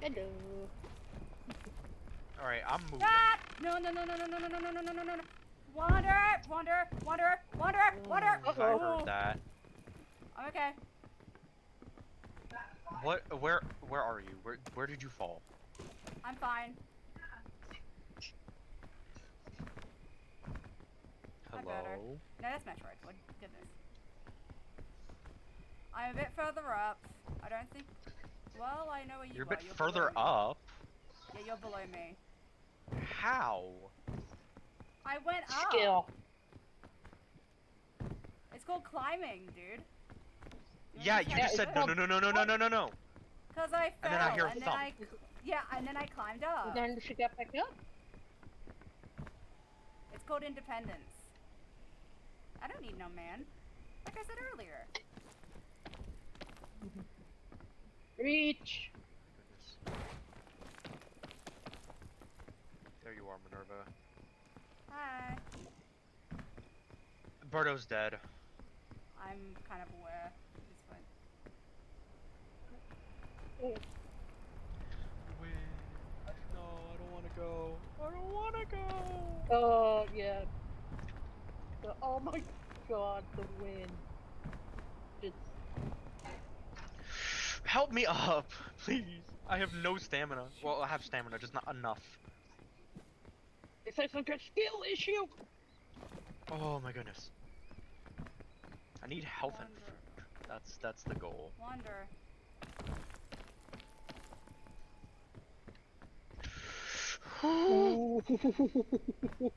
Hello. Alright, I'm moving. Ah! No. Wanderer! Wanderer! Wanderer! Wanderer! Wander! I Uh-oh. heard that. I'm okay. What? Where are you? Where did you fall? I'm fine. I'm better. Hello? No, that's Metroid. What goodness. I'm a bit further up. I don't think. Well, I know where you You're a are. bit You're further below me. up. Yeah, you're below me. How? I went up. Skill. It's called climbing, dude. Yeah, you just said no, no, no, no, no, no, no, no, no. Cause I fell, And then I hear a and then thump. yeah, and then I climbed up. And then she got back up. It's called independence. I don't need no man. Like I said earlier. Reach. Goodness. There you are, Minerva. Hi. Birdo's dead. I'm kind of aware. It's fine. Win. No, I don't want to go. I don't want to go. Oh, yeah. Oh my god, the wind. It's... Help me up, please. I have no stamina. Well, I have stamina, just not enough. It's like some kind of skill issue. Oh my goodness. I need health and Wander. food. That's the goal. Wander. Ooh. I do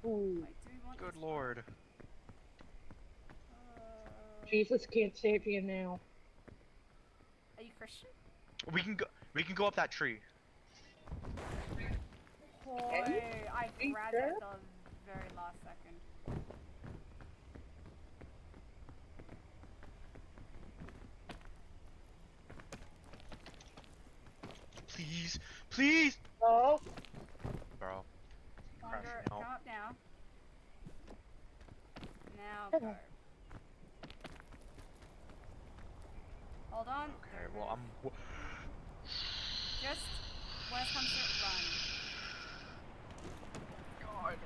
want Good this lord. one. Jesus can't save you now. Are you Christian? We can go up that tree. Boy, I you grabbed it sure? at the very last second. Please, please. Oh. Bro. Wander, Crashing come out. up now. Now go. Hold on. Okay, Don't well move. Just when it comes to run. God.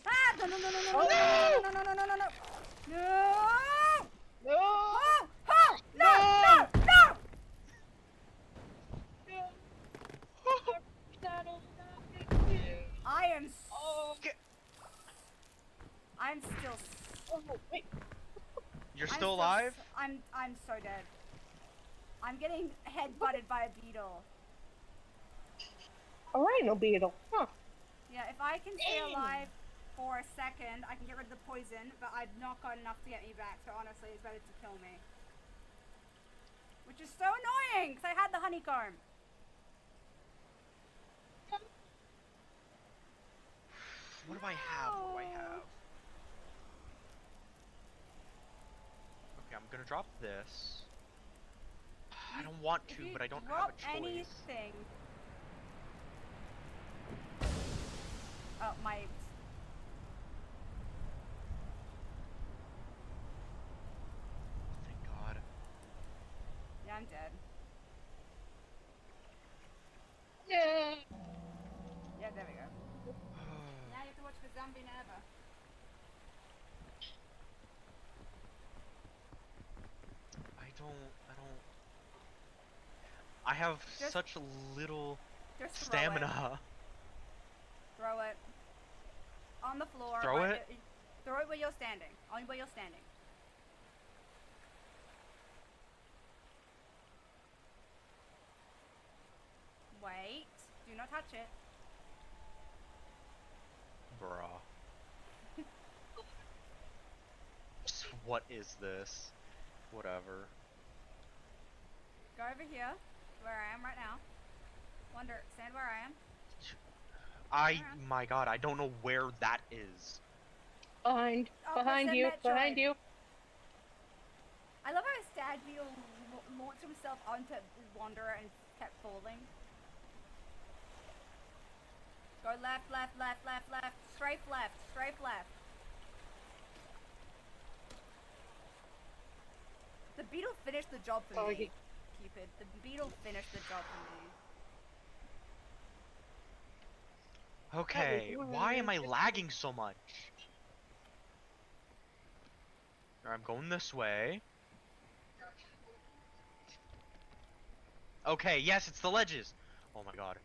Ah! No! No! No! No! No! No! Oh, No! No! No! No! No! No! No! no! Oh! Oh! No! No! No! I am. Oh, I'm still. oh, wait. You're I'm still alive? I'm so dead. I'm getting head-butted by a beetle. A rhino beetle. Huh. Yeah, if I can stay Dang. alive for a second, I can get rid of the poison, but I've not got enough to get me back, so honestly, it's better to kill me. Which is so annoying, because I had the honeycomb. What do I have? What do I have? Okay, I'm gonna drop this. I don't want If to, you but I don't have drop a choice. anything. Oh, my. Thank God. Yeah, I'm dead. Yeah. Yeah, there we go. Now you have to watch the zombie never. I don't. I have Just- such little Just throw stamina. it. Throw it. On the floor. Throw right it? Throw it where you're standing. Only where you're standing. Wait. Do not touch it. Bruh. What is this? Whatever. Go over here, where I am right now. Wander, stand where I am. My God, I don't know where that is. Behind. Oh, Behind press you. that Behind Metroid. you. I love how Stagbeetle launched himself onto Wanderer and kept falling. Go left, left, left, left, left. Strafe left, strafe left. The beetle finished the job for Oh, me. he Cupid. The beetle finished the job for me. Okay, why am I lagging so much? Alright, I'm going this way. Okay, yes, it's the ledges. Oh my god.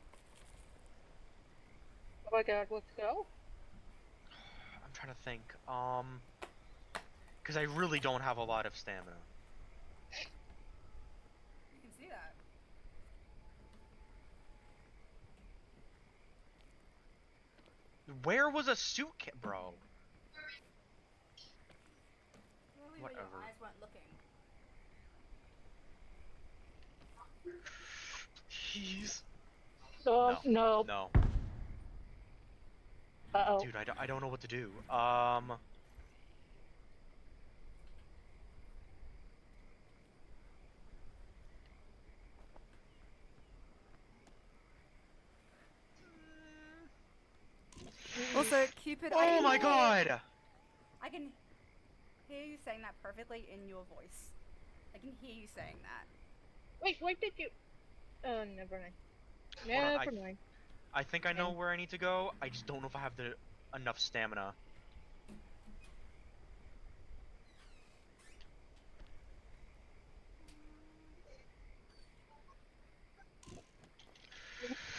Oh my god, let's go. I'm trying to think. Because I really don't have a lot of stamina. You can see that. Where was a suitcase, bro? Really, Whatever. your eyes weren't looking. Jeez. No. No. Uh-oh. Dude, I don't know what to do. Also, Cupid, Oh my god! I can hear you saying that perfectly in your voice. I can hear you saying that. Wait, where did you... Oh, never mind. Hold on, Never mind. I think I know where I need to go. I just don't know if I have the enough stamina.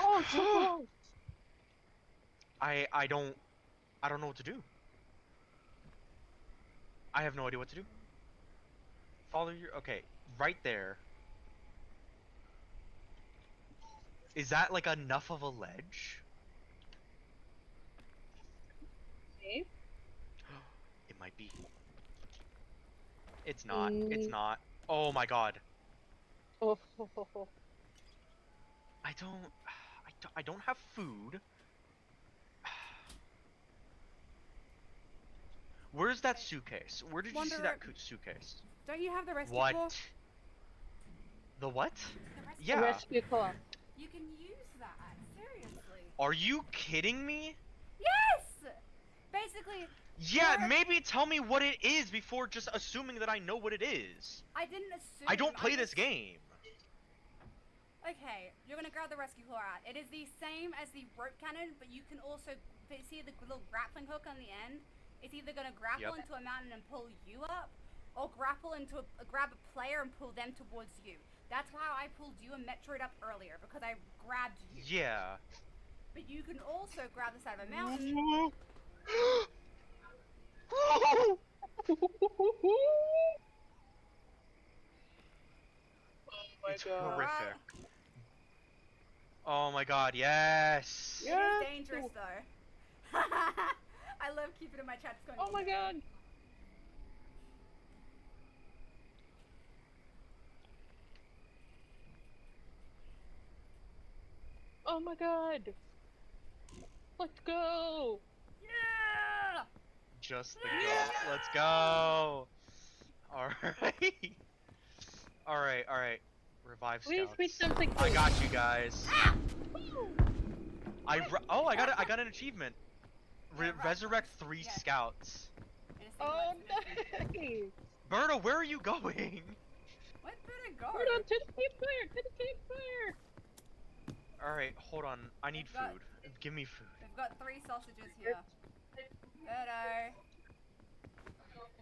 Oh, so close! I don't know what to do. I have no idea what to do. Follow your... Okay, right there. Is that like enough of a ledge? Okay. It might be. It's not. It's Mm. not. Oh my god. Oh, ho, ho, ho. I don't have food. Where's that suitcase? Where did you see that suitcase? Don't you have the rescue What? claw? The what? The rescue Yeah. Rescue claw. You can use that. Seriously. Are you kidding me? Yes! Basically, Yeah, Sure. maybe tell me what it is before just assuming that I know what it is. I didn't assume. I don't play this just- game. Okay, you're gonna grab the rescue claw out. It is the same as the rope cannon, but you can also see the little grappling hook on the end. It's either gonna grapple Yep. into a mountain and pull you up, or grapple into grab a player and pull them towards you. That's how I pulled you and Metroid up earlier, because I grabbed you. Yeah. But you can also grab the side of a mountain. Oh my It's god. horrific. Oh my god, yes! It Yeah. is dangerous though. I love keeping in my chat going. Oh my god. Oh my god. Let's go. Yeah! Just the go. Let's go! Alright. Alright. Revive Please scouts. be something I cool. got you guys. Woo. I got an achievement. Yeah, Resurrect 3 yeah. scouts. In a single Oh expedition. nice. Berta, where are you going? Where did it go? Hold on, to the campfire, to the campfire. Alright, hold on. I need I've got- food. Give me food. We've got 3 sausages here. Berto.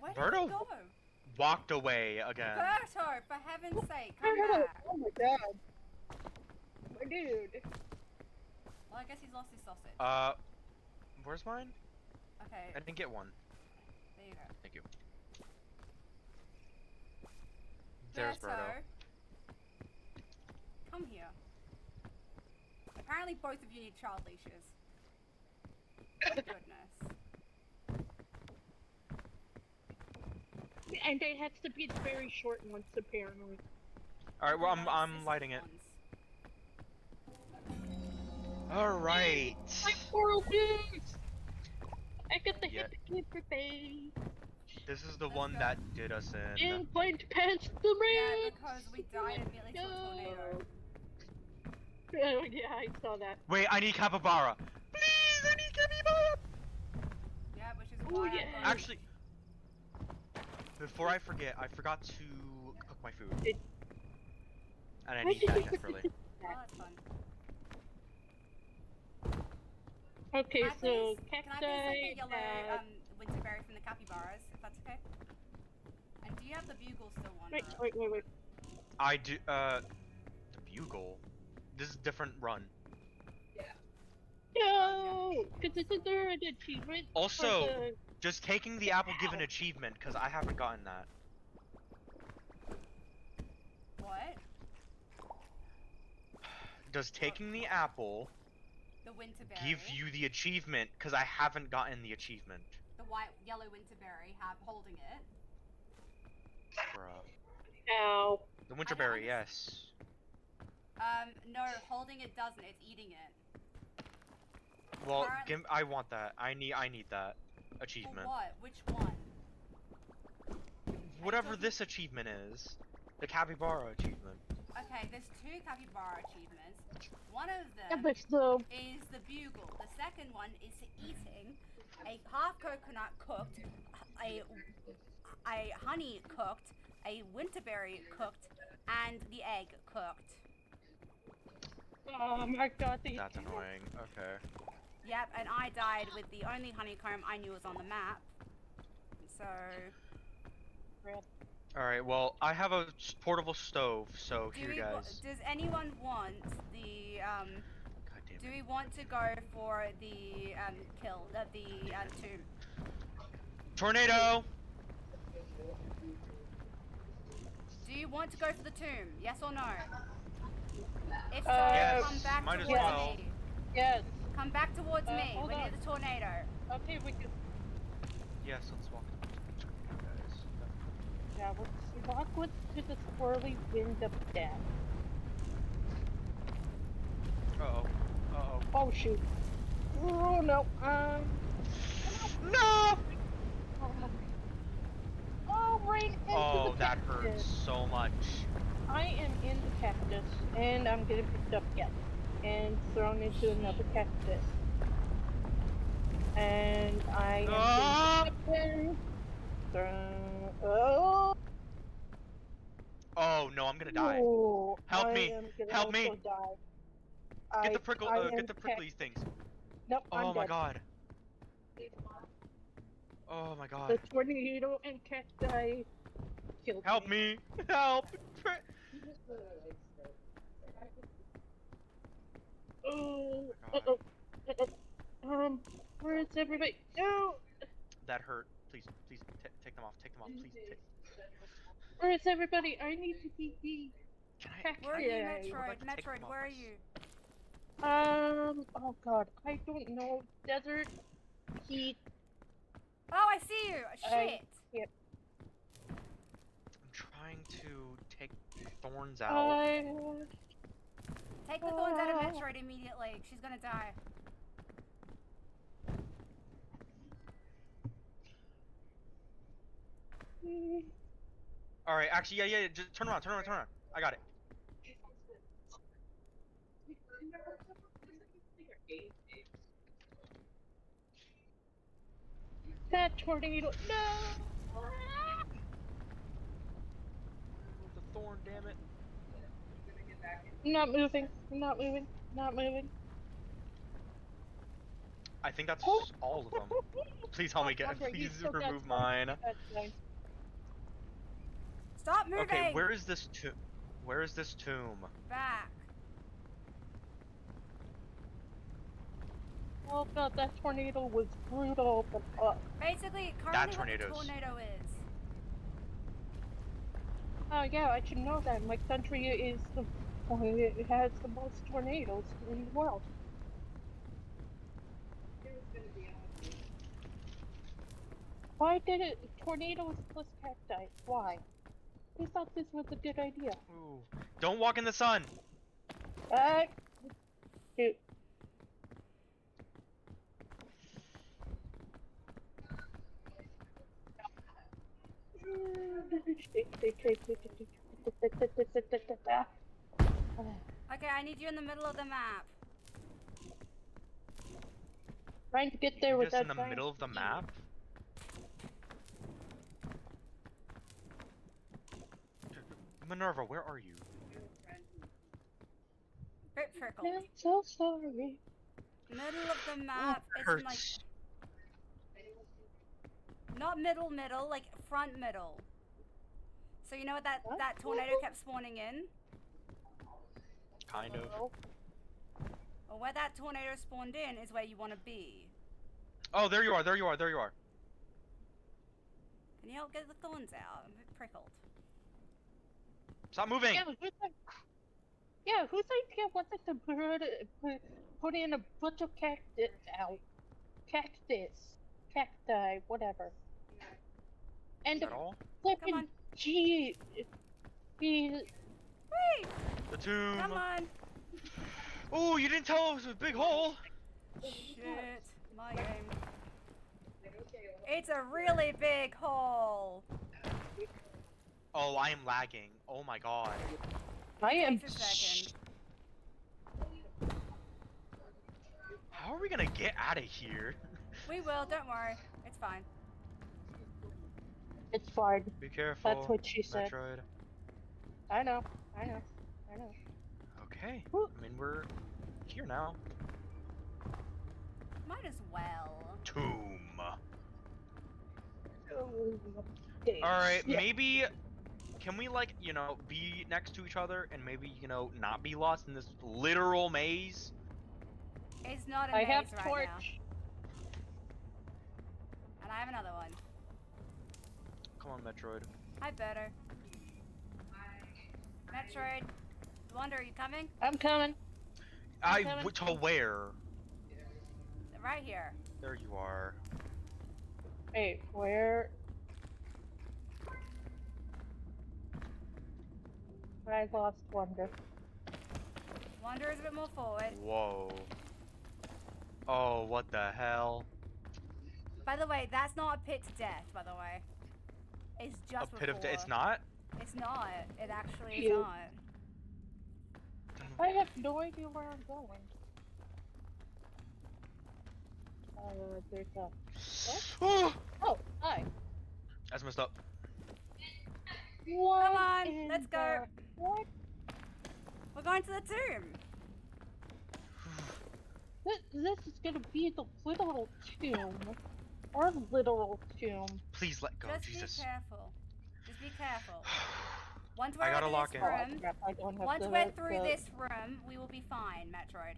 Where did Berto? he go? Walked away again. Berto, for heaven's sake, come Oh back. my god. My dude. Well, I guess he's lost his sausage. Where's mine? Okay, I didn't get one. there you go. Thank you. There's Berto. Come here. Apparently both of you need child leashes. Goodness. And they have to be the very short ones, apparently. Alright, well, Those I'm assist lighting it. ones. Alright. My coral dudes! I got the Yeah. hit for bay. This is the Let's one go. that did us in. And went past the Yeah, ridge! because we died immediately to a tornado. Oh yeah, I saw that. Wait, I need capybara. Please, I need capybara. Yeah, which is Ooh, why yeah. I'm going. Actually, before I forget, I forgot to cook my food. And I need that desperately. Oh, that's fun. Okay, Can I so please take cacti the yellow had... winterberry from the capybaras, if that's okay? And do you have the bugle still, Wait, Wanderer? wait. I do. The bugle. This is a different run. No! Because isn't there an achievement Also, for the... does taking the apple give an achievement? Because I haven't gotten that. What? Does taking the apple The winterberry. give you the achievement? Because I haven't gotten the achievement. The yellow winterberry, holding it. Bruh. Ow. The winterberry, yes. No, holding it doesn't. It's eating it. Well, Current- I want that. I need that achievement. For what? Which one? Whatever this achievement is, the capybara achievement. Okay, there's 2 capybara achievements. One of Yeah, them but still... is the bugle. The second one is eating a half coconut cooked, a honey cooked, a winterberry cooked, and the egg cooked. Oh my god, these... That's annoying. Okay. Yep, and I died with the only honeycomb I knew was on the map. So... Alright, well, I have a portable stove, so here, guys. Does anyone want the, God damn do it. we want to go for the, tomb? Tornado! Do you want to go for the tomb? Yes or no? If so, Yes, come back might as towards well. me. Yes. Come back towards me. hold We're near on. the tornado. Okay, we can... Yes, let's walk. Guys. Yeah, let's walk with to the swirly wind of death. Uh-oh. Uh-oh. Oh shoot. Oh no. No! Oh, right into Oh, the that cactus. hurts so much. I am in the cactus, and I'm getting picked up again, and thrown into another cactus. And I am Ah! getting thrown. Oh! Oh no, I'm gonna die. Oh, Help I me. am gonna Help me. also die. Get the prickle. I am Get the prickly things. Nope, I'm Oh my dead. god. Oh my god. The tornado and cacti killed Help me. Help. Oh, God. where is everybody? No! That hurt. Please, take them off. Take them off. Please. Where is everybody? I need to be Can Where are I- you, Yeah, I would like to take Metroid, them off where are this. you? Oh god, I don't know. Desert, heat. Oh, I see you! Shit! Yep. I'm trying to take thorns out. Take the thorns out of Metroid immediately. She's gonna die. All right. Actually, yeah. Just turn around. I got it. That tornado. No! The thorn, damn it. Not moving. Not moving. Not moving. I think that's Oh. all of them. Please help me get. Andre, you Please still got remove some. mine. That's fine. Stop moving! Okay, where is this tomb? Where is this tomb? Back. Oh god, that tornado was brutal, but Basically, currently what the tornado's- tornado is. oh yeah, I should know that. My country is it has the most tornadoes in the world. Why did it tornadoes plus cacti? Why? We thought this was a good idea. Ooh. Don't walk in the sun. Shoot. Okay, I need you in the middle of the map. Trying to get there Just without in the trying middle to of the see. map. Minerva, where are you? trickled. I'm so sorry. Middle of the map is in like Hurts. not middle, like front middle. So you know what that tornado kept spawning in? Kind of. Oh, Well, where that tornado spawned in is where you want to be. Oh, there you are. There you are. There you are. Can you help get the thorns out? I'm a bit prickled. Stop moving. whose idea was it to put in a bunch of cacti, whatever. And Is that all? Come flipping on. G, Whee! The tomb. Come on. Oh, you didn't tell us it was a big hole. Shit. My game. It's a really big hole. Oh, I am lagging. Oh my god. I am. Takes a second. How are we gonna get out of here? We will, don't worry. It's fine. It's fine. Be careful. That's what she said. Metroid. I know. Okay. Woo. I mean, we're here now. Might as well. Tomb. Okay. Alright, Yeah. maybe. Can we, like, you know, be next to each other and maybe, you know, not be lost in this literal maze? It's not a I maze have right torch. now. And I have another one. Come on, Metroid. Hi, better. Metroid. Wonder, are you coming? I'm coming. coming. To where? Right here. There you are. Wait, where? I lost Wonder. Wonder is a bit more forward. Whoa. Oh, what the hell? By the way, that's not a pit to death, by the way. It's just A pit of before. it's not? It's not. It actually is Phew. not. I have no idea where I'm going. There's a. Oh! Oh, hi. That's messed up. What Come on, in let's go. the- What? We're going to the tomb. This is gonna be the literal tomb. Our literal tomb. Please let go, Just Jesus. be careful. Just be careful. Once we're I gotta out lock of this in. room, Crap, I don't have once the- we're through the- this room, we will be fine, Metroid.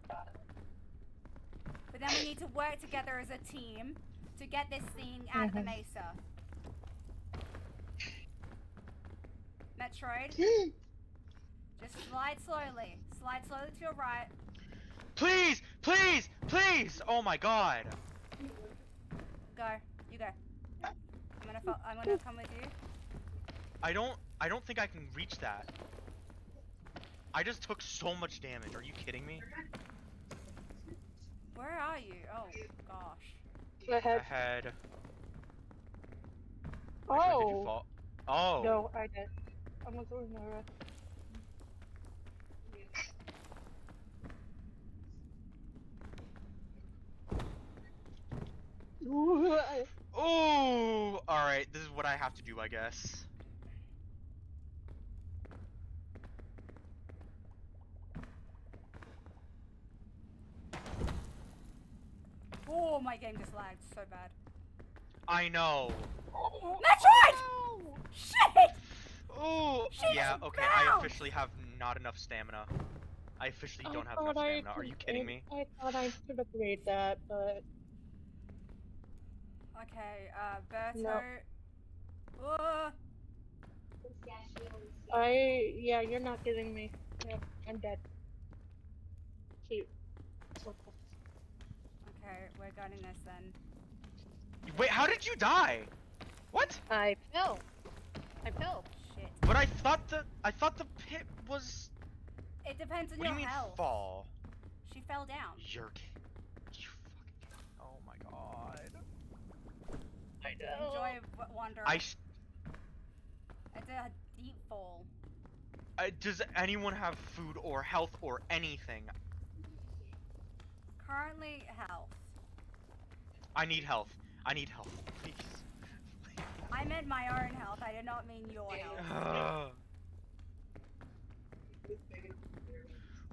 But then we need to work together as a team to get this thing out of the mesa. Metroid, just slide slowly. Slide slowly to your right. Please! Please! Please! Oh my god! Go. You go. I'm gonna come with you. I don't think I can reach that. I just took so much damage. Are you kidding me? Where are you? Oh gosh. Ahead. Ahead. Oh. Metroid, did you fall? Oh. No, I did. I'm gonna go in there. Oh! Alright, this is what I have to do, I guess. Oh, my game just lagged so bad. I know. Metroid! Shit! Oh! She's Yeah, okay, I bound! officially have not enough stamina. I officially don't have thought enough stamina. Are you kidding me? I thought I could have made that, but Okay, Berto. No. Oh, yeah, you're not getting me. Yep, I'm dead. Cute. okay, we're getting this then. Wait, how did you die? What? I fell. Shit. But I thought the pit was. It depends on What do your you mean health. fall? She fell down. You're kidding. You fucking. Oh my god. I know. Enjoy Wander. It's a deep fall. Does anyone have food or health or anything? Currently, health. I need health. I need health, please. I meant my own health. I did not mean your health.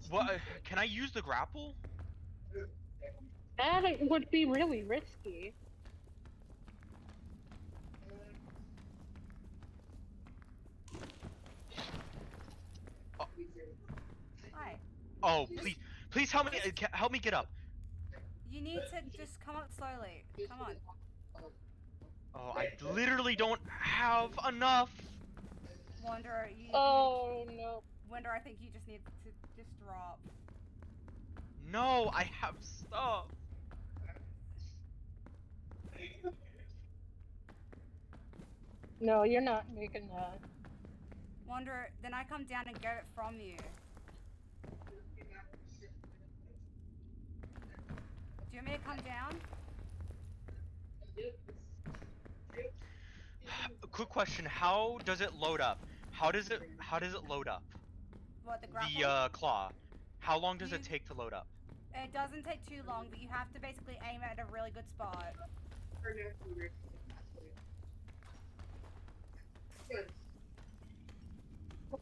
What? Can I use the grapple? That would be really risky. Hi. Oh, please help me! Help me get up. You need to just come up slowly. Come on. Oh, I literally don't have enough. Wanderer, you Oh no. Wanderer, I think you just need to just drop. No, I have stuff. No, you're not making that. Wanderer, then I come down and get it from you. Do you want me to come down? A quick question: how does it load up? How does it load up? What, the grapple? The claw. How long does You- it take to load up? It doesn't take too long, but you have to basically aim it at a really good spot.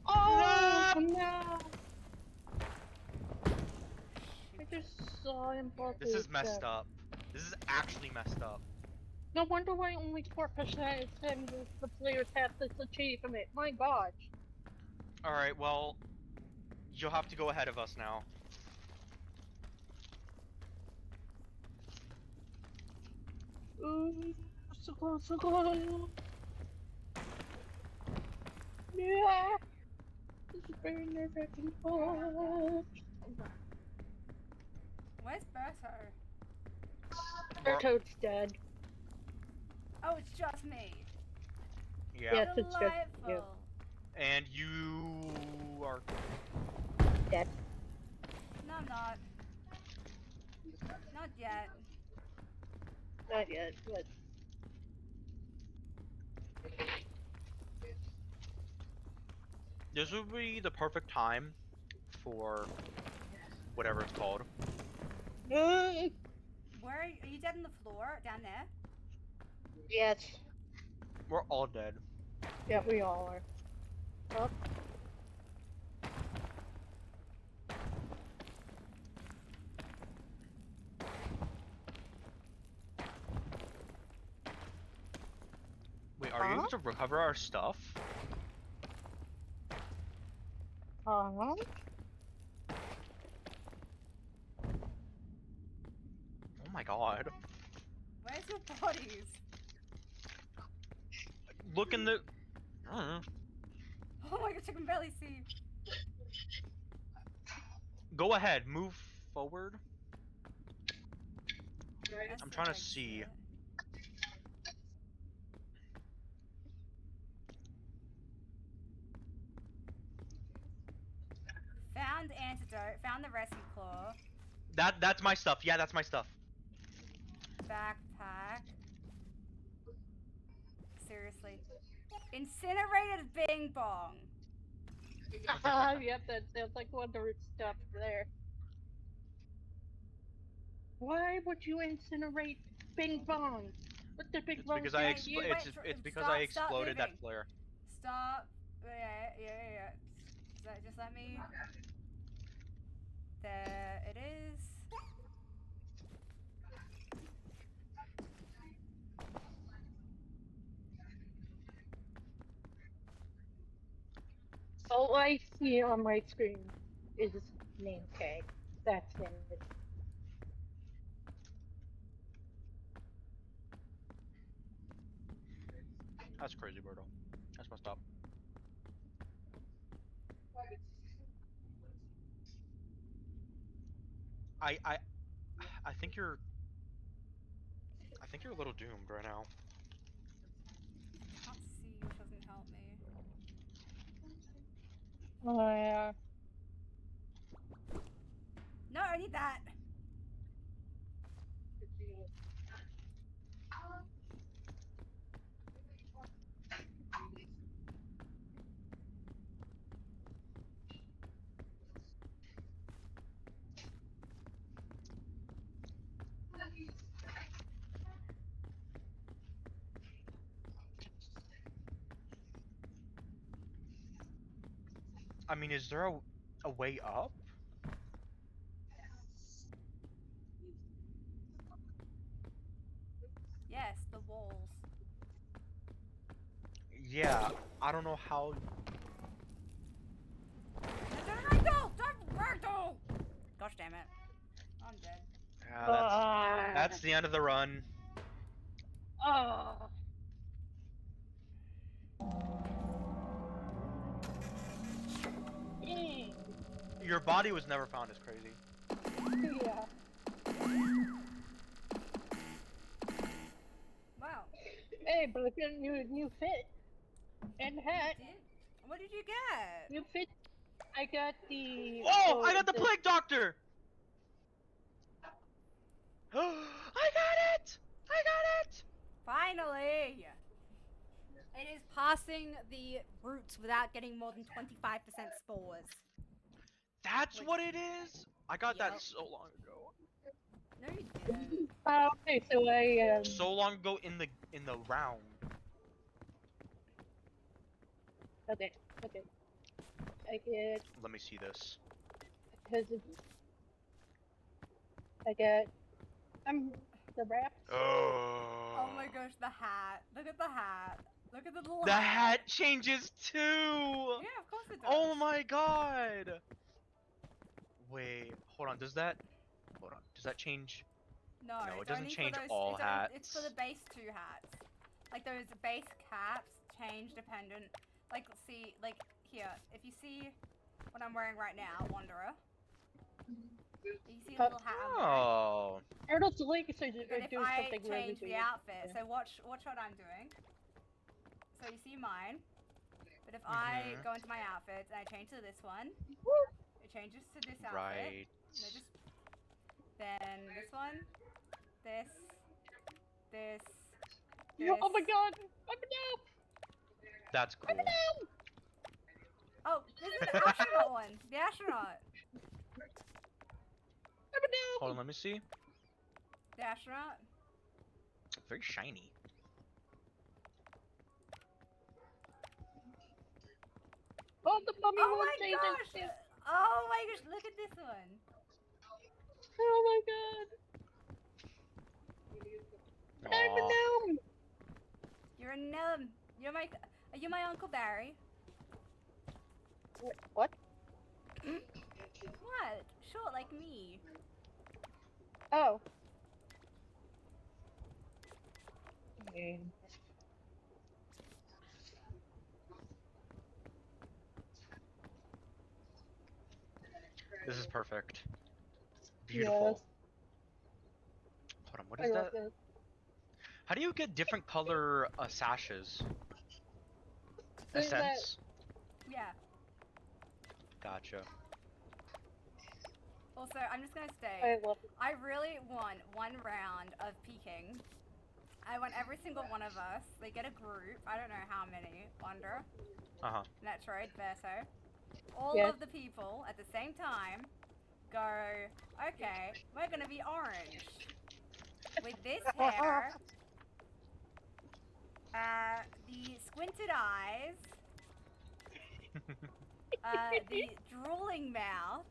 Oh no! I just saw him both. This is messed up. This is actually messed up. No wonder why only 4% of the players have this achievement. My gosh. Alright, well, you'll have to go ahead of us now. Ooh, so close, so close. Yeah. This is very nerve-wracking. Oh. Where's Berto? Berto's dead. Oh, it's just me. Yeah. Yes, it's just you. Delightful. And you are. Dead. No, I'm not. Not yet. Not yet, but This would be the perfect time for whatever it's called. mm, Where are you dead on the floor? Down there? yes. We're all dead. Yeah, we all are. Oh, Wait, are you able to recover our stuff? uh-huh. Oh my god. Where's your bodies? Look in the. Oh my gosh, I can barely see. Go ahead, move forward. That's I'm the trying to exit. see. Found antidote. Found the rescue claw. That's my stuff. Yeah, that's my stuff. Backpack. Seriously. Incinerated Bing Bong. Yep, that sounds like Wonder stuff there. Why would you incinerate Bing Bong? What the big It's bong because do I to you? it's because I exploded that moving. flare. Stop. Yeah. Just let me. There it is. All I see on my screen is name tag. That's it. That's crazy, Birdo. That's messed up. I I I think you're a little doomed right now. Can't see, which doesn't help me. Oh yeah. No, I need that. I mean, is there a way up? Yes, the walls. Yeah, I don't know how. Don't ragdoll! Don't ragdoll! Gosh damn it. I'm dead. Yeah, that's the end of the run. Ah. Your body was never found is crazy. Yeah. Wow. Hey, but I got a new fit and hat. You did? What did you get? New fit. I got the. Oh, I got the plague doctor! I got it! I got it! Finally! It is passing the roots without getting more than 25% spores. That's Which- what it is? I got Yep. that so long ago. No, you didn't. Okay, so I So long ago in the round. Okay. I get Let me see this. because I get the wrap. Oh. Oh my gosh, the hat. Look at the hat. Look at the little The hat changes too! Yeah, of course it does. Oh my god! Wait, hold on, does that change? No, No, it it's doesn't only change for those, all It's for the base 2 hats. Like those base caps change dependent. Like, see, like here, if you see what I'm wearing right now, Wanderer. You see the little hat I'm wearing? Oh. Turtles Lakes are And doing if I something really change the weird. outfit, so watch what I'm doing. So you see mine, but if I Mhm. go into my outfits and I change to this one, it changes to this outfit. Right. Then this one, this. Oh my god! I'm down! That's cool. Oh, this is the astronaut one. The astronaut. Hold on, let me see. The astronaut. Very shiny. Oh, the mummy Oh won't my say gosh! this. Oh my gosh! Look at this one. Oh my god! I'm a Aw. gnome! You're a gnome. Are you my Uncle Barry? What? What? Short like me. Oh. This is perfect. Beautiful. Yes. Hold on, what I is love that? this. How do you get different color sashes? There's that- Essence? Yeah. Gotcha. Also, I'm just gonna I say, love it. I really want one round of peeking. I want every single one of us. They get a group. I don't know how many. Wanderer, Uh-huh. Metroid, Verso. All Yes. of the people at the same time go, okay, we're gonna be orange. With this hair, the squinted eyes, the drooling mouth.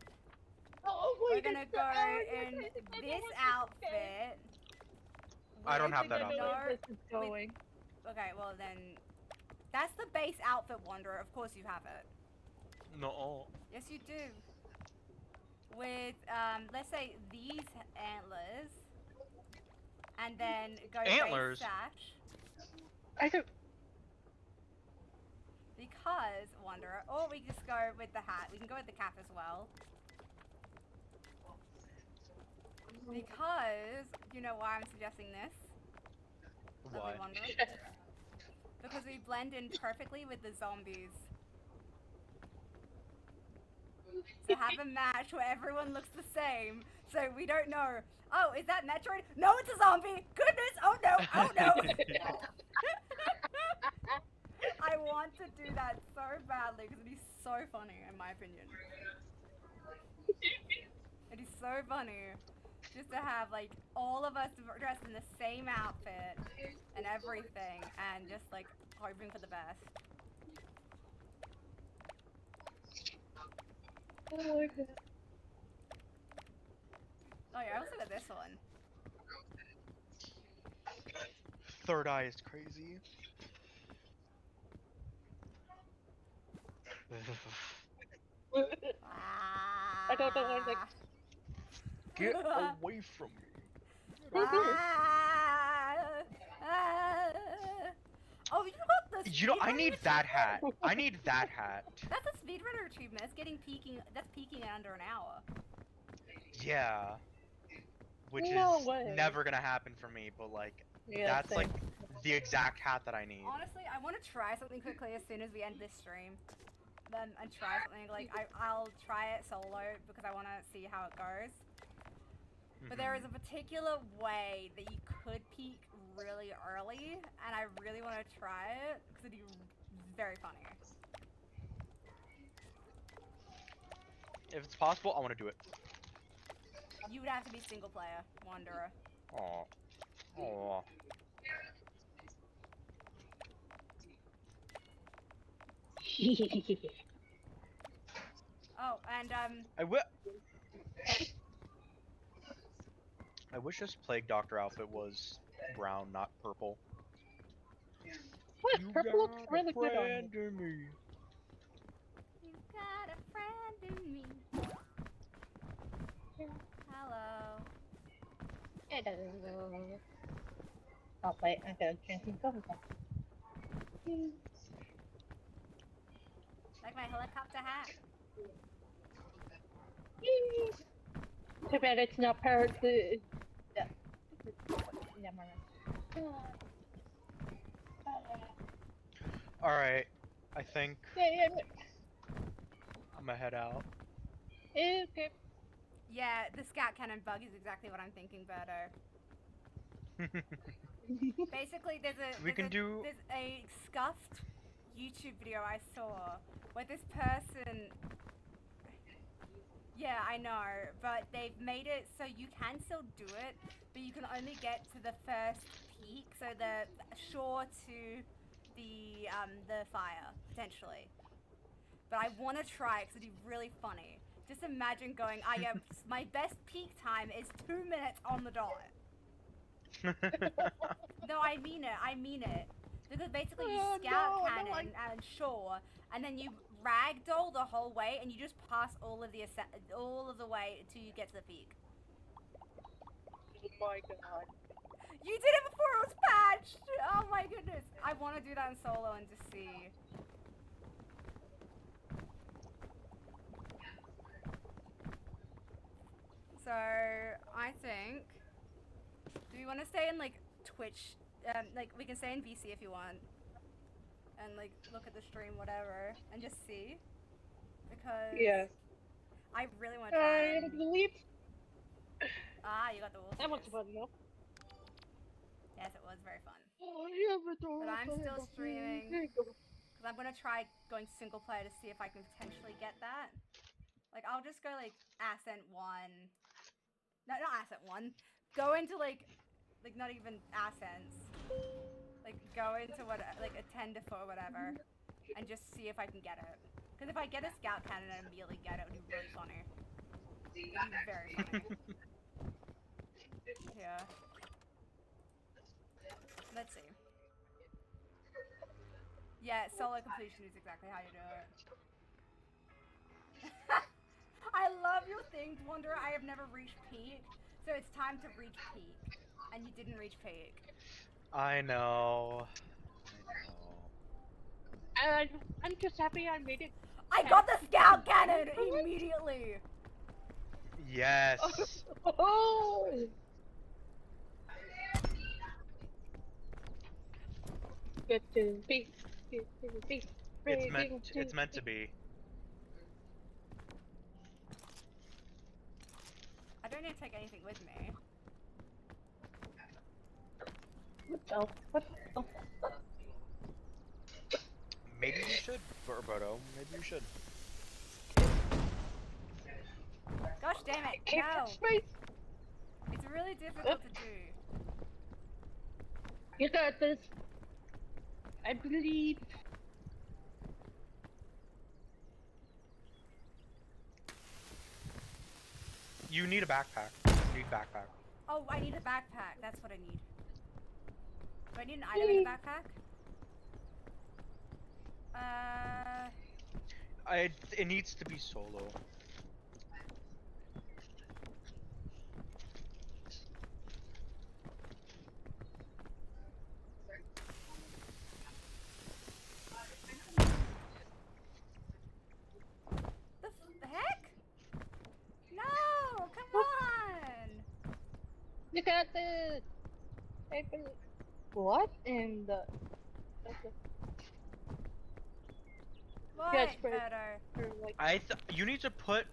Oh We're gonna go in this outfit. I don't with have that I know outfit. where this is going. Okay, well then, that's the base outfit, Wanderer. Of course you have it. No. Yes, you do. With, let's say these antlers, and then go Antlers? base sash. I don't. Because, Wanderer, or we just go with the hat. We can go with the cap as well. Because, you know why I'm suggesting this? Lovely Why? Wanderer? Because we blend in perfectly with the zombies. So have a match where everyone looks the same, so we don't know. Oh, is that Metroid? No, it's a zombie! Goodness! Oh no! Oh no! I want to do that so badly because it'd be so funny, in my opinion. It is so funny just to have like all of us dressed in the same outfit and everything, and just like hoping for the best. Oh my god. Oh yeah, I also got this one. third eye is crazy. I don't know what like. Get away from me. Oh, you got the You know, I speedrunner need that hat. achievement? I need that hat. That's a speedrunner achievement. That's getting peaking. That's peaking in under an hour. Yeah. Which No is way. never gonna happen for me, but like, Yeah, that's same. like the exact hat that I need. Honestly, I want to try something quickly as soon as we end this stream. Then and try something like I'll try it solo because I want to see how it goes. But there is a particular way that you could peak really early, and I really want to try it because it'd be very funny. If it's possible, I want to do it. You would have to be single player, Wanderer. Aw. Aw. Oh, and I wish this Plague Doctor outfit was brown, not purple. What? Purple looks really good on you. in me. you got a friend in me. Hello. Hello. Oh wait, I gotta change things over. Like my helicopter hat. Too bad it's not part of the. Yeah. Never mind. Alright, I think Yeah, I'm gonna head out. okay. Yeah, the scout cannon bug is exactly what I'm thinking, Birdo. Basically, there's a scuffed YouTube video I saw where this person. Yeah, I know, but they've made it so you can still do it, but you can only get to the first peak, so the shore to the fire potentially. But I want to try it because it'd be really funny. Just imagine going, my best peak time is 2 minutes on the dot. No, I mean it. Because basically you scout cannon and shore, and then you ragdoll the whole way, and you just pass all of the way till you get to the peak. Oh my god. You did it before it was patched! Oh my goodness. I want to do that in solo and just see. So, I think... Do we want to stay in, like, Twitch? Like, we can stay in VC if you want. And, like, look at the stream, whatever. And just see. Because... Yeah. I really want to try I believe. Ah, you got the wolf. That was fun enough. Yes, it was very fun. Oh, yeah, but I'm still streaming. Because I'm going to try going single player to see if I can potentially get that. Like, I'll just go, like, Ascent 1. No, not Ascent 1. Go into, like, not even Ascents. Like, go into, like, a 10 to 4 whatever. And just see if I can get it. Because if I get a scout cannon and immediately get it, it would be really funny. It would be very funny. Yeah. Let's see. Yeah, solo completion is exactly how you do it. I love your thing, Wanderer. I have never reached peak, so it's time to reach peak. And you didn't reach peak. I know. I'm just happy I made it. I got the scout cannon immediately! Yes. Oh! Good to be. Good to be. It's meant to be. I don't need to take anything with me. What the? What the? Maybe you should, Roberto. Maybe you should. Gosh damn it, Keep no! space. It's really difficult to do. You got this. I believe. You need a backpack. You need a backpack. Oh, I need a backpack. That's what I need. Do I need an item in the backpack? It needs to be solo. The heck? No! Come on! Look at this! What in the... What, Yes, but- Photo? Like, You need to put.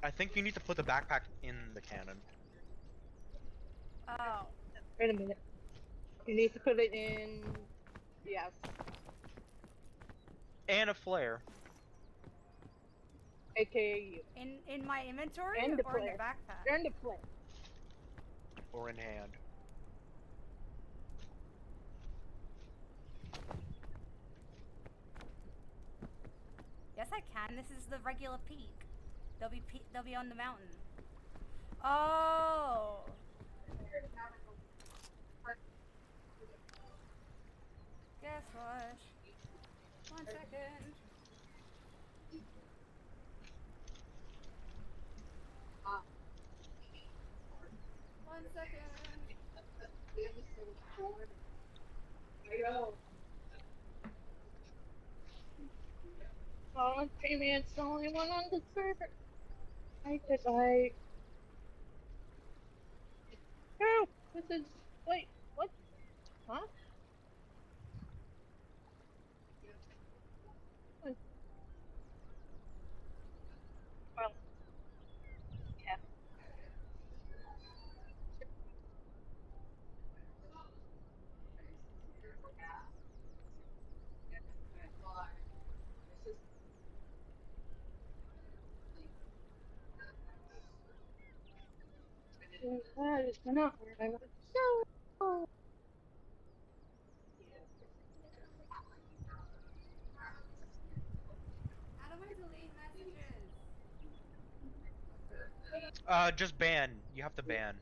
I think you need to put the backpack in the cannon. Oh. wait a minute. You need to put it in... Yes. And a flare. AKA you. In my inventory And the or in the flare. backpack? And the flare. Or in hand. Yes, I can. This is the regular peak. They'll be on the mountain. Oh. Guess what? 1 second. One second. Oh, Jamie, it's the only one on the server. I... Oh, this is... Wait, what? Huh? Well, yeah. It's not where I want to go. How do I delete messages? Just ban. You have to ban.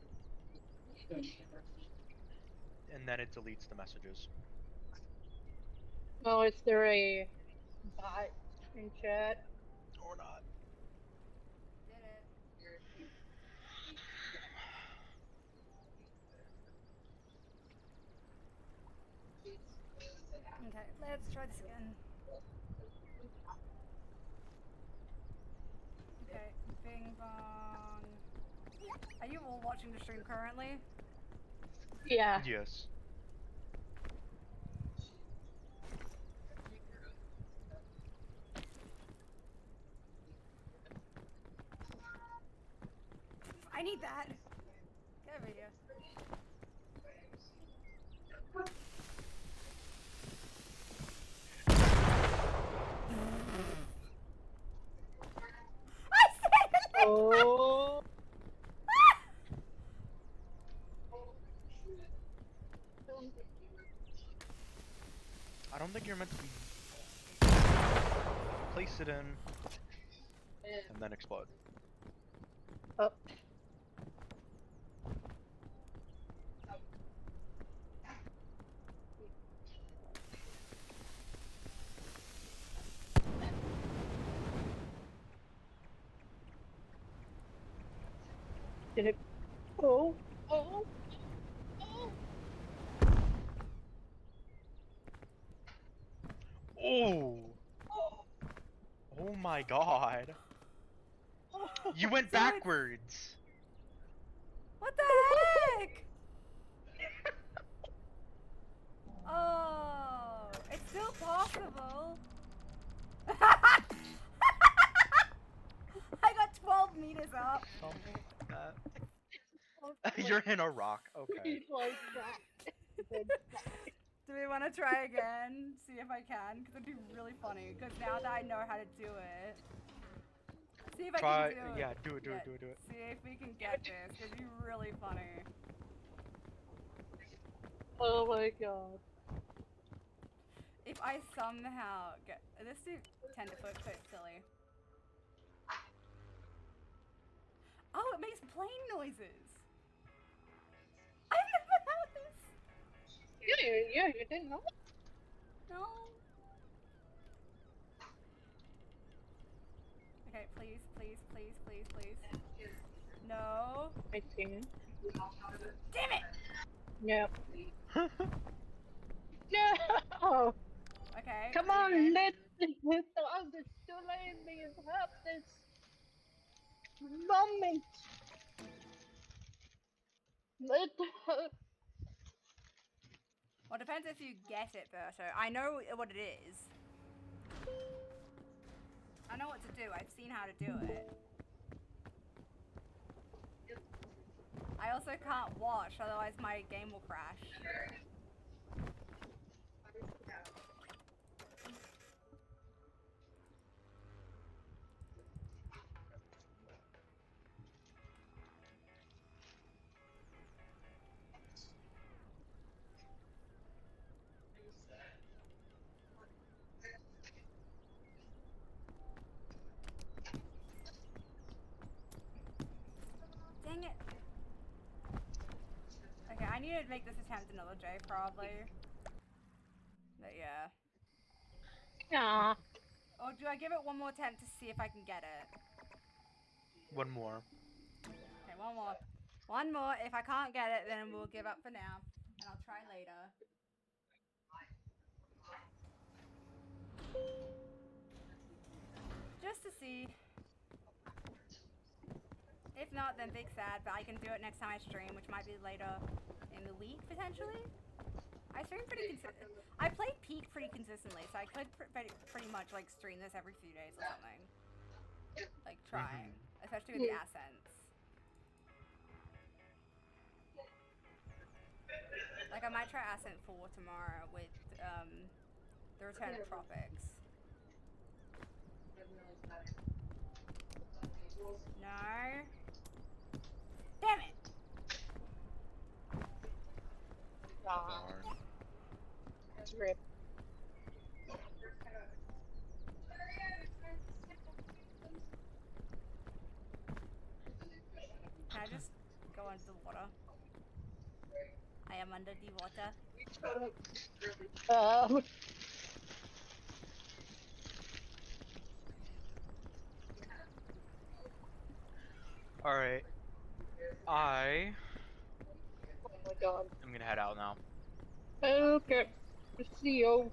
And then it deletes the messages. Oh, is there a bot in chat? Or not. Did it. Okay, let's try this again. Okay, bing bong. Are you all watching the stream currently? Yeah. Yes. I need that. Get over here. I said it! Oh. I don't think you're meant to be. Place it in. And then explode. Oh. Did it? Oh. Oh. Oh. Oh! Oh my god. You went So it's- backwards! What the heck? Oh, it's still possible. I got 12 meters up. Something like that. You're in a rock. Okay. He's like that. Do we want to try again? See if I can? Because it'd be really funny. Because now that I know how to do it. See if I Try. can do it. Yeah, do it, do it, do it, do it. See if we can get this. It'd be really funny. Oh my god. If I somehow get. Let's do 10 to foot, so it's silly. Oh, it makes plane noises! I've never had this! Yeah, you didn't know. No. Okay, please, please, please, please, please. No. I see. Damn it! Yeah. No. Okay. Come we on, good? let the others too late. We have this moment. Let Well, it depends if you get it, Berto. I know what it is. I know what to do. I've seen how to do it. I also can't watch, otherwise my game will crash. Dang it. Okay, I need to make this attempt another day, probably. But yeah. yeah. Or do I give it one more attempt to see if I can get it? One more. Okay, one more. One more. If I can't get it, then we'll give up for now. And I'll try later. Just to see. If not, then big sad, but I can do it next time I stream, which might be later in the week, potentially. I stream pretty I play Peak pretty consistently, so I could pretty much, like, stream this every few days or something. Like, trying. Especially with the accents. Like, I might try Ascent 4 tomorrow with, the Return of Tropics. No. Damn it! Darn. Rip. Can I just go under the water? I am under the water. Alright. I Oh my god. am gonna head out now. Okay. See you.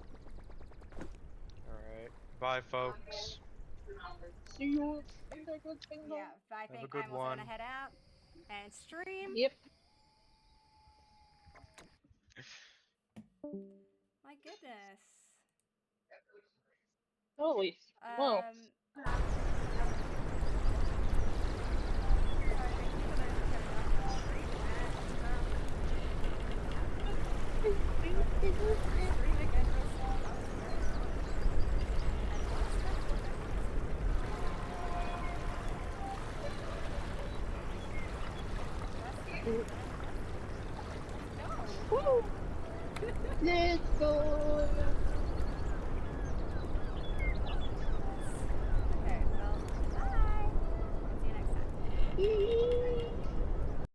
Alright. Bye, folks. See you in the good thing. Yeah, but I Have a think good I'm also one. gonna head out and stream. Yep. My goodness. Holy smoke. Woo! Let's go. Okay, well, bye. See you next time.